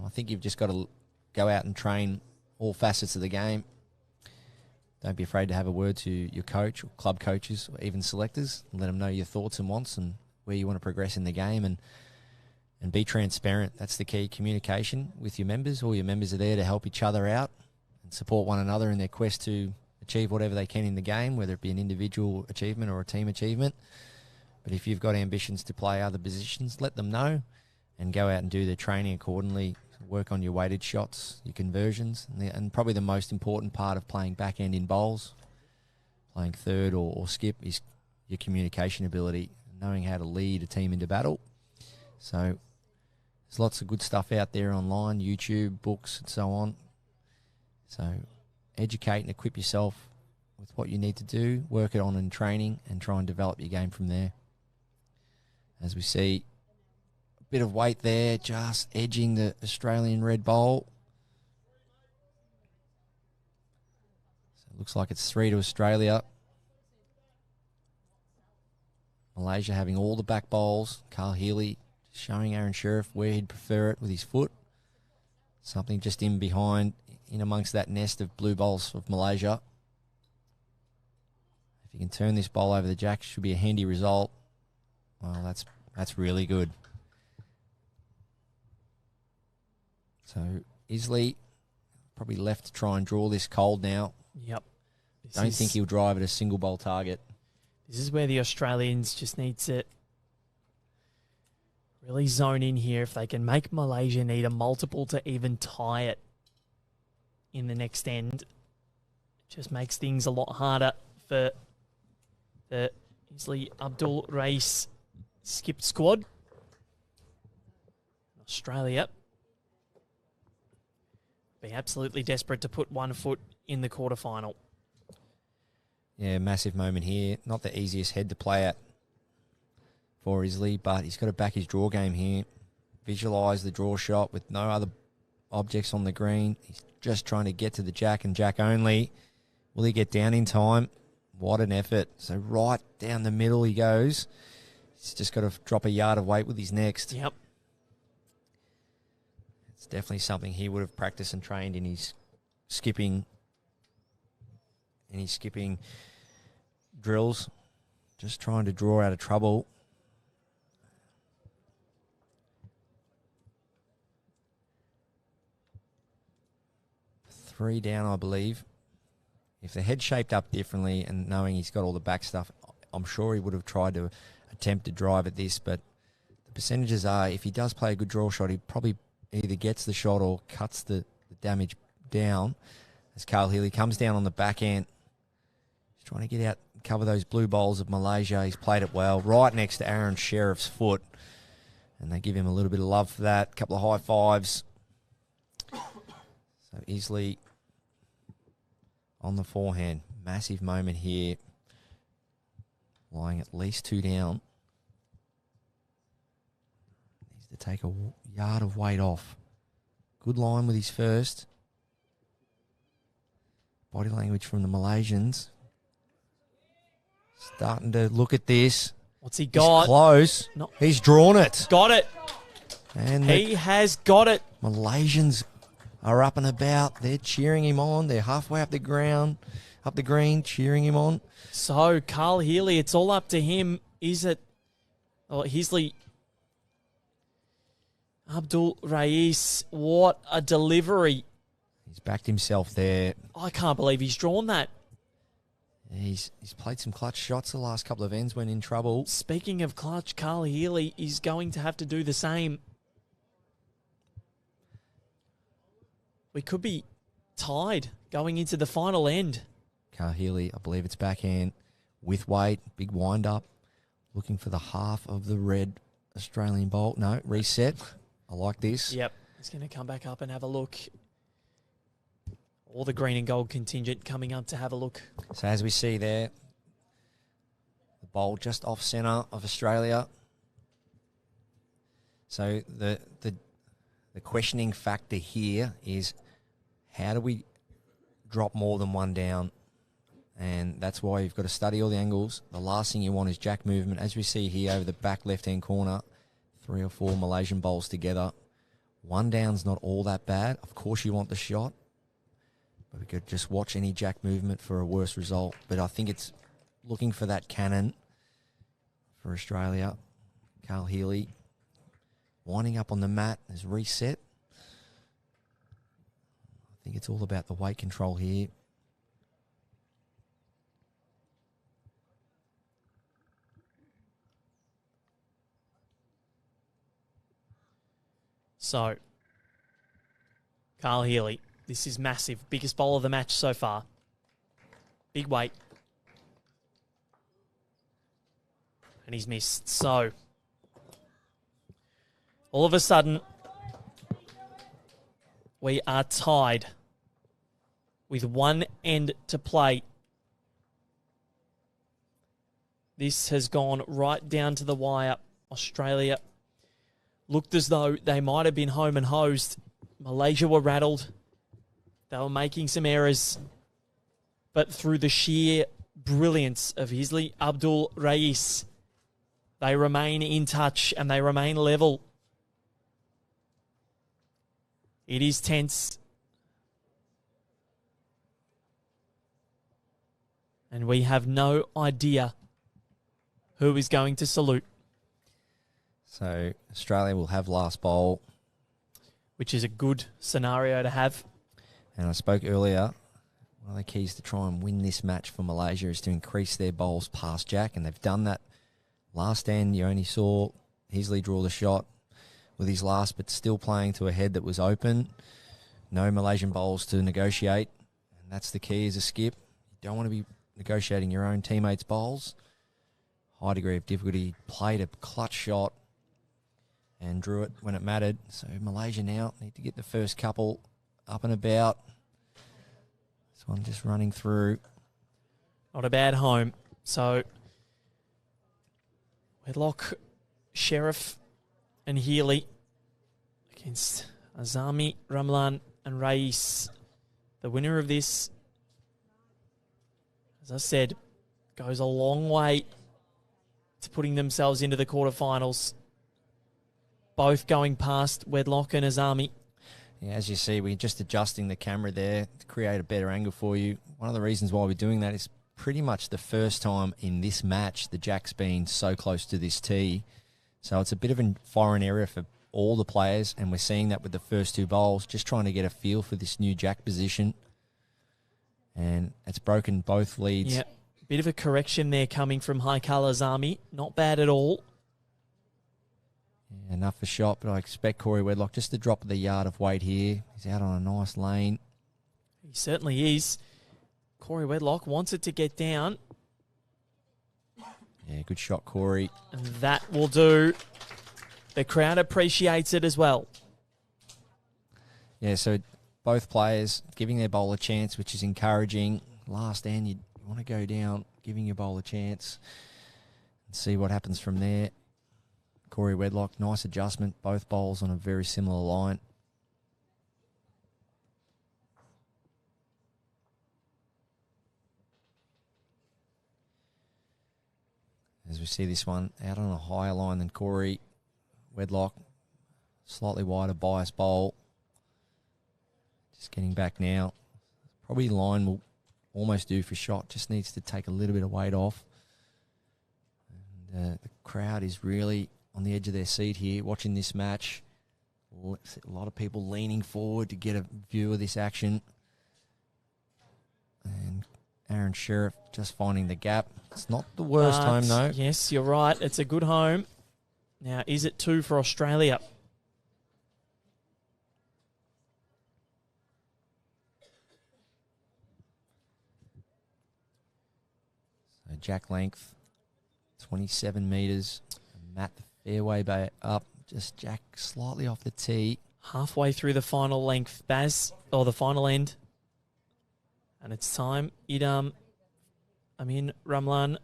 I think you've just got to go out and train all facets of the game. Don't be afraid to have a word to your coach or club coaches or even selectors and let them know your thoughts and wants and where you want to progress in the game and be transparent. That's the key. Communication with your members. All your members are there to help each other out and support one another in their quest to achieve whatever they can in the game, whether it be an individual achievement or a team achievement. But if you've got ambitions to play other positions, let them know and go out and do their training accordingly. Work on your weighted shots, your conversions, and probably the most important part of playing backhand in bowls, playing third or skip, is your communication ability, knowing how to lead a team into battle. So there's lots of good stuff out there online, YouTube, books, and so on. So educate and equip yourself with what you need to do, work it on in training, and try and develop your game from there. As we see, a bit of weight there, just edging the Australian red bowl. So it looks like it's 3 to Australia. Malaysia having all the back bowls. Carl Healy showing Aaron Sheriff where he'd prefer it with his foot. Something just in behind, in amongst that nest of blue bowls of Malaysia. If you can turn this bowl over the jack, should be a handy result. Well, that's really good. So Isley probably left to try and draw this cold now. Yep. Don't think he'll drive at a single bowl target. This is where the Australians just need to really zone in here. If they can make Malaysia need a multiple to even tie it in the next end, it just makes things a lot harder for the Isley Abdul Rais skipped squad. Australia be absolutely desperate to put one foot in the quarterfinal. Yeah, massive moment here. Not the easiest head to play at for Isley, but he's got to back his draw game here. Visualise the draw shot with no other objects on the green. He's just trying to get to the jack and jack only. Will he get down in time? What an effort. So right down the middle he goes. He's just got to drop a yard of weight with his next. Yep. It's definitely something he would have practiced and trained in his skipping drills. Just trying to draw out of trouble. Three down, I believe. If the head shaped up differently and knowing he's got all the back stuff, I'm sure he would have tried to attempt to drive at this, but the percentages are if he does play a good draw shot, he probably either gets the shot or cuts the damage down. As Carl Healy comes down on the backhand, he's trying to get out and cover those blue bowls of Malaysia. He's played it well, right next to Aaron Sheriff's foot, and they give him a little bit of love for that. A couple of high fives. So easily on the forehand. Massive moment here. Lying at least 2 down. Needs to take a yard of weight off. Good line with his first. Body language from the Malaysians. Starting to look at this. What's he got? He's close. No. He's drawn it. Got it. And he has got it. Malaysians are up and about. They're cheering him on. They're halfway up the green, cheering him on. So, Carl Healy, it's all up to him. Is it... Oh, Heasley... Abdul Rais, what a delivery. He's backed himself there. I can't believe he's drawn that. He's played some clutch shots the last couple of ends when in trouble. Speaking of clutch, Carl Healy is going to have to do the same. We could be tied going into the final end. Carl Healy, I believe it's backhand with weight, big wind up, looking for the half of the red Australian bowl. No, reset. I like this. Yep, he's going to come back up and have a look. All the green and gold contingent coming up to have a look. So as we see there, the bowl just off centre of Australia. So the questioning factor here is how do we drop more than one down? And that's why you've got to study all the angles. The last thing you want is jack movement. As we see here over the back left-hand corner, 3 or 4 Malaysian bowls together. One down's not all that bad. Of course you want the shot. But we could just watch any jack movement for a worse result. But I think it's looking for that cannon for Australia. Carl Healy winding up on the mat is reset. I think it's all about the weight control here. So, Carl Healy, this is massive. Biggest bowl of the match so far. Big weight. And he's missed. So, all of a sudden, we are tied with one end to play. This has gone right down to the wire. Australia looked as though they might have been home and hosed. Malaysia were rattled. They were making some errors. But through the sheer brilliance of Heasley Abdul Rais, they remain in touch and they remain level. It is tense. And we have no idea who is going to salute. So Australia will have last bowl. Which is a good scenario to have. And I spoke earlier, one of the keys to try and win this match for Malaysia is to increase their bowls past jack, and they've done that. Last end, you only saw Heasley draw the shot with his last, but still playing to a head that was open. No Malaysian bowls to negotiate, and that's the key as a skip. You don't want to be negotiating your own teammates' bowls. High degree of difficulty, played a clutch shot and drew it when it mattered. So Malaysia now need to get the first couple up and about. This one just running through. Not a bad home. So Wedlock, Sheriff and Healy against Azami, Ramlan and Rais. The winner of this, as I said, goes a long way to putting themselves into the quarterfinals. Both going past Wedlock and Azami. Yeah, as you see, we're just adjusting the camera there to create a better angle for you. One of the reasons why we're doing that is pretty much the first time in this match the jack's been so close to this tee. So it's a bit of a foreign area for all the players, and we're seeing that with the first 2 bowls, just trying to get a feel for this new jack position. And it's broken both leads. Yeah, bit of a correction there coming from Haikal Azami. Not bad at all. Yeah, enough for shot, but I expect Corey Wedlock just to drop the yard of weight here. He's out on a nice lane. He certainly is. Corey Wedlock wants it to get down. Yeah, good shot, Corey. And that will do. The crowd appreciates it as well. Yeah, so both players giving their bowl a chance, which is encouraging. Last end, you want to go down, giving your bowl a chance and see what happens from there. Corey Wedlock, nice adjustment. Both bowls on a very similar line. As we see this one out on a higher line than Corey Wedlock. Slightly wider bias bowl. Just getting back now. Probably line will almost do for shot. Just needs to take a little bit of weight off. And, the crowd is really on the edge of their seat here watching this match. A lot of people leaning forward to get a view of this action. And Aaron Sheriff just finding the gap. It's not the worst home, though. Yes, you're right. It's a good home. Now, is it 2 for Australia? So jack length, 27 metres. Matt the fairway up. Just jack slightly off the tee. Halfway through the final length, Baz, or the final end. And it's time. Amin Ramlan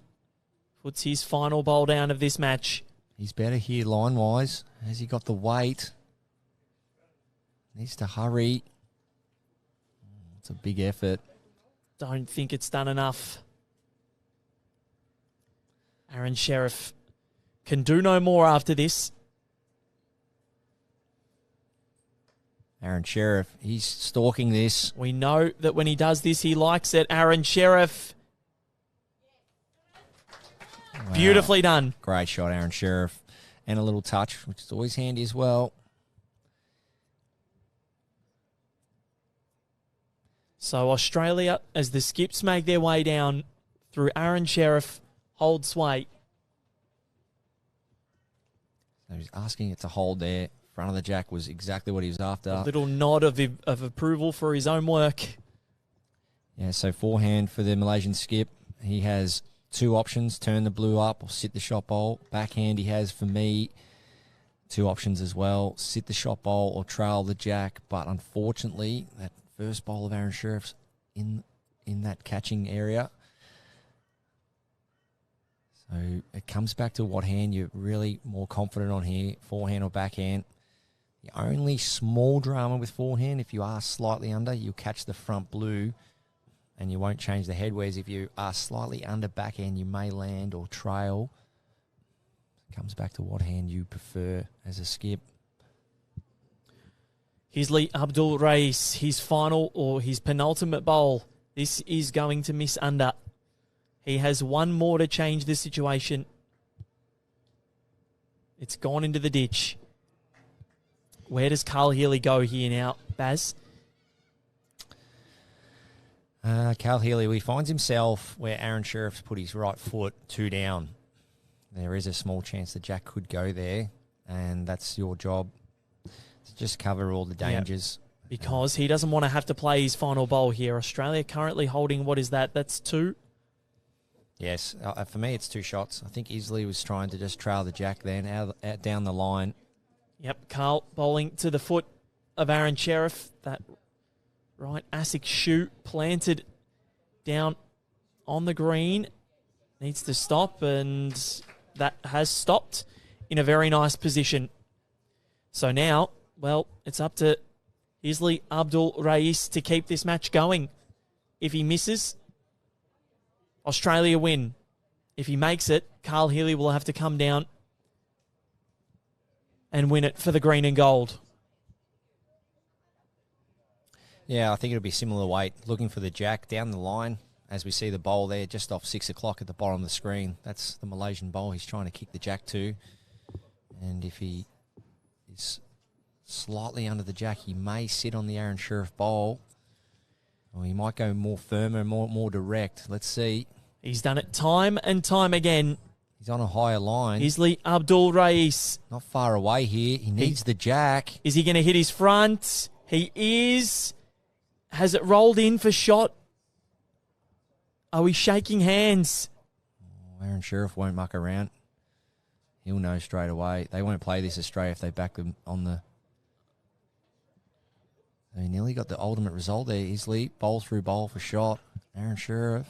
puts his final bowl down of this match. He's better here line-wise. Has he got the weight? Needs to hurry. It's a big effort. Don't think it's done enough. Aaron Sheriff can do no more after this. Aaron Sheriff, he's stalking this. We know that when he does this, he likes it. Aaron Sheriff. Wow. Beautifully done. Great shot, Aaron Sheriff. And a little touch, which is always handy as well. So Australia, as the skips make their way down through Aaron Sheriff, hold sway. So he's asking it to hold there. Front of the jack was exactly what he was after. A little nod of approval for his own work. Yeah, so forehand for the Malaysian skip. He has 2 options, turn the blue up or sit the shot bowl. Backhand he has, for me, 2 options as well. Sit the shot bowl or trail the jack. But unfortunately, that first bowl of Aaron Sheriff's in that catching area. So it comes back to what hand you're really more confident on here, forehand or backhand. The only small drama with forehand, if you are slightly under, you'll catch the front blue and you won't change the head. Whereas if you are slightly under backhand, you may land or trail. It comes back to what hand you prefer as a skip. Hisley Abdul Rais, his final or his penultimate bowl. This is going to miss under. He has one more to change the situation. It's gone into the ditch. Where does Carl Healy go here now, Baz? Carl Healy, he finds himself where Aaron Sheriff's put his right foot 2 down. There is a small chance the jack could go there, and that's your job to just cover all the dangers. Yep. Because he doesn't want to have to play his final bowl here. Australia currently holding, what is that? That's 2? Yes, for me it's 2 shots. I think Isley was trying to just trail the jack then out down the line. Yep, Carl bowling to the foot of Aaron Sheriff. That right ASIC shoe planted down on the green. Needs to stop, and that has stopped in a very nice position. So now, well, it's up to Hisley Abdul Rais to keep this match going. If he misses, Australia win. If he makes it, Carl Healy will have to come down and win it for the green and gold. Yeah, I think it'll be similar weight. Looking for the jack down the line. As we see the bowl there, just off 6 o'clock at the bottom of the screen. That's the Malaysian bowl he's trying to kick the jack to. And if he is slightly under the jack, he may sit on the Aaron Sheriff bowl. Or he might go more firmer, more direct. Let's see. He's done it time and time again. He's on a higher line. Hisley Abdul Rais. Not far away here. He needs the jack. Is he going to hit his front? He is. Has it rolled in for shot? Are we shaking hands? Aaron Sheriff won't muck around. He'll know straight away. They won't play this Australia if they back them on the... They nearly got the ultimate result there. Isley, bowl through bowl for shot. Aaron Sheriff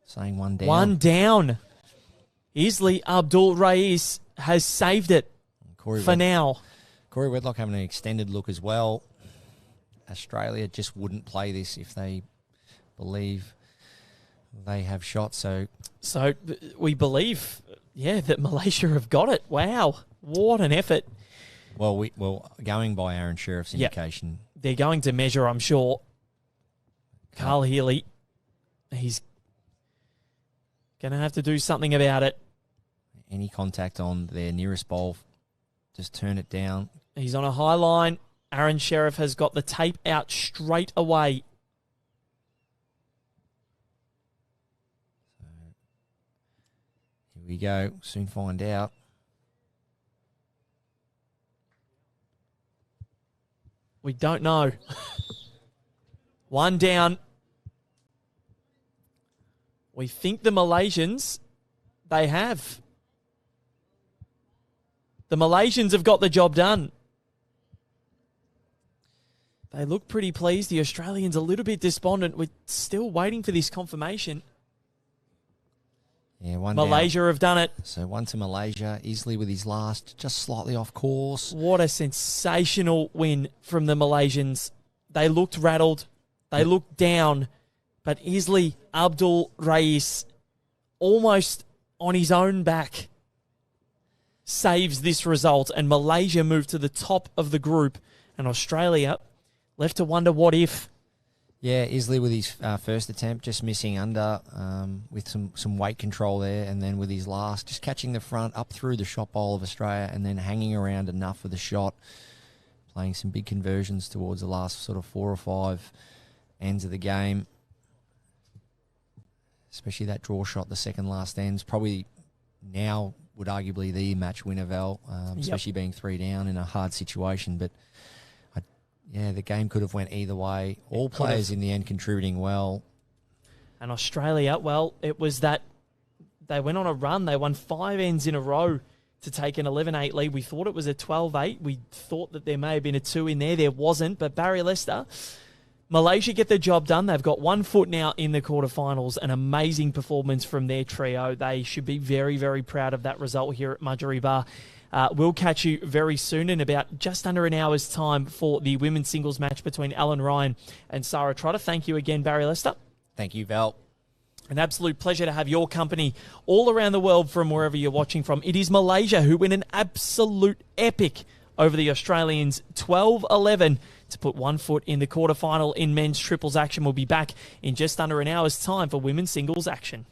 saying 1 down. 1 down. Hisley Abdul Rais has saved it for now. Corey Wedlock having an extended look as well. Australia just wouldn't play this if they believe they have shots. So we believe, that Malaysia have got it. Wow, what an effort. Well, going by Aaron Sheriff's indication. They're going to measure, I'm sure. Carl Healy, he's going to have to do something about it. Any contact on their nearest bowl, just turn it down. He's on a high line. Aaron Sheriff has got the tape out straight away. Here we go. Soon find out. We don't know. One down. We think the Malaysians, they have. The Malaysians have got the job done. They look pretty pleased. The Australians a little bit despondent. We're still waiting for this confirmation. Yeah, one Malaysia down. have done it. So one to Malaysia, easily with his last, just slightly off course. What a sensational win from the Malaysians. They looked rattled. They looked down. But Isley Abdul Rais, almost on his own back, saves this result. And Malaysia move to the top of the group. And Australia left to wonder what if. Yeah, Isley with his first attempt, just missing under with some weight control there. And then with his last, just catching the front up through the shot bowl of Australia and then hanging around enough for the shot. Playing some big conversions towards the last sort of 4 or 5 ends of the game. Especially that draw shot, the second last ends. Probably now would arguably the match winner, Val, especially being 3 down in a hard situation. But, yeah, the game could have went either way. All players in the end contributing well. And Australia, well, it was that they went on a run. They won 5 ends in a row to take an 11-8 lead. We thought it was a 12-8. We thought that there may have been a 2 in there. There wasn't. But Barry Lester, Malaysia get the job done. They've got 1 foot now in the quarterfinals. An amazing performance from their trio. They should be very, very proud of that result here at Mudgee Bar. We'll catch you very soon in about just under an hour's time for the women's singles match between Alan Ryan and Sarah Trotter. Thank you again, Barry Lester. Thank you, Val. An absolute pleasure to have your company all around the world from wherever you're watching from. It is Malaysia who win an absolute epic over the Australians 12-11 to put 1 foot in the quarterfinal in men's triples action. We'll be back in just under an hour's time for women's singles action.